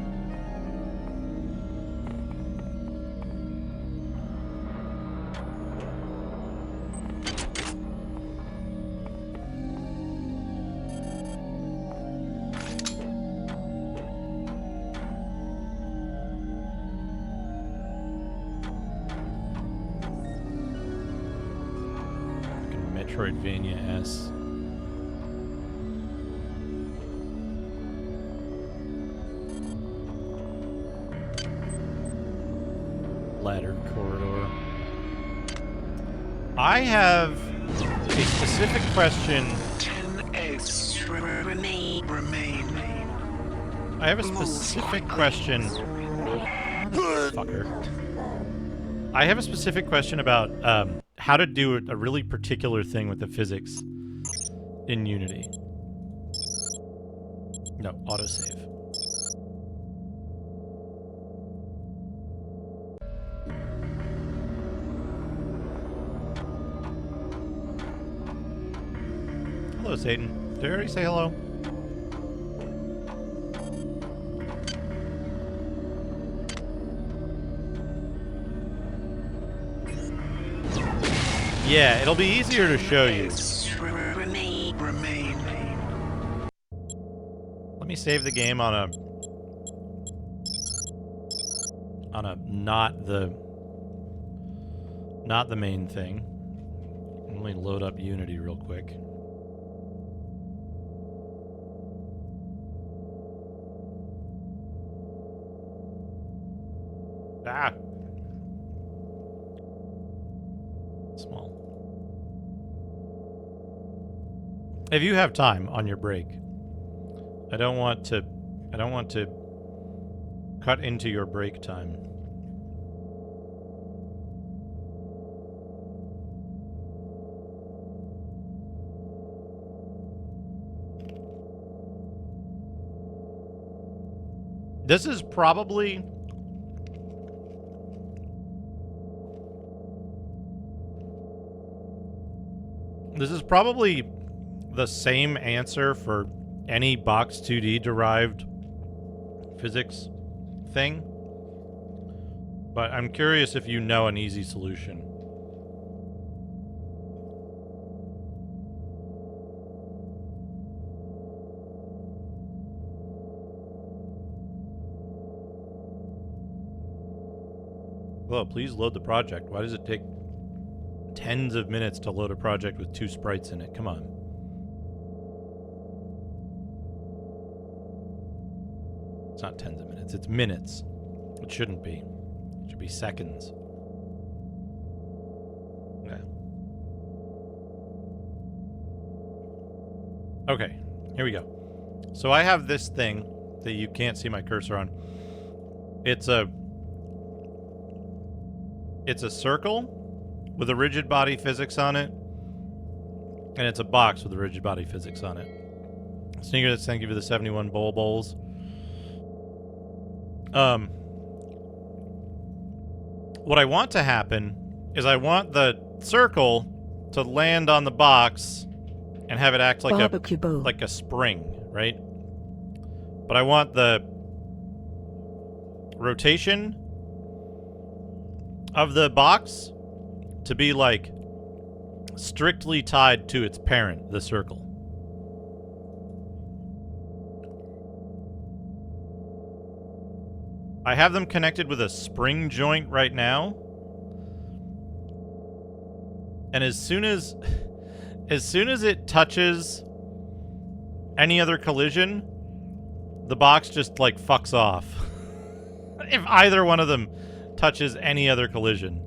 Metroidvania-S. Ladder corridor. I have a specific question. 10 eggs remain. I have a specific question. Motherfucker. I have a specific question about how to do a really particular thing with the physics in Unity. No, autosave. Hello, Satan. Did I already say hello? Yeah, it'll be easier to show you. Remain. Let me save the game on on a not the main thing. Let me load up Unity real quick. Ah. Small. If you have time on your break, I don't want to cut into your break time. This is probably the same answer for any box 2D derived physics thing, but I'm curious if you know an easy solution. Hello, please load the project. Why does it take tens of minutes to load a project with 2 sprites in it? Come on. It's not tens of minutes, it's minutes. It shouldn't be. It should be seconds. Yeah. Okay, here we go. So I have this thing that you can't see my cursor on. It's a circle with a rigid body physics on it, and it's a box with a rigid body physics on it. Sneaker, thank you for the 71 bowls. What I want to happen is I want the circle to land on the box and have it act like a spring, right? But I want the rotation of the box to be like strictly tied to its parent, the circle. I have them connected with a spring joint right now. And as soon as it touches any other collision, the box just like fucks off. If either one of them touches any other collision.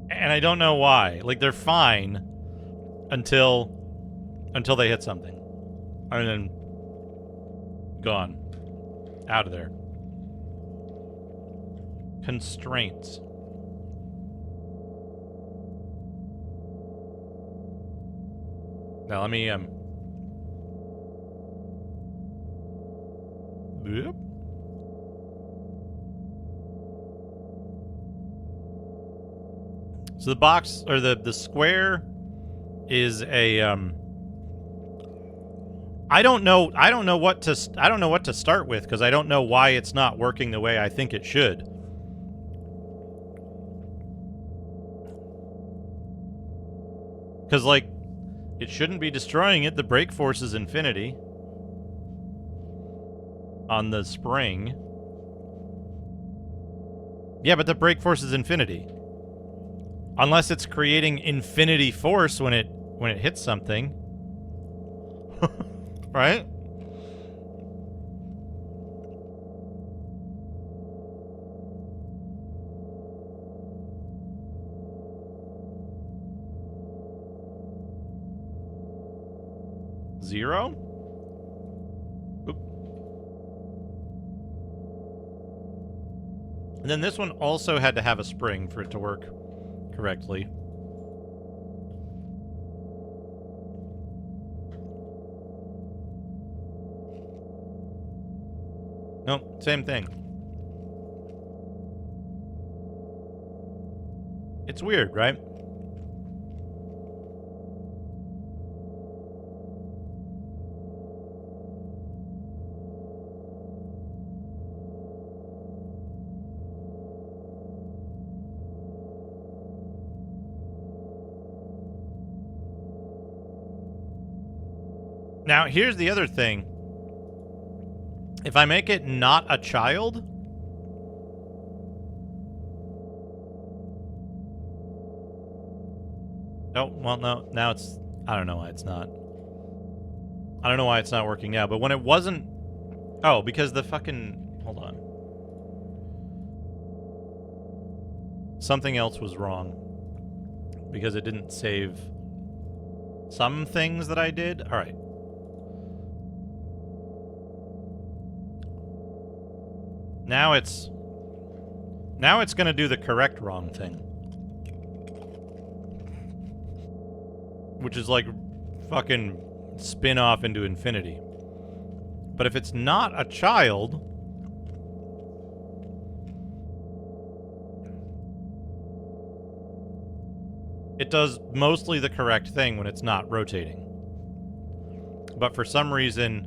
And I don't know why. Like, they're fine until they hit something. And then gone. Out of there. Constraints. Now let me Yep. So the box, or the square, is a I don't know what to start with, because I don't know why it's not working the way I think it should. Because, like, it shouldn't be destroying it. The brake force is infinity on the spring. Yeah, but the brake force is infinity. Unless it's creating infinity force when it hits something. Right? Zero? Oop. And then this one also had to have a spring for it to work correctly. Nope, same thing. It's weird, right? Now, here's the other thing. If I make it not a child... Oh, well, no. Now it's... I don't know why it's not. I don't know why it's not working now. But when it wasn't... Oh, because the fucking... Hold on. Something else was wrong. Because it didn't save some things that I did. All right. Now it's going to do the correct wrong thing. Which is like fucking spin off into infinity. But if it's not a child, it does mostly the correct thing when it's not rotating. But for some reason,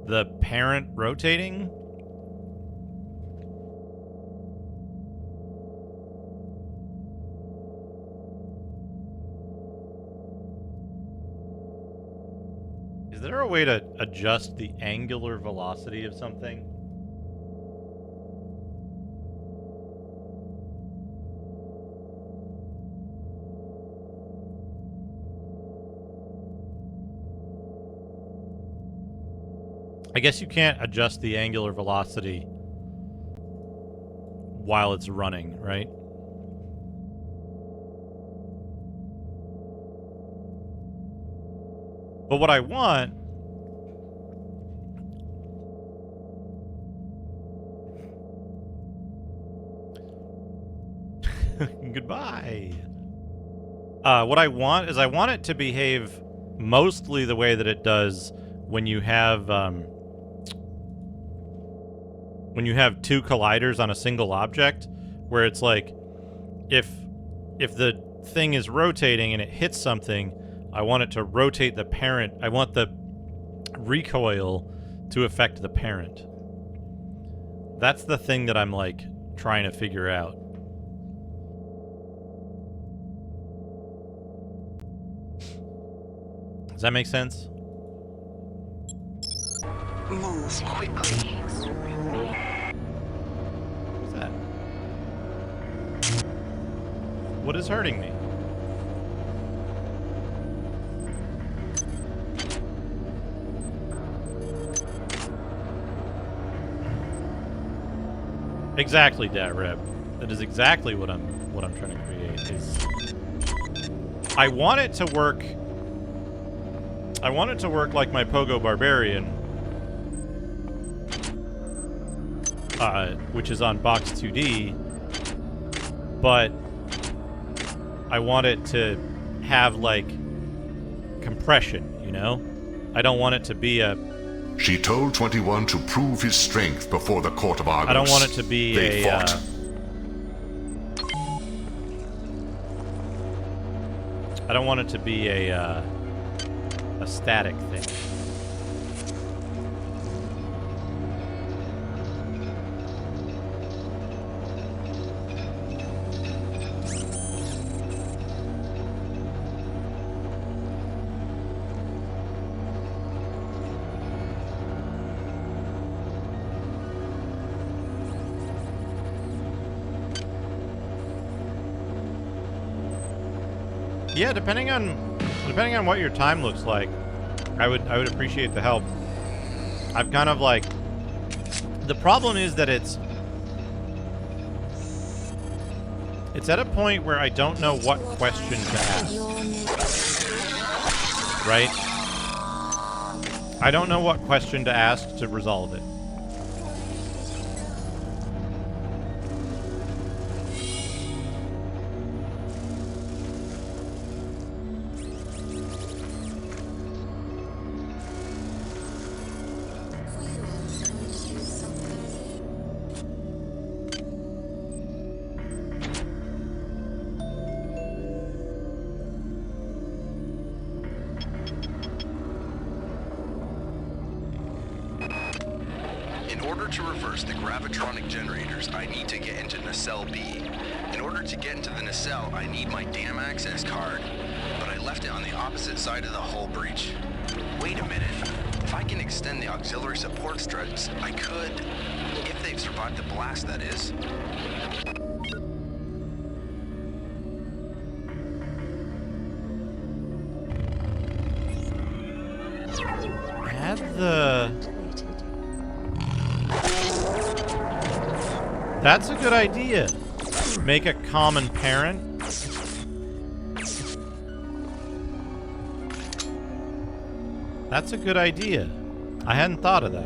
the parent rotating Is there a way to adjust the angular velocity of something? I guess you can't adjust the angular velocity while it's running, right? But what I want... Goodbye. What I want is I want it to behave mostly the way that it does when you have two colliders on a single object, where it's like if the thing is rotating and it hits something, I want it to rotate the parent. I want the recoil to affect the parent. That's the thing that I'm like trying to figure out. Does that make sense? Move quickly. What's that? What is hurting me? Exactly, Datreb. That is exactly what I'm trying to create. I want it to work. I want it to work like my Pogo Barbarian, which is on Box 2D, but I want it to have like compression, you know? I don't want it to be a... She told 21 to prove his strength before the court of Argos. I don't want it to be they fought. I don't want it to be a static thing. Yeah, depending on what your time looks like, I would appreciate the help. I've kind of like... The problem is that it's at a point where I don't know what question to ask. Right? I don't know what question to ask to resolve it. extend the auxiliary support struts, I could. If they've survived the blast, that is. Add the... That's a good idea. Make a common parent. That's a good idea. I hadn't thought of that.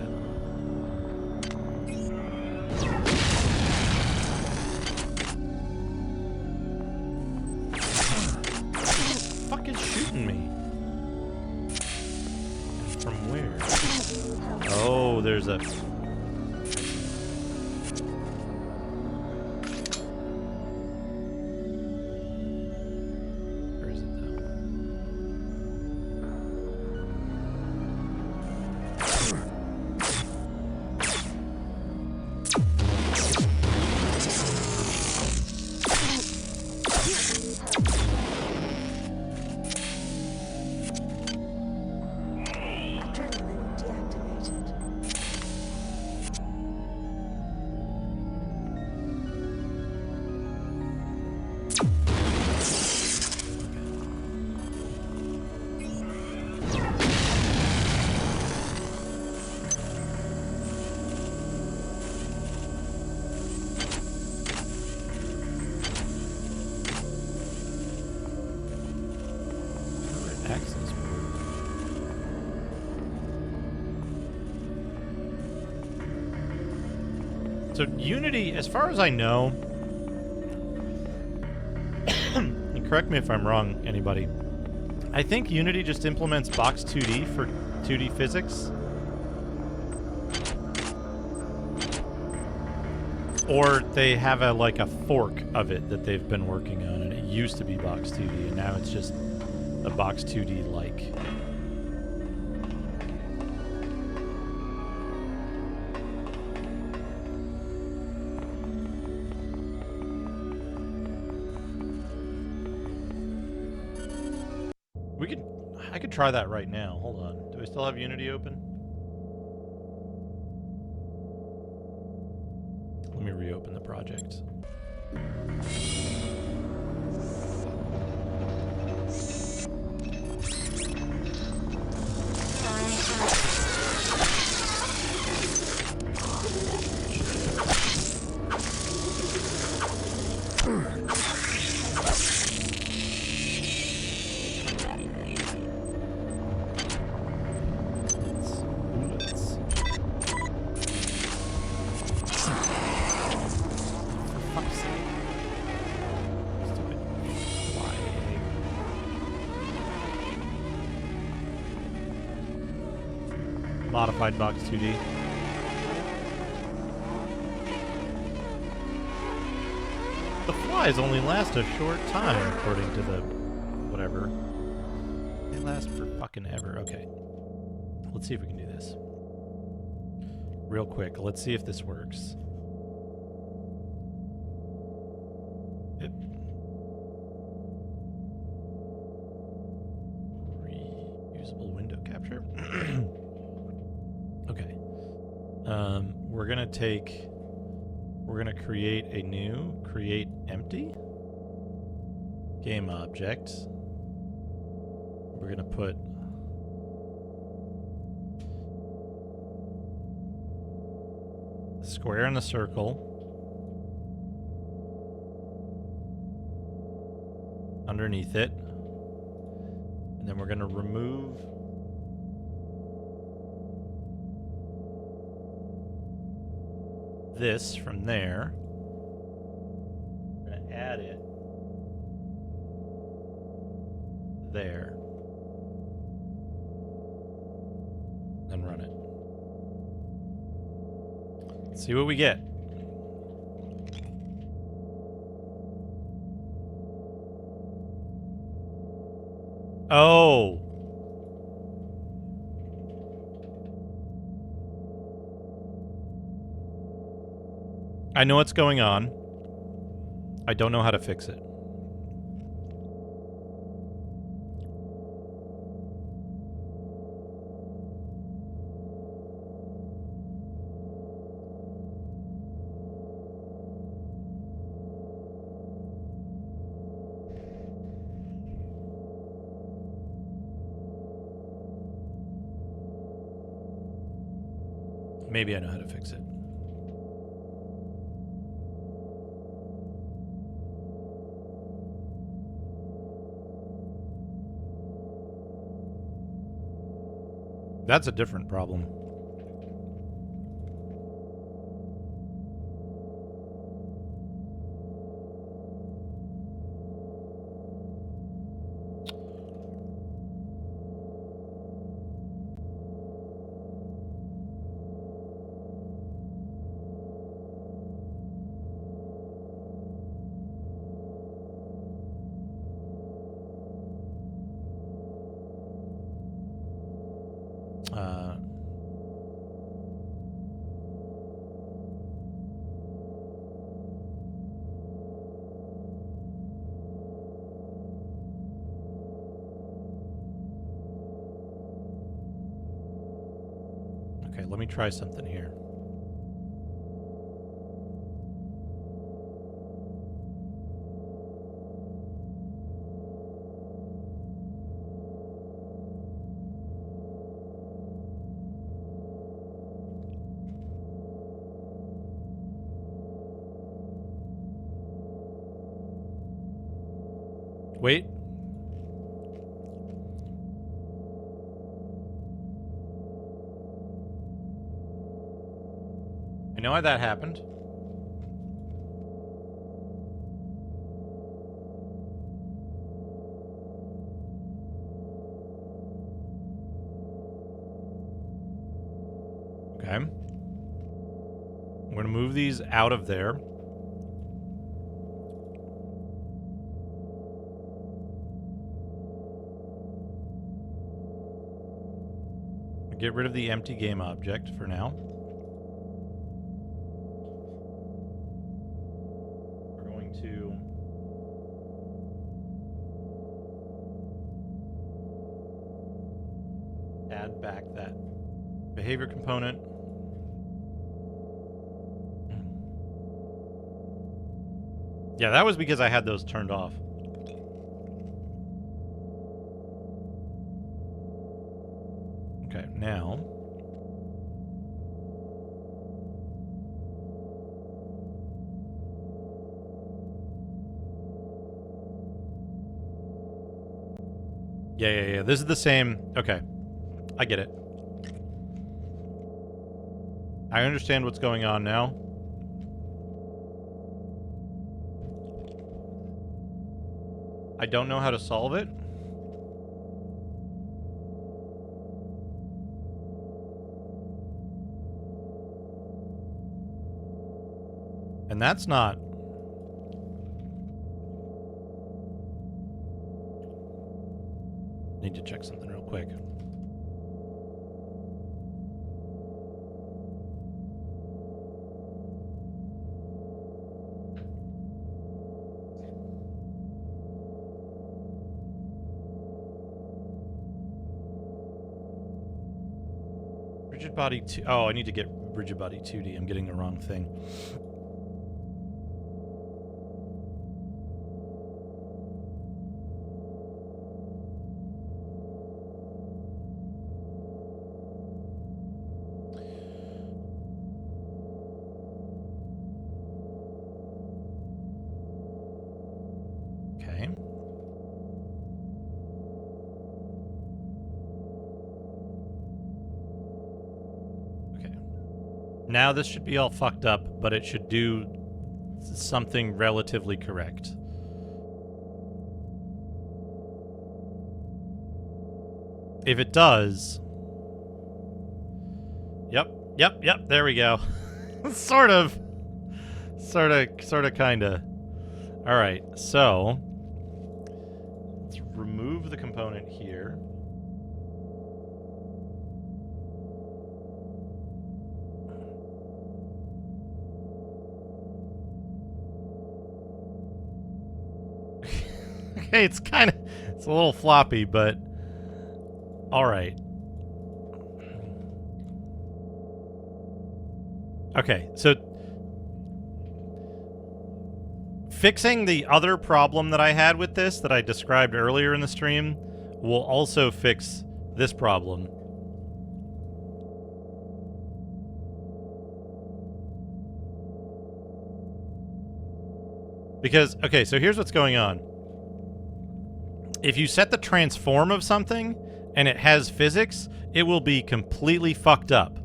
Who the fuck is shooting me? And from where? Oh, there's a... So Unity, as far as I know, and correct me if I'm wrong, anybody, I think Unity just implements Box 2D for 2D physics. Or they have like a fork of it that they've been working on, and it used to be Box 2D, and now it's just a Box 2D-like. I could try that right now. Hold on. Do I still have Unity open? Let me reopen the project. Modified Box 2D. The flies only last a short time, according to the whatever. They last for fucking ever. Okay. Let's see if we can do this. Real quick, let's see if this works. Reusable window capture. Okay. We're gonna create a new create empty game object. We're gonna put a square and a circle underneath it, and then we're gonna remove this from there. We're going to add it there and run it. Let's see what we get. Oh. I know what's going on. I don't know how to fix it. Maybe I know how to fix it. That's a different problem. Okay, let me try something here. Wait. I know how that happened. Okay. I'm going to move these out of there. Get rid of the empty game object for now. We're going to add back that behavior component. Yeah, that was because I had those turned off. Okay, now Yeah. This is the same. Okay. I get it. I understand what's going on now. I don't know how to solve it. And that's not... Need to check something real quick. Rigid body 2. Oh, I need to get rigid body 2D. I'm getting the wrong thing. Okay. Now this should be all fucked up, but it should do something relatively correct. If it does... Yep, there we go. Sort of, kinda. Alright, so... let's remove the component here. Okay, it's a little floppy, but all right. Okay, so fixing the other problem that I had with this that I described earlier in the stream will also fix this problem. Because, okay, so here's what's going on. If you set the transform of something and it has physics, it will be completely fucked up.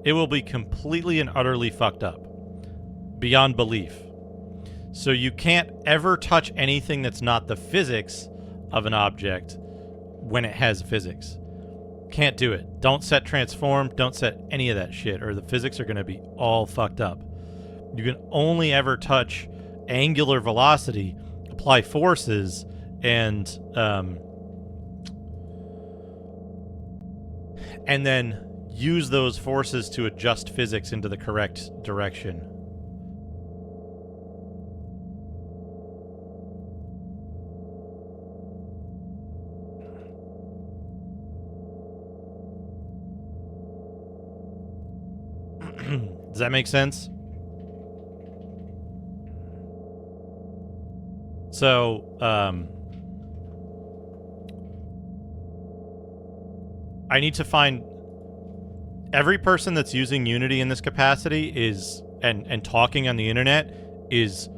It will be completely and utterly fucked up. Beyond belief. So you can't ever touch anything that's not the physics of an object when it has physics. Can't do it. Don't set transform, don't set any of that shit, or the physics are going to be all fucked up. You can only ever touch angular velocity, apply forces, and then use those forces to adjust physics into the correct direction. Does that make sense? So, I need to find every person that's using Unity in this capacity is and talking on the internet is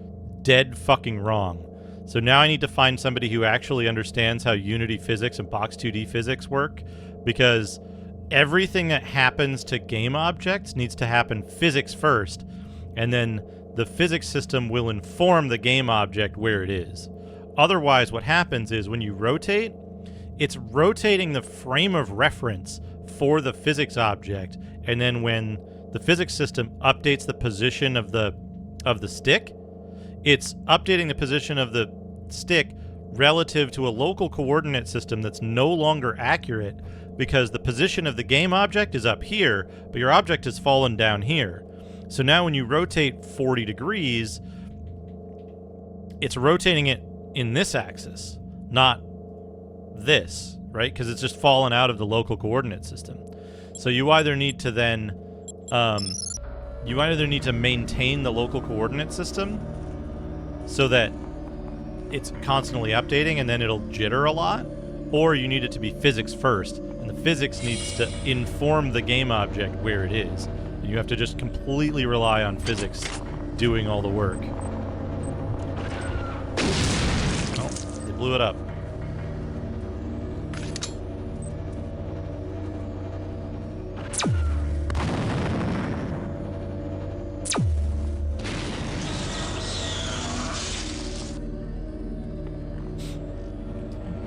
dead fucking wrong. So now I need to find somebody who actually understands how Unity physics and Box 2D physics work, because everything that happens to game objects needs to happen physics first, and then the physics system will inform the game object where it is. Otherwise, what happens is when you rotate, it's rotating the frame of reference for the physics object, and then when the physics system updates the position of the stick, it's updating the position of the stick relative to a local coordinate system that's no longer accurate, because the position of the game object is up here, but your object has fallen down here. So now when you rotate 40 degrees, it's rotating it in this axis, not this, right? Because it's just fallen out of the local coordinate system. So you either need to then, maintain the local coordinate system so that it's constantly updating and then it'll jitter a lot, or you need it to be physics first, and the physics needs to inform the game object where it is. And you have to just completely rely on physics doing all the work. Oh, they blew it up.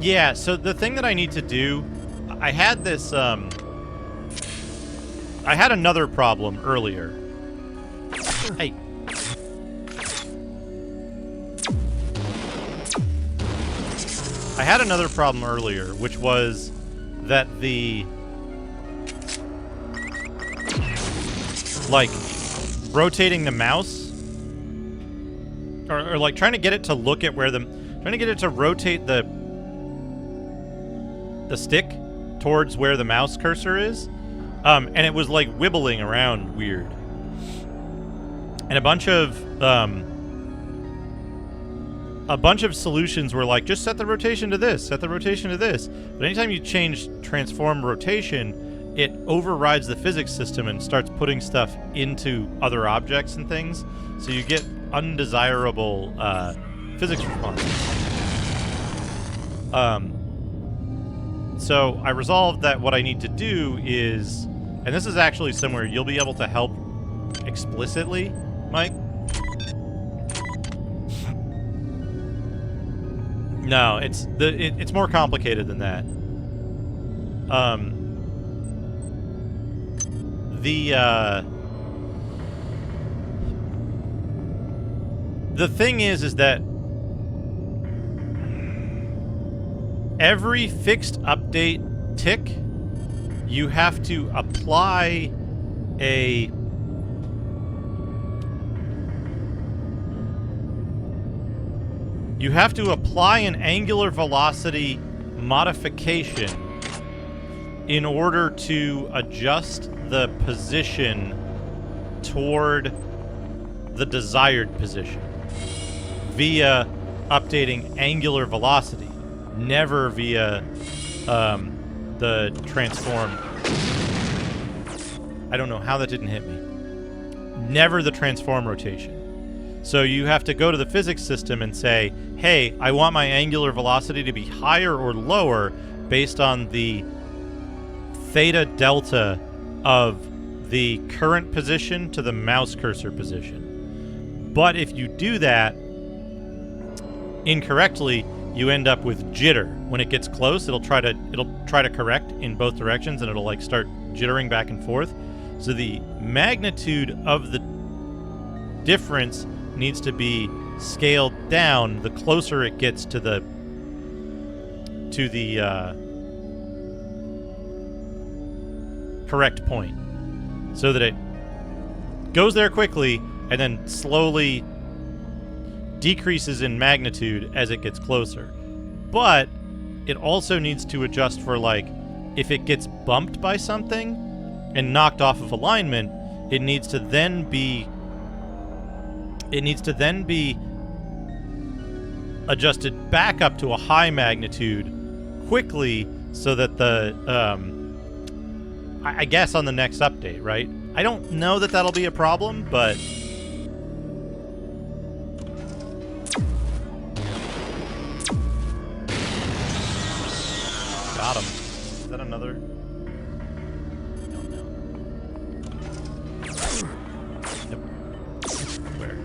Yeah, so the thing that I need to do, I had this, I had another problem earlier. Hey. I had another problem earlier, which was that the, like, rotating the mouse, or like trying to get it to look at where trying to get it to rotate the stick towards where the mouse cursor is, and it was like wibbling around weird. And a bunch of solutions were like, just set the rotation to this, set the rotation to this. But anytime you change transform rotation, it overrides the physics system and starts putting stuff into other objects and things. So you get undesirable physics responses. So I resolved that what I need to do is, and this is actually somewhere you'll be able to help explicitly, Mike. No, it's more complicated than that. The thing is that every fixed update tick, you have to apply a an angular velocity modification in order to adjust the position toward the desired position via updating angular velocity. Never via the transform. I don't know how that didn't hit me. Never the transform rotation. So you have to go to the physics system and say, hey, I want my angular velocity to be higher or lower based on the theta delta of the current position to the mouse cursor position. But if you do that incorrectly, you end up with jitter. When it gets close, it'll try to correct in both directions, and it'll like start jittering back and forth. So the magnitude of the difference needs to be scaled down the closer it gets to the correct point, so that it goes there quickly and then slowly decreases in magnitude as it gets closer. But it also needs to adjust for, like, if it gets bumped by something and knocked off of alignment, it needs to then be adjusted back up to a high magnitude quickly, so that the I guess on the next update, right? I don't know that that'll be a problem, but got him. Is that another? I don't know. Nope. Where?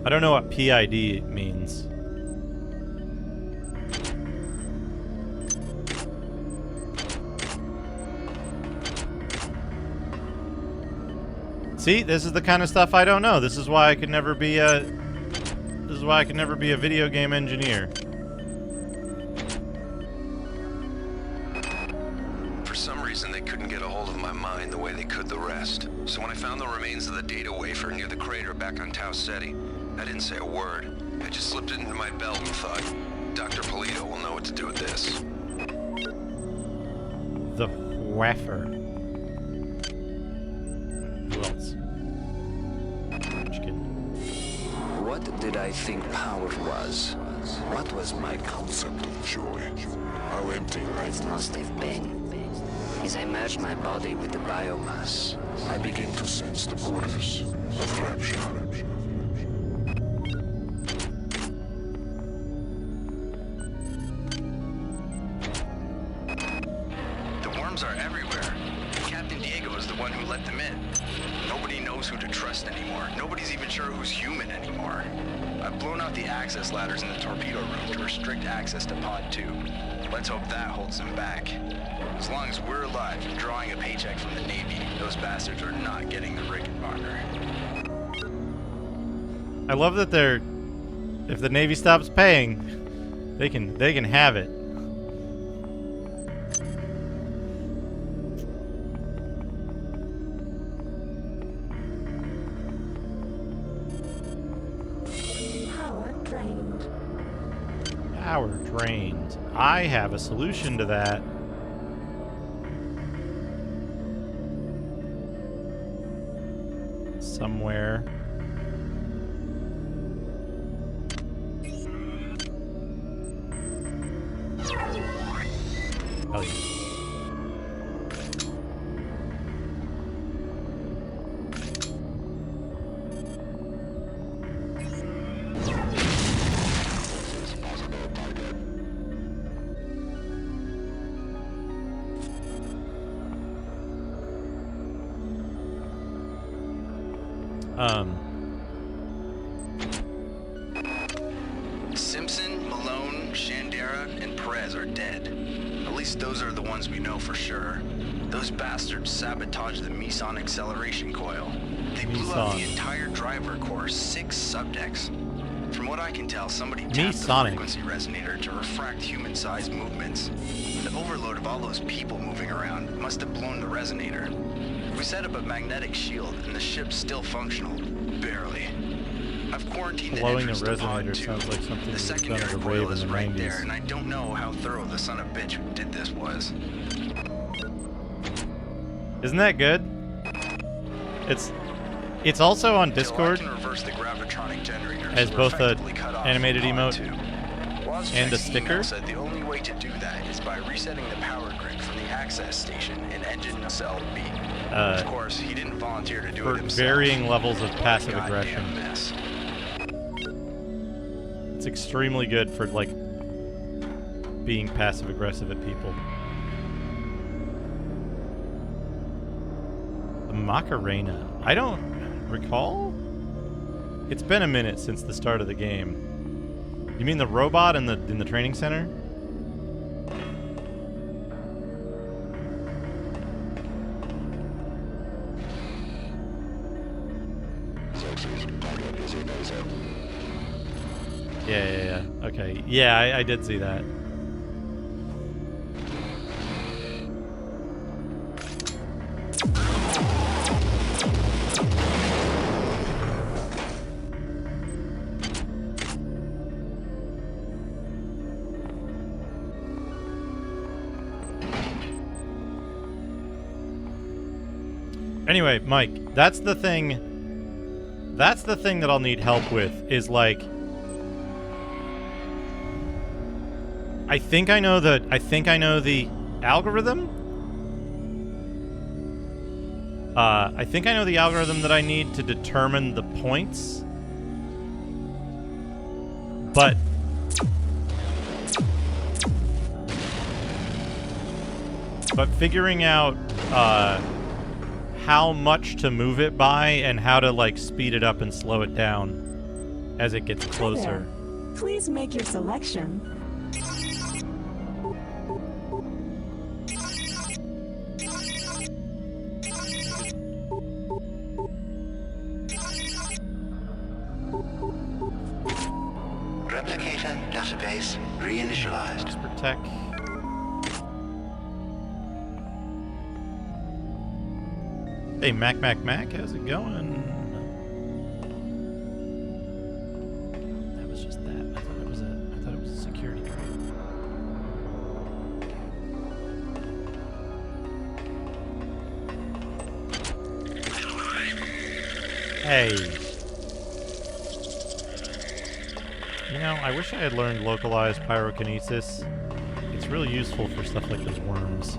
I don't know what PID means. See, this is the kind of stuff I don't know. This is why I could never be a video game engineer. For some reason, they couldn't get a hold of my mind the way they could the rest. So when I found the remains of the data wafer near the crater back on Tau Ceti, I didn't say a word. I just slipped it into my belt and thought, Dr. Polito will know what to do with this. The wafer. Who else? What did I think power was? What was my concept of joy? How empty life must have been. As I merged my body with the biomass, I began to sense the borders of rapture. The worms are everywhere. Captain Diego is the one who let them in. Nobody knows who to trust anymore. Nobody's even sure who's human anymore. I've blown out the access ladders in the torpedo room to restrict access to Pod 2. Let's hope that holds them back. As long as we're alive and drawing a paycheck from the Navy, those bastards are not getting the Rickenbacker. I love that if the Navy stops paying, they can have it. Power drained. I have a solution to that. Somewhere. Oh yeah. Simpson, Malone, Shandera, and Perez are dead. At least those are the ones we know for sure. Those bastards sabotaged the Meson acceleration coil. They blew out the entire driver core, 6 subdecks. From what I can tell, somebody tapped the frequency resonator to refract human-sized movements. The overload of all those people moving around must have blown the resonator. We set up a magnetic shield, and the ship's still functional. Barely. I've quarantined the entrance to Pod 2. Sounds like something the secondary coil is right there, and I don't know how thorough the son of a bitch who did this was. Isn't that good? It's also on Discord So I can reverse the gravitronic generator as both a animated emote And a sticker? Said the only way to do that is by resetting the power grid from the access station in engine cell B. Of course, he didn't volunteer to do it himself. Varying levels of passive aggression. Mess. It's extremely good for, like, being passive aggressive at people. The Macarena. I don't recall? It's been a minute since the start of the game. You mean the robot in the training center? Yeah. Okay. Yeah, I did see that. Anyway, Mike, that's the thing that I'll need help with, is like, I think I know the algorithm. I think I know the algorithm that I need to determine the points. But figuring out how much to move it by and how to, like, speed it up and slow it down as it gets closer. Please make your selection. Replicator database reinitialized. Protect. Hey, Mac, how's it going? That was just that. I thought it was a security code. Hey. You know, I wish I had learned localized pyrokinesis. It's really useful for stuff like those worms.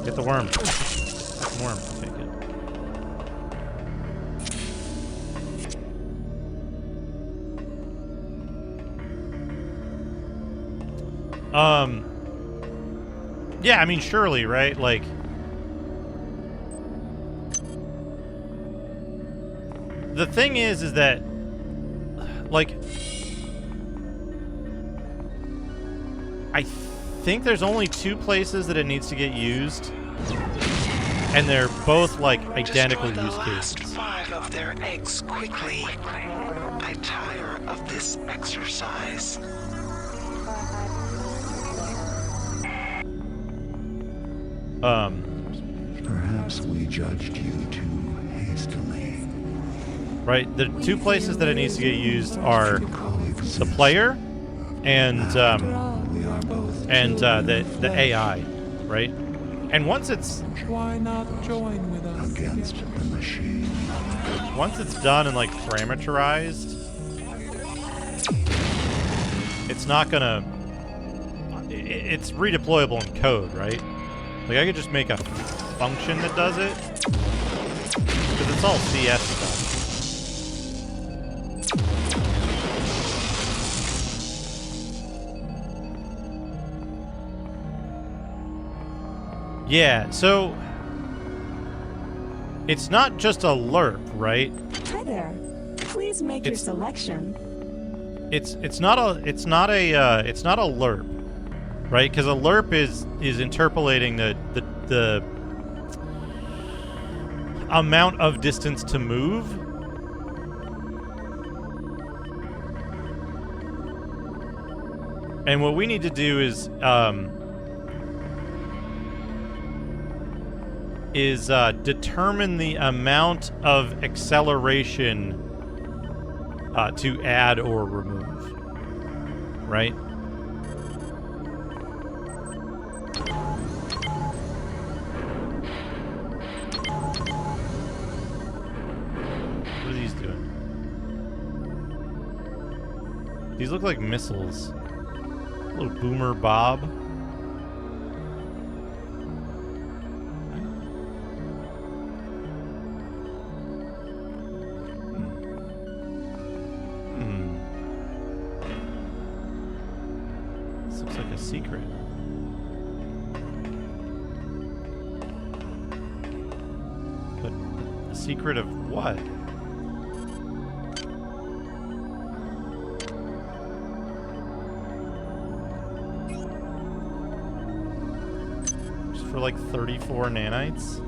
Get the worm. Fucking worm. Okay, good. Yeah, I mean, surely, right? Like, the thing is that, like, I think there's only 2 places that it needs to get used, and they're both, like, identical use cases. Destroy the last 5 of their eggs quickly. I tire of this exercise. Perhaps we judged you too hastily. Right, the 2 places that it needs to get used are the player and the AI, right? And once it's why not join with us against the machine? Once it's done and, like, parameterized, it's not gonna. It's redeployable in code, right? Like, I could just make a function that does it, because it's all CS stuff. Yeah, so it's not just a LERP, right? Hi there. Please make your selection. It's not a LERP, right? Because a LERP is interpolating the amount of distance to move. And what we need to do is determine the amount of acceleration to add or remove, right? These look like missiles. Little boomer Bob. This looks like a secret. But a secret of what? For like 34 nanites?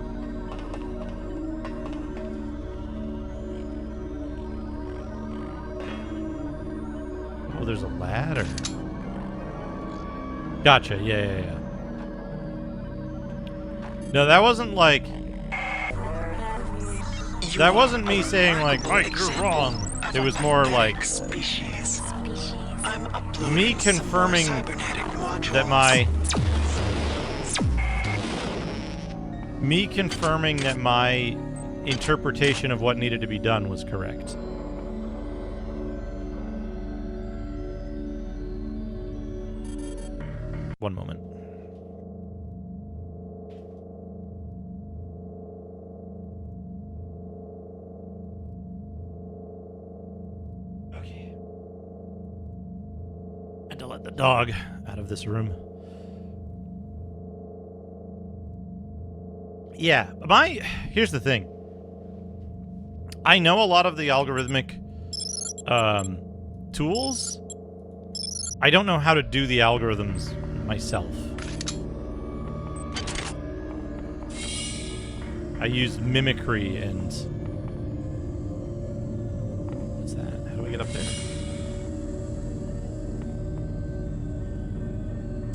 Oh, there's a ladder. Gotcha, yeah. No, that wasn't like... That wasn't me saying like, Mike, you're wrong. It was more like... me confirming that my... Me confirming that my interpretation of what needed to be done was correct. One moment. Okay. And to let the dog out of this room. Yeah, here's the thing. I know a lot of the algorithmic tools. I don't know how to do the algorithms myself. I use mimicry and... What's that? How do I get up there?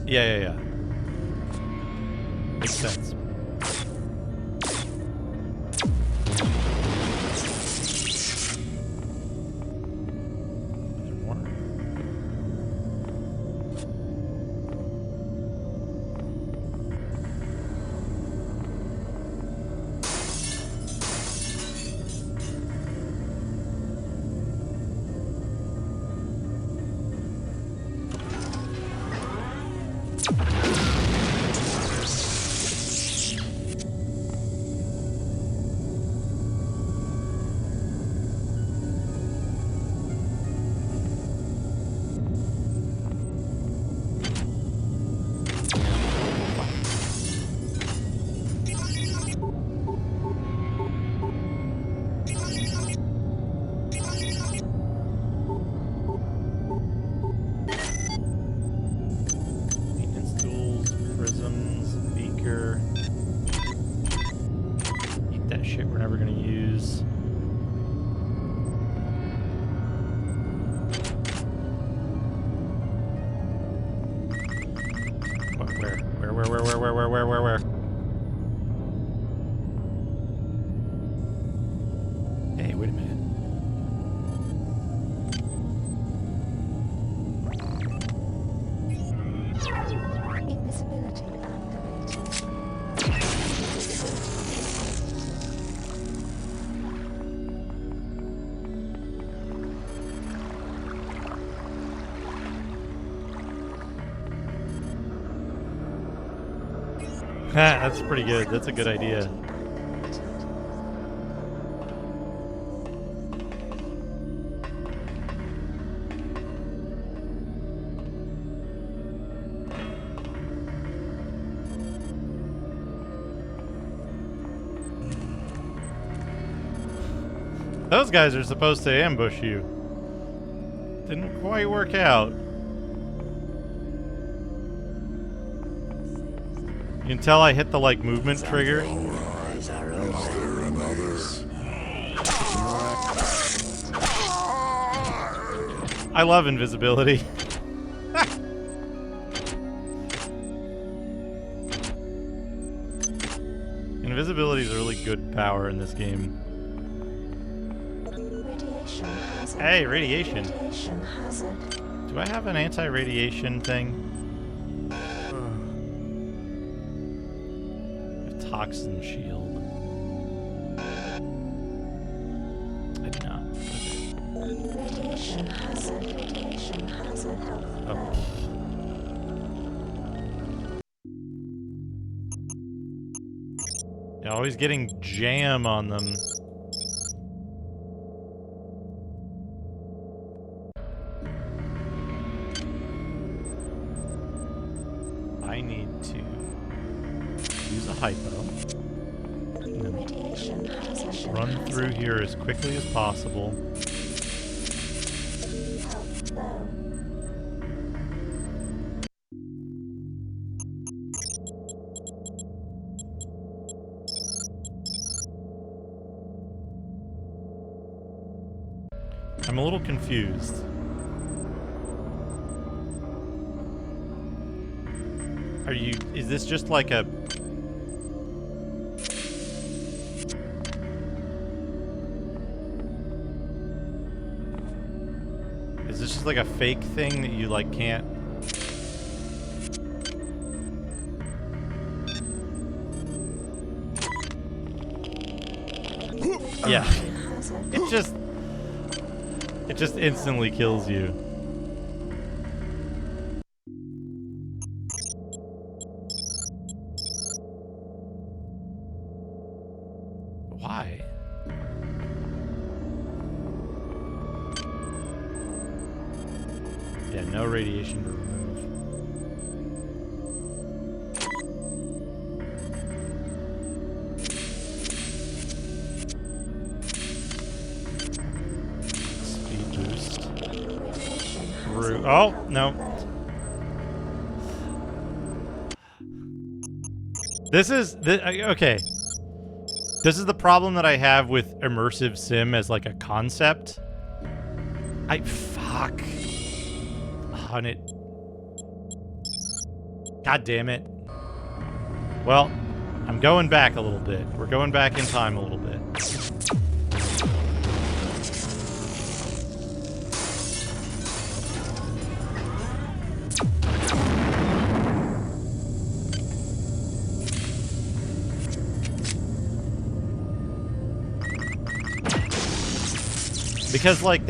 Yeah. Makes sense. Where? Hey, wait a minute. Invisibility That's pretty good. That's a good idea. Those guys are supposed to ambush you. Didn't quite work out. You can tell I hit the, like, movement trigger. I love invisibility. Invisibility is a really good power in this game. Hey, radiation. Do I have an anti-radiation thing? Toxin shield. I do not. Radiation hazard. Oh. Yeah, always getting jam on them. I need to use a hypo. Run through here as quickly as possible. I'm a little confused. Is this just like a... Is this just like a fake thing that you like can't... Yeah. It just instantly kills you. Why? Yeah, no radiation to remove. Speed boost. Oh, no. Okay. This is the problem that I have with immersive sim as like a concept. Fuck. On it. God damn it. Well, I'm going back a little bit. We're going back in time a little bit. Because, like,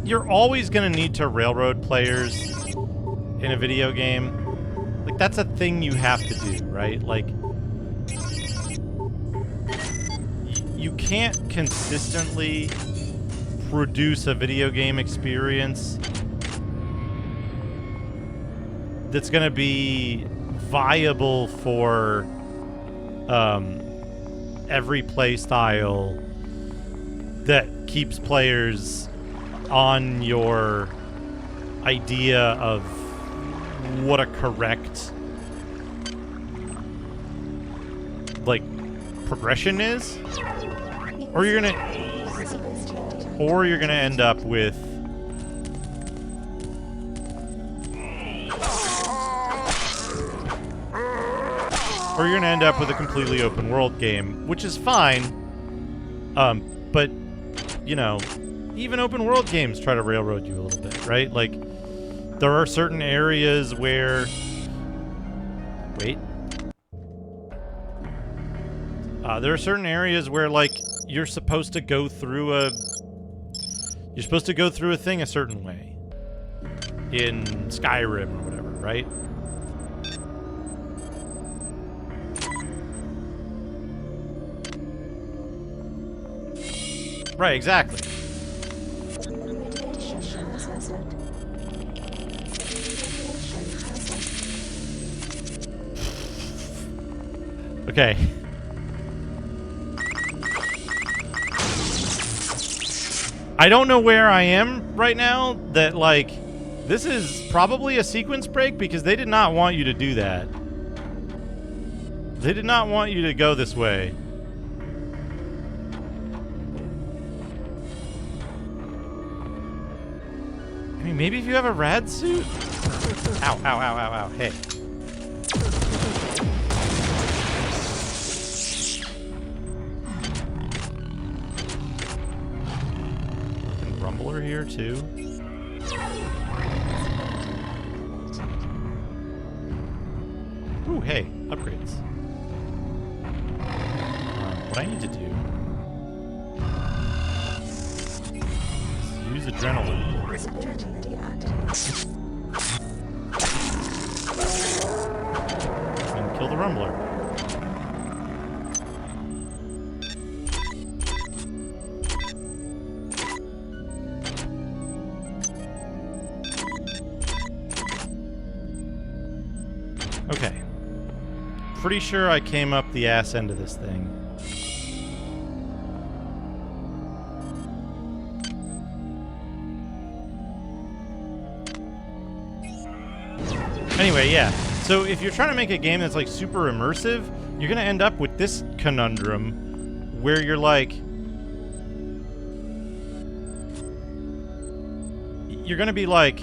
you're always gonna need to railroad players in a video game. Like, that's a thing you have to do, right? Like, you can't consistently produce a video game experience that's gonna be viable for every play style that keeps players on your idea of what a correct like progression is, or you're gonna end up with a completely open world game, which is fine, but you know, even open world games try to railroad you a little bit, right? Like, there are certain areas where... Wait. There are certain areas where, like, you're supposed to go through a thing a certain way. In Skyrim or whatever, right? Right, exactly. Okay. I don't know where I am right now. That, like, this is probably a sequence break because they did not want you to do that. They did not want you to go this way. I mean, maybe if you have a rad suit? Ow, ow, ow, ow, ow. Hey. Fucking rumbler here, too. Ooh, hey. Upgrades. What I need to do is use use adrenaline. And kill the Rumbler. Okay. Pretty sure I came up the ass end of this thing. Anyway, yeah. So if you're trying to make a game that's like super immersive, you're gonna end up with this conundrum where you're like, you're gonna be like,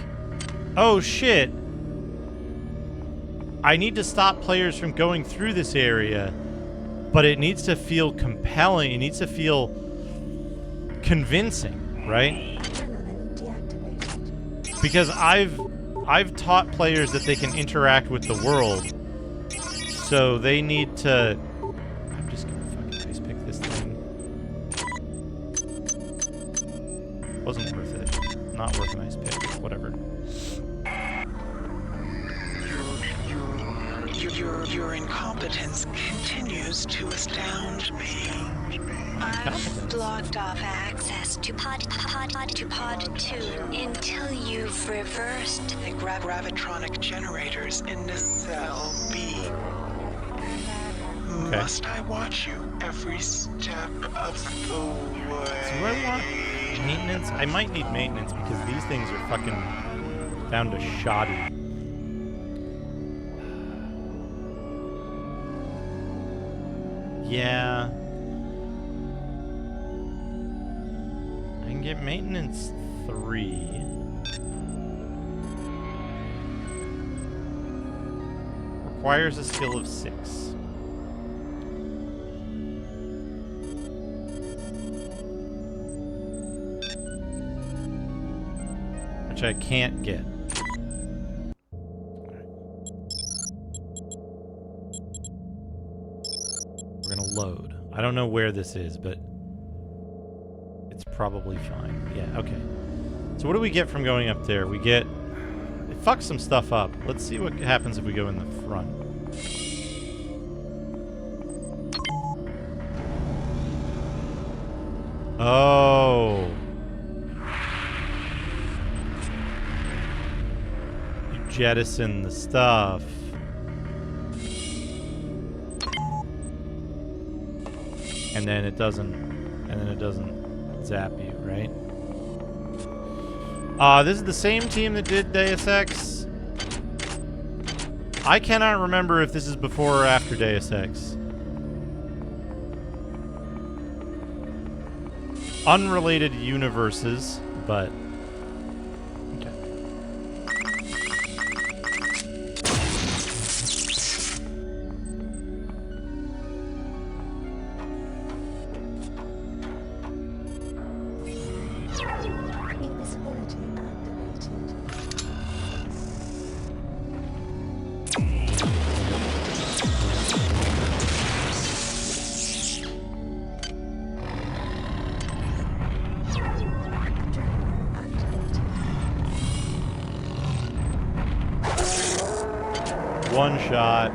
oh shit, I need to stop players from going through this area, but it needs to feel compelling, it needs to feel convincing, right? Because I've taught players that they can interact with the world, so they need to... I'm just gonna fucking ice pick this thing. Wasn't worth it. Not worth an ice pick. Whatever. Your incompetence continues to astound me. I've blocked off access to pod 2 until you've reversed the gravitronic generators in the cell B. Okay. Must I watch you every step of the way? So do I want maintenance? I might need maintenance because these things are fucking down to shoddy. Yeah. I can get maintenance 3. Requires a skill of 6. Which I can't get. We're gonna load. I don't know where this is, but it's probably fine. Yeah, okay. So what do we get from going up there? We get... It fucks some stuff up. Let's see what happens if we go in the front. Oh. You jettison the stuff. And then it doesn't zap you, right? This is the same team that did Deus Ex. I cannot remember if this is before or after Deus Ex. Unrelated universes, but... Okay. One shot.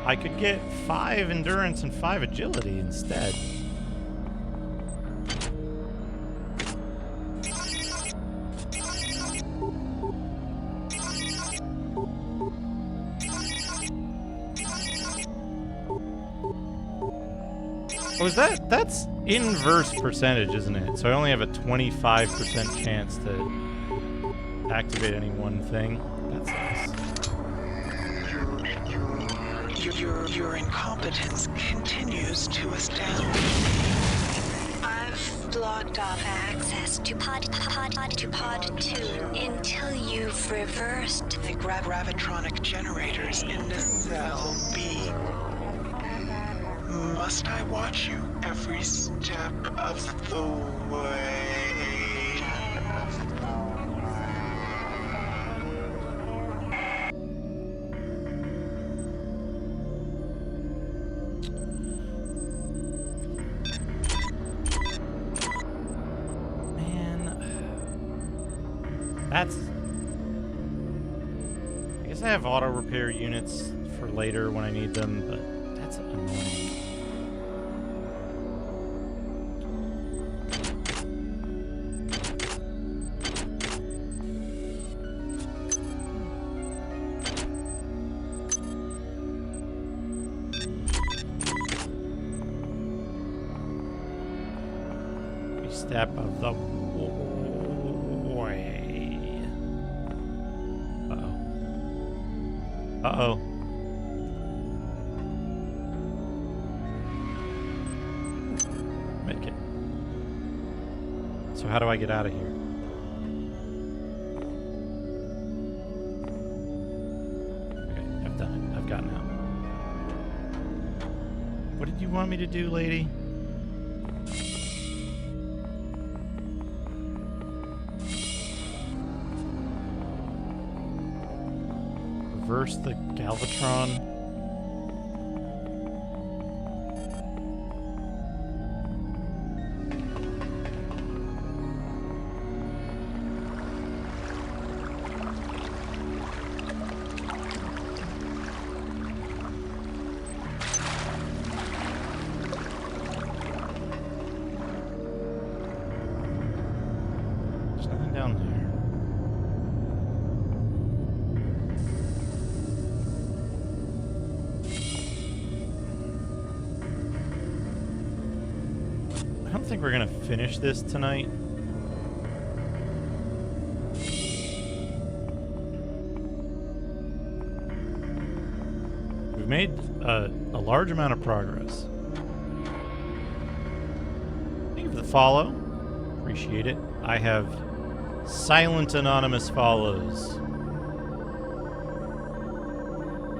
I could get 5 endurance and 5 agility instead. Oh, is that's inverse percentage, isn't it? So I only have a 25% chance to activate any one thing. That sucks. Your incompetence continues to astound me. I've blocked off access to pod 2 until you've reversed the gravitronic generators in the cell B. Must I watch you every step of the way? That's... I guess I have auto repair units for later when I need them, but that's annoying. Step of the way. Uh-oh. Uh-oh. Make it. So how do I get out of here? Okay, I've done it. I've gotten out. What did you want me to do, lady? Reverse the Galvatron. There's nothing down there. I don't think we're gonna finish this tonight. We've made a large amount of progress. Thank you for the follow. Appreciate it. I have silent anonymous follows.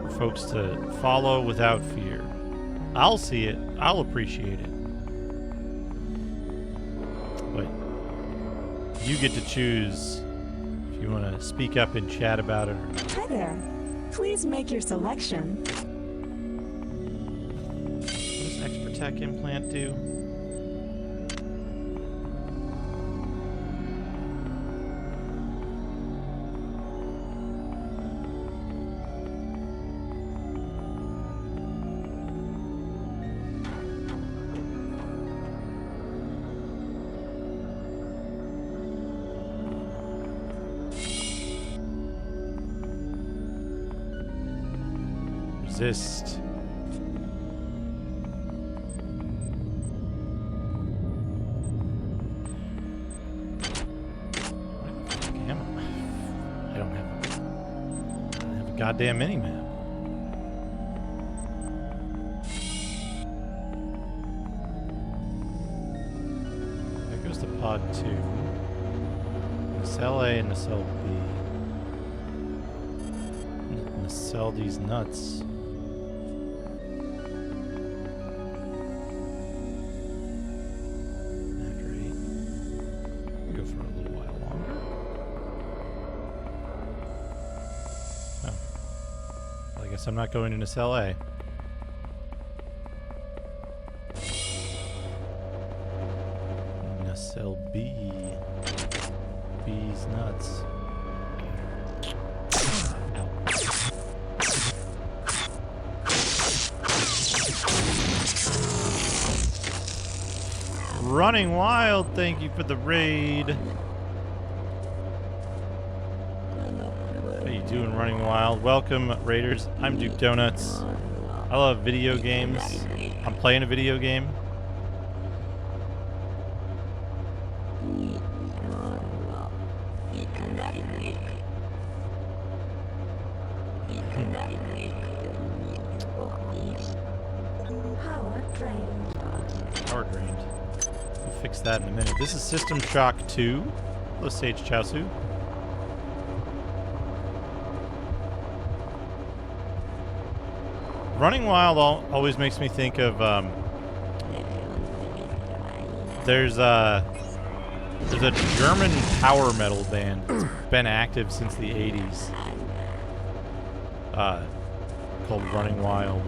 For folks to follow without fear. I'll see it. I'll appreciate it. You get to choose if you want to speak up and chat about it. Hi there. Please make your selection. What does Expert Tech implant do? Resist. I don't have a goddamn mini-map. That goes to pod 2. Nacelle A and Nacelle B. Nacelle these nuts. I'm not going into cell A. Cell B. B's nuts. Ow. Running Wild, thank you for the raid. How you doing, Running Wild? Welcome, Raiders. I'm Duke Donuts. I love video games. I'm playing a video game. Power drained. We'll fix that in a minute. This is System Shock 2. Hello, Sage Chaosu. Running Wild always makes me think of there's a German power metal band that's been active since the 80s called Running Wild.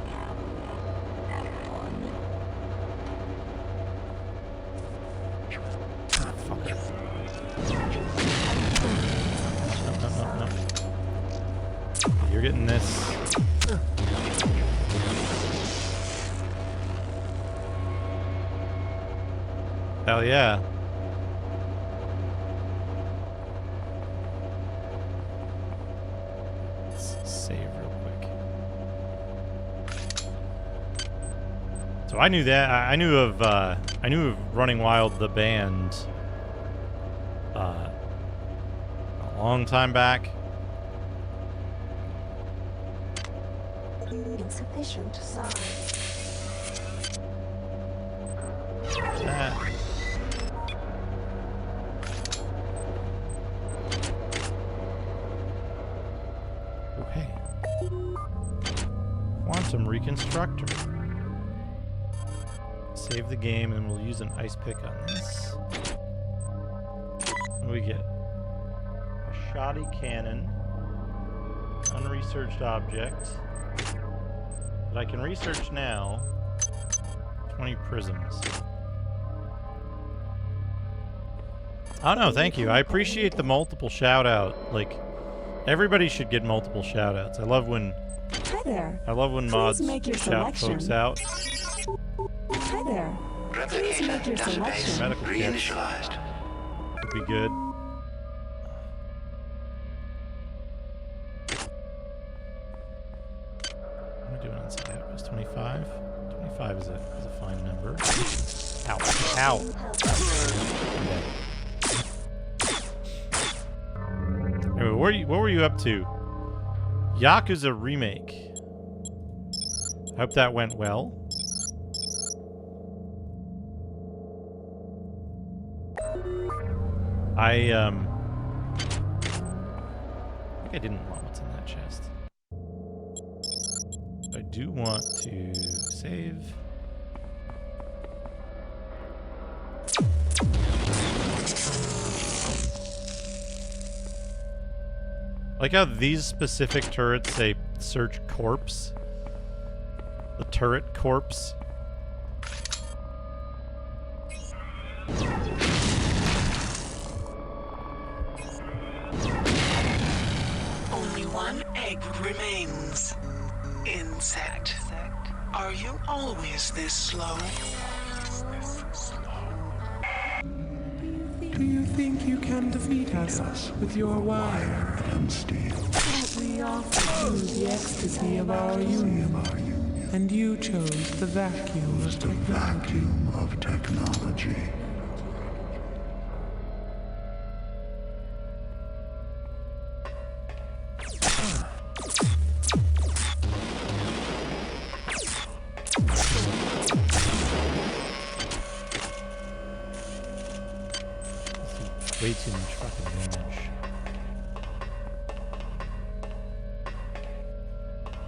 You're getting this. Hell yeah. Let's save real quick. So I knew that. I knew of Running Wild, the band, a long time back. Insufficient size. That. Okay. Quantum Reconstructor. Save the game and we'll use an ice pick on this. What do we get? A shoddy cannon. Unresearched object. That I can research now. 20 prisms. Oh no, thank you. I appreciate the multiple shout out. Like, everybody should get multiple shout outs. I love when mods shout folks out. Hi there. Please make your selection. Medical Reinitialized. Would be good. What am I doing inside Outpost? 25? 25 is a fine number. Ow. Ow. Okay. Anyway, what were you up to? Yakuza Remake. I hope that went well. I think I didn't want what's in that chest. I do want to save. Like how these specific turrets say search corpse. The turret corpse. Only one egg remains. Insect. Are you always this slow? Do you think you can defeat us with your wire and steel? We offer you the ecstasy of our union, and you chose the vacuum of technology. Way too much fucking damage.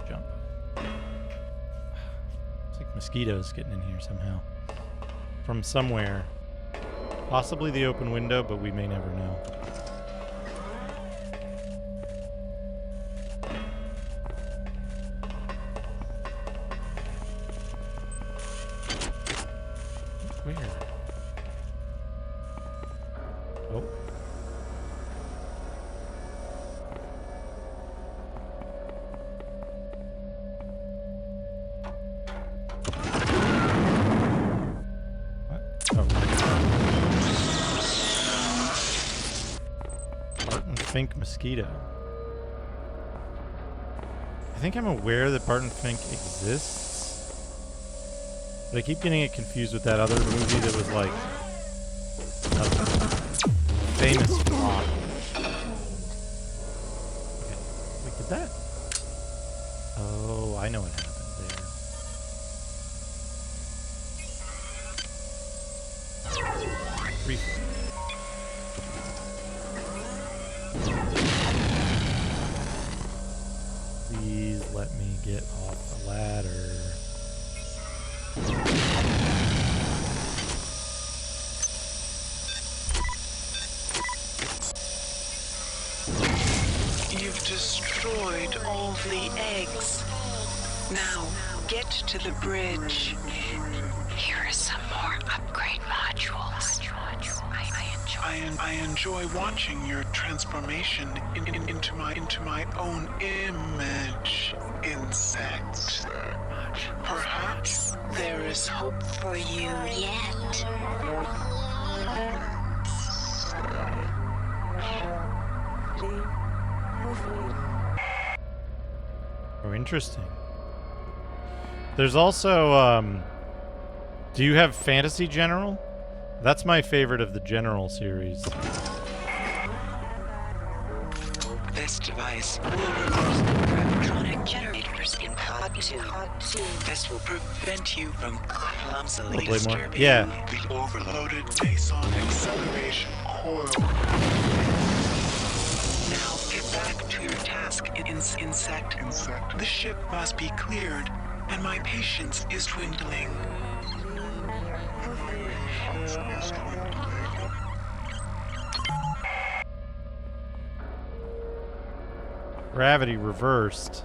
Jump. It's like mosquitoes getting in here somehow. From somewhere. Possibly the open window, but we may never know. Where? Oh. What? Oh. Barton Fink mosquito. I think I'm aware that Barton Fink exists. But I keep getting it confused with that other movie that was like famous plot. Okay. Wait, did that? Oh, I know what happened there. Briefly. Please let me get off the ladder. You've destroyed all the eggs. Now, get to the bridge. Here are some more upgrade modules. I I enjoy watching your transformation into my own image, insect. Perhaps there is hope for you yet. Oh, interesting. There's also, do you have Fantasy General? That's my favorite of the General series. This device will reverse the electronic generators in Pod 2. This will prevent you from clumsily disturbing the overloaded Mason acceleration coil. Now get back to your task, insect. The ship must be cleared, and my patience is dwindling. Gravity reversed.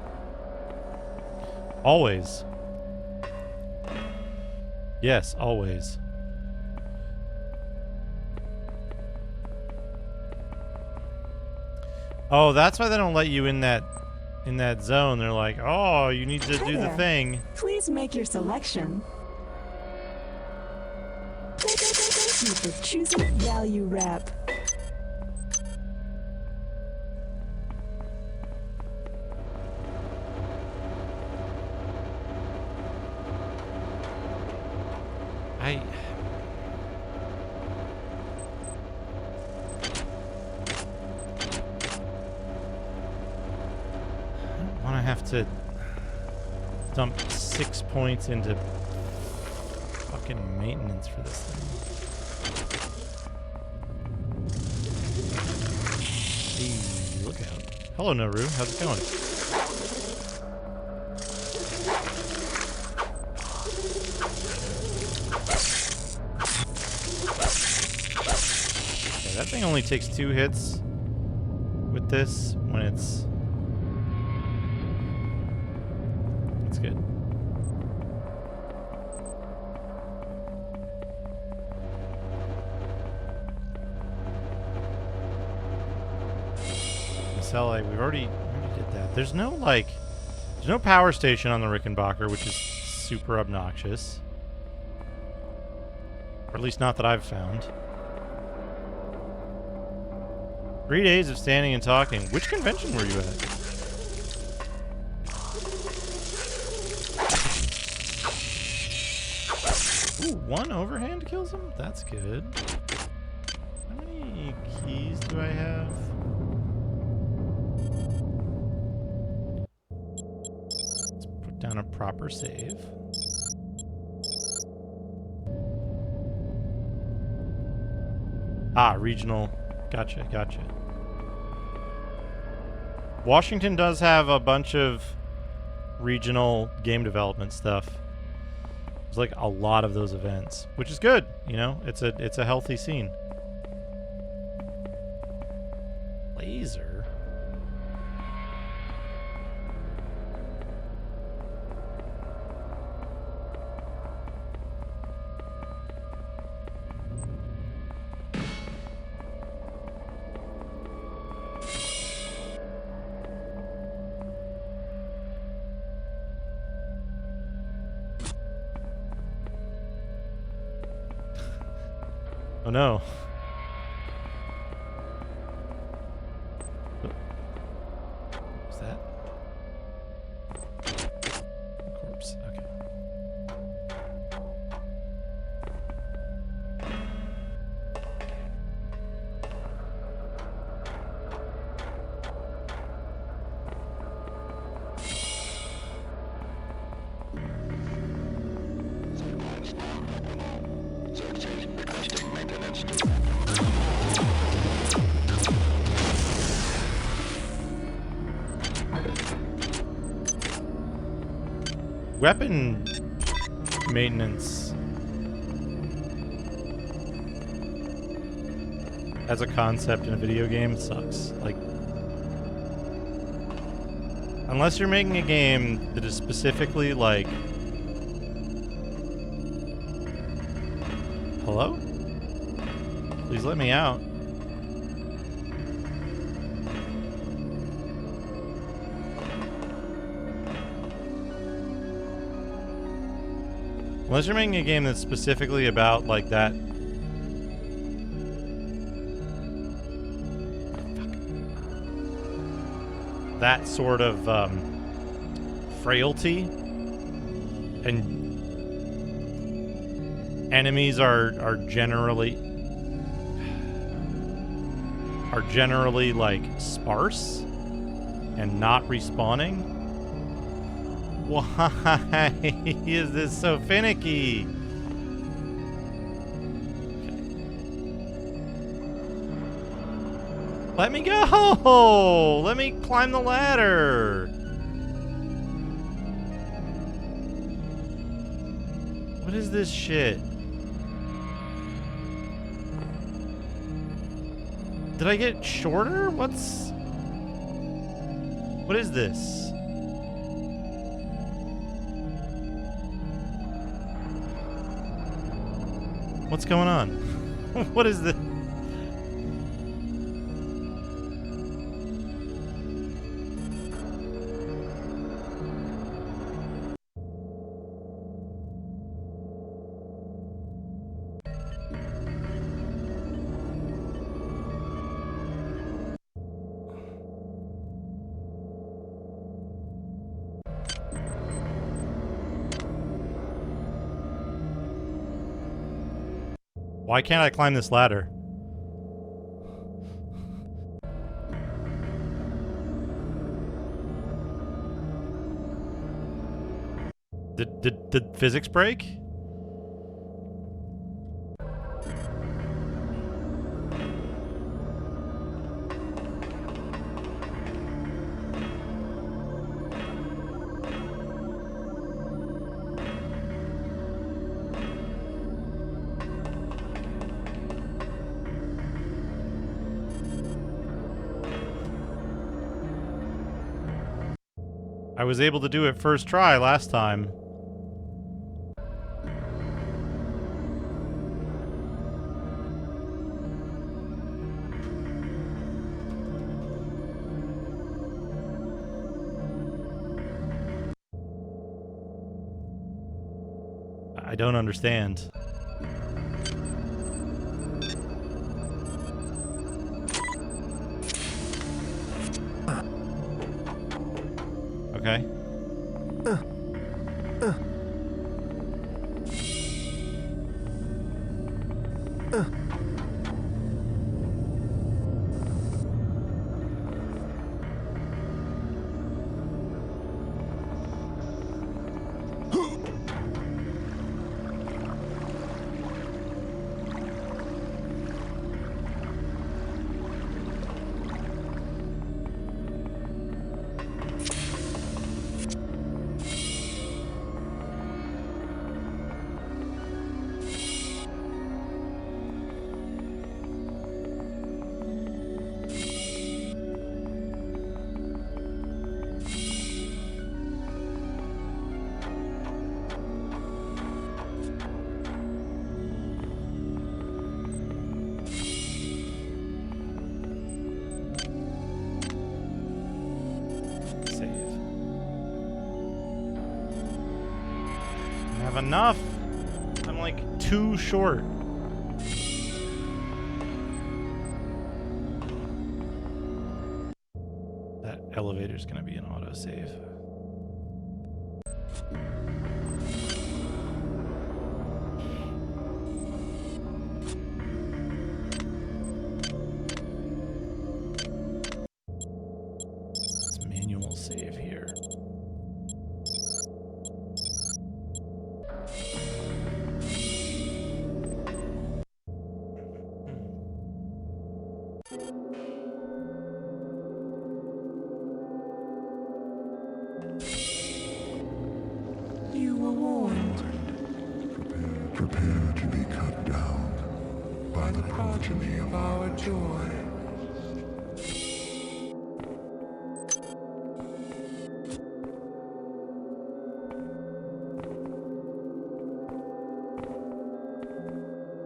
Always. Yes, always. Oh, that's why they don't let you in that zone. They're like, "Oh, you need to do the thing." Please make your selection. Thank you for choosing Value Wrap. I don't want to have to dump 6 points into fucking maintenance for this thing. Hey, look out. Hello, Naru. How's it going? That thing only takes 2 hits with this when it's good. Miscellany, we already did that. There's no power station on the Rickenbacker, which is super obnoxious. Or at least not that I've found. 3 days of standing and talking. Which convention were you at? Ooh, 1 overhand kills him? That's good. How many keys do I have? Let's put down a proper save. Ah, regional. Gotcha. Washington does have a bunch of regional game development stuff. There's like a lot of those events, which is good. You know, it's a healthy scene. Laser. Oh no. What's that? Corpse. Okay. Weapon maintenance as a concept in a video game sucks. Like, unless you're making a game that is specifically like, hello? Please let me out. Unless you're making a game that's specifically about, like, that... that sort of, frailty. And enemies are generally... like, sparse. And not respawning. Why is this so finicky? Okay. Let me go! Let me climb the ladder! What is this shit? Did I get shorter? What is this? What's going on? What is this? Why can't I climb this ladder? Did physics break? I was able to do it first try last time. I don't understand. Okay. Enough. I'm like too short. That elevator's gonna be an autosave. It's manual save here. You were warned. Prepare to be cut down by the progeny of our joy.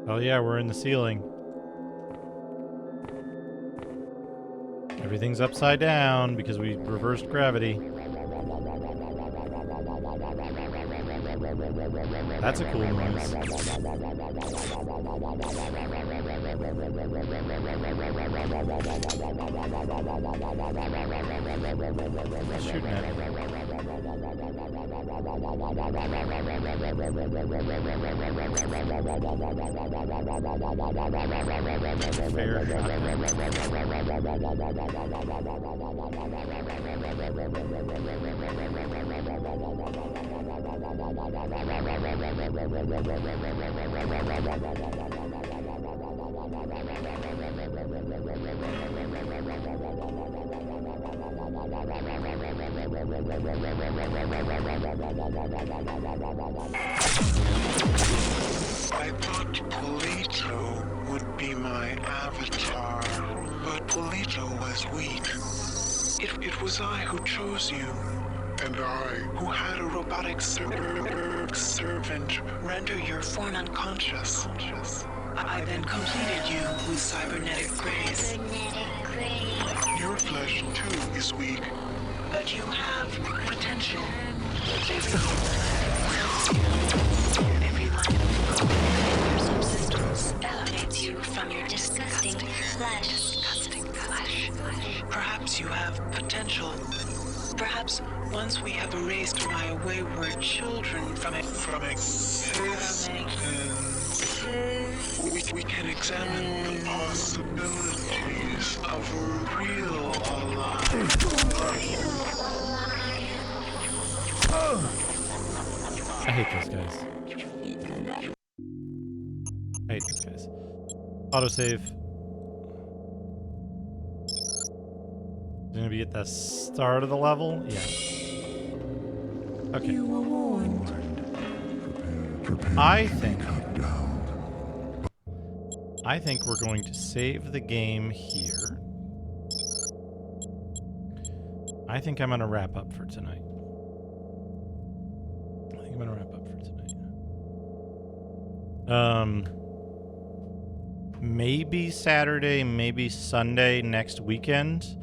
Oh yeah, we're in the ceiling. Everything's upside down because we reversed gravity. That's a cool noise. Shooting at it. Fair I thought Polito would be my avatar, but Polito was weak. It was I who chose you. And I, who had a robotic servant render your form unconscious. I then completed you with cybernetic grace. Your flesh, too, is weak. But you have potential. Every line of your subsistence elevates you from your disgusting flesh. Perhaps you have potential. Perhaps once we have erased my wayward children from existence, we can examine the possibilities of a real alive. I hate those guys. I hate those guys. Autosave. Gonna be at the start of the level? Yeah. Okay. You were warned. I think we're going to save the game here. I think I'm gonna wrap up for tonight. Maybe Saturday, maybe Sunday next weekend.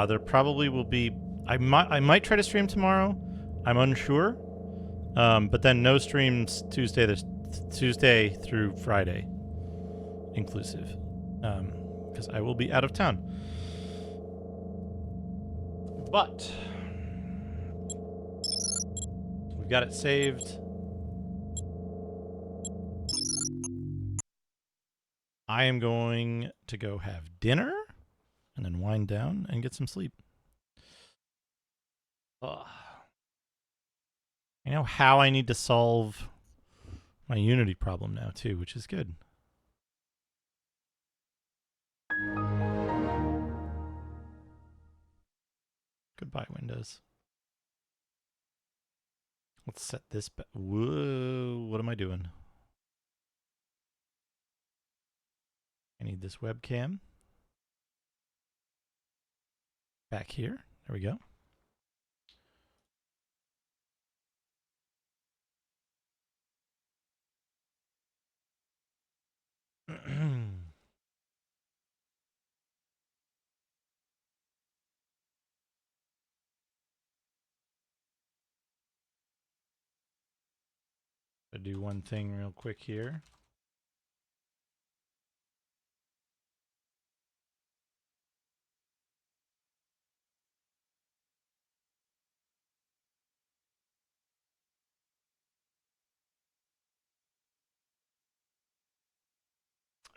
There probably will be. I might try to stream tomorrow. I'm unsure. But then no streams Tuesday through Friday, inclusive, because I will be out of town. But we've got it saved. I am going to go have dinner and then wind down and get some sleep. Ugh. I know how I need to solve my Unity problem now too, which is good. Goodbye, Windows. Let's set this back. Whoa, what am I doing? I need this webcam. Back here. There we go. I'll do one thing real quick here.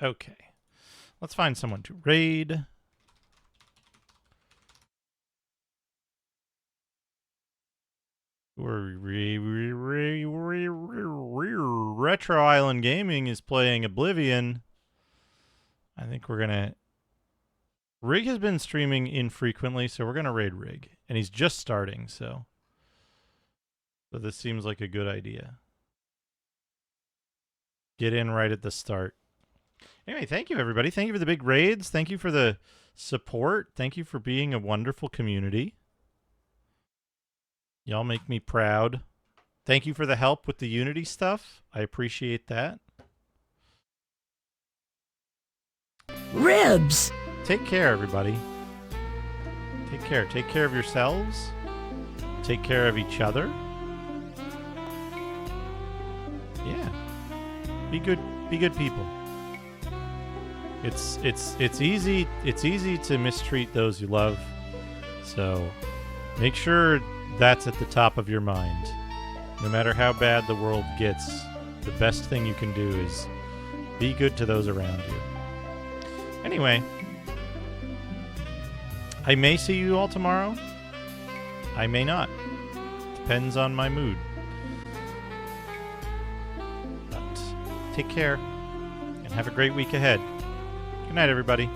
Okay. Let's find someone to raid. Retro Island Gaming is playing Oblivion. I think we're gonna... Rig has been streaming infrequently, so we're gonna raid Rig. And he's just starting, so this seems like a good idea. Get in right at the start. Anyway, thank you, everybody. Thank you for the big raids. Thank you for the support. Thank you for being a wonderful community. Y'all make me proud. Thank you for the help with the Unity stuff. I appreciate that. Ribs! Take care, everybody. Take care. Take care of yourselves. Take care of each other. Be good people. It's easy to mistreat those you love. So make sure that's at the top of your mind. No matter how bad the world gets, the best thing you can do is be good to those around you. Anyway, I may see you all tomorrow. I may not. Depends on my mood. But take care and have a great week ahead. Good night, everybody.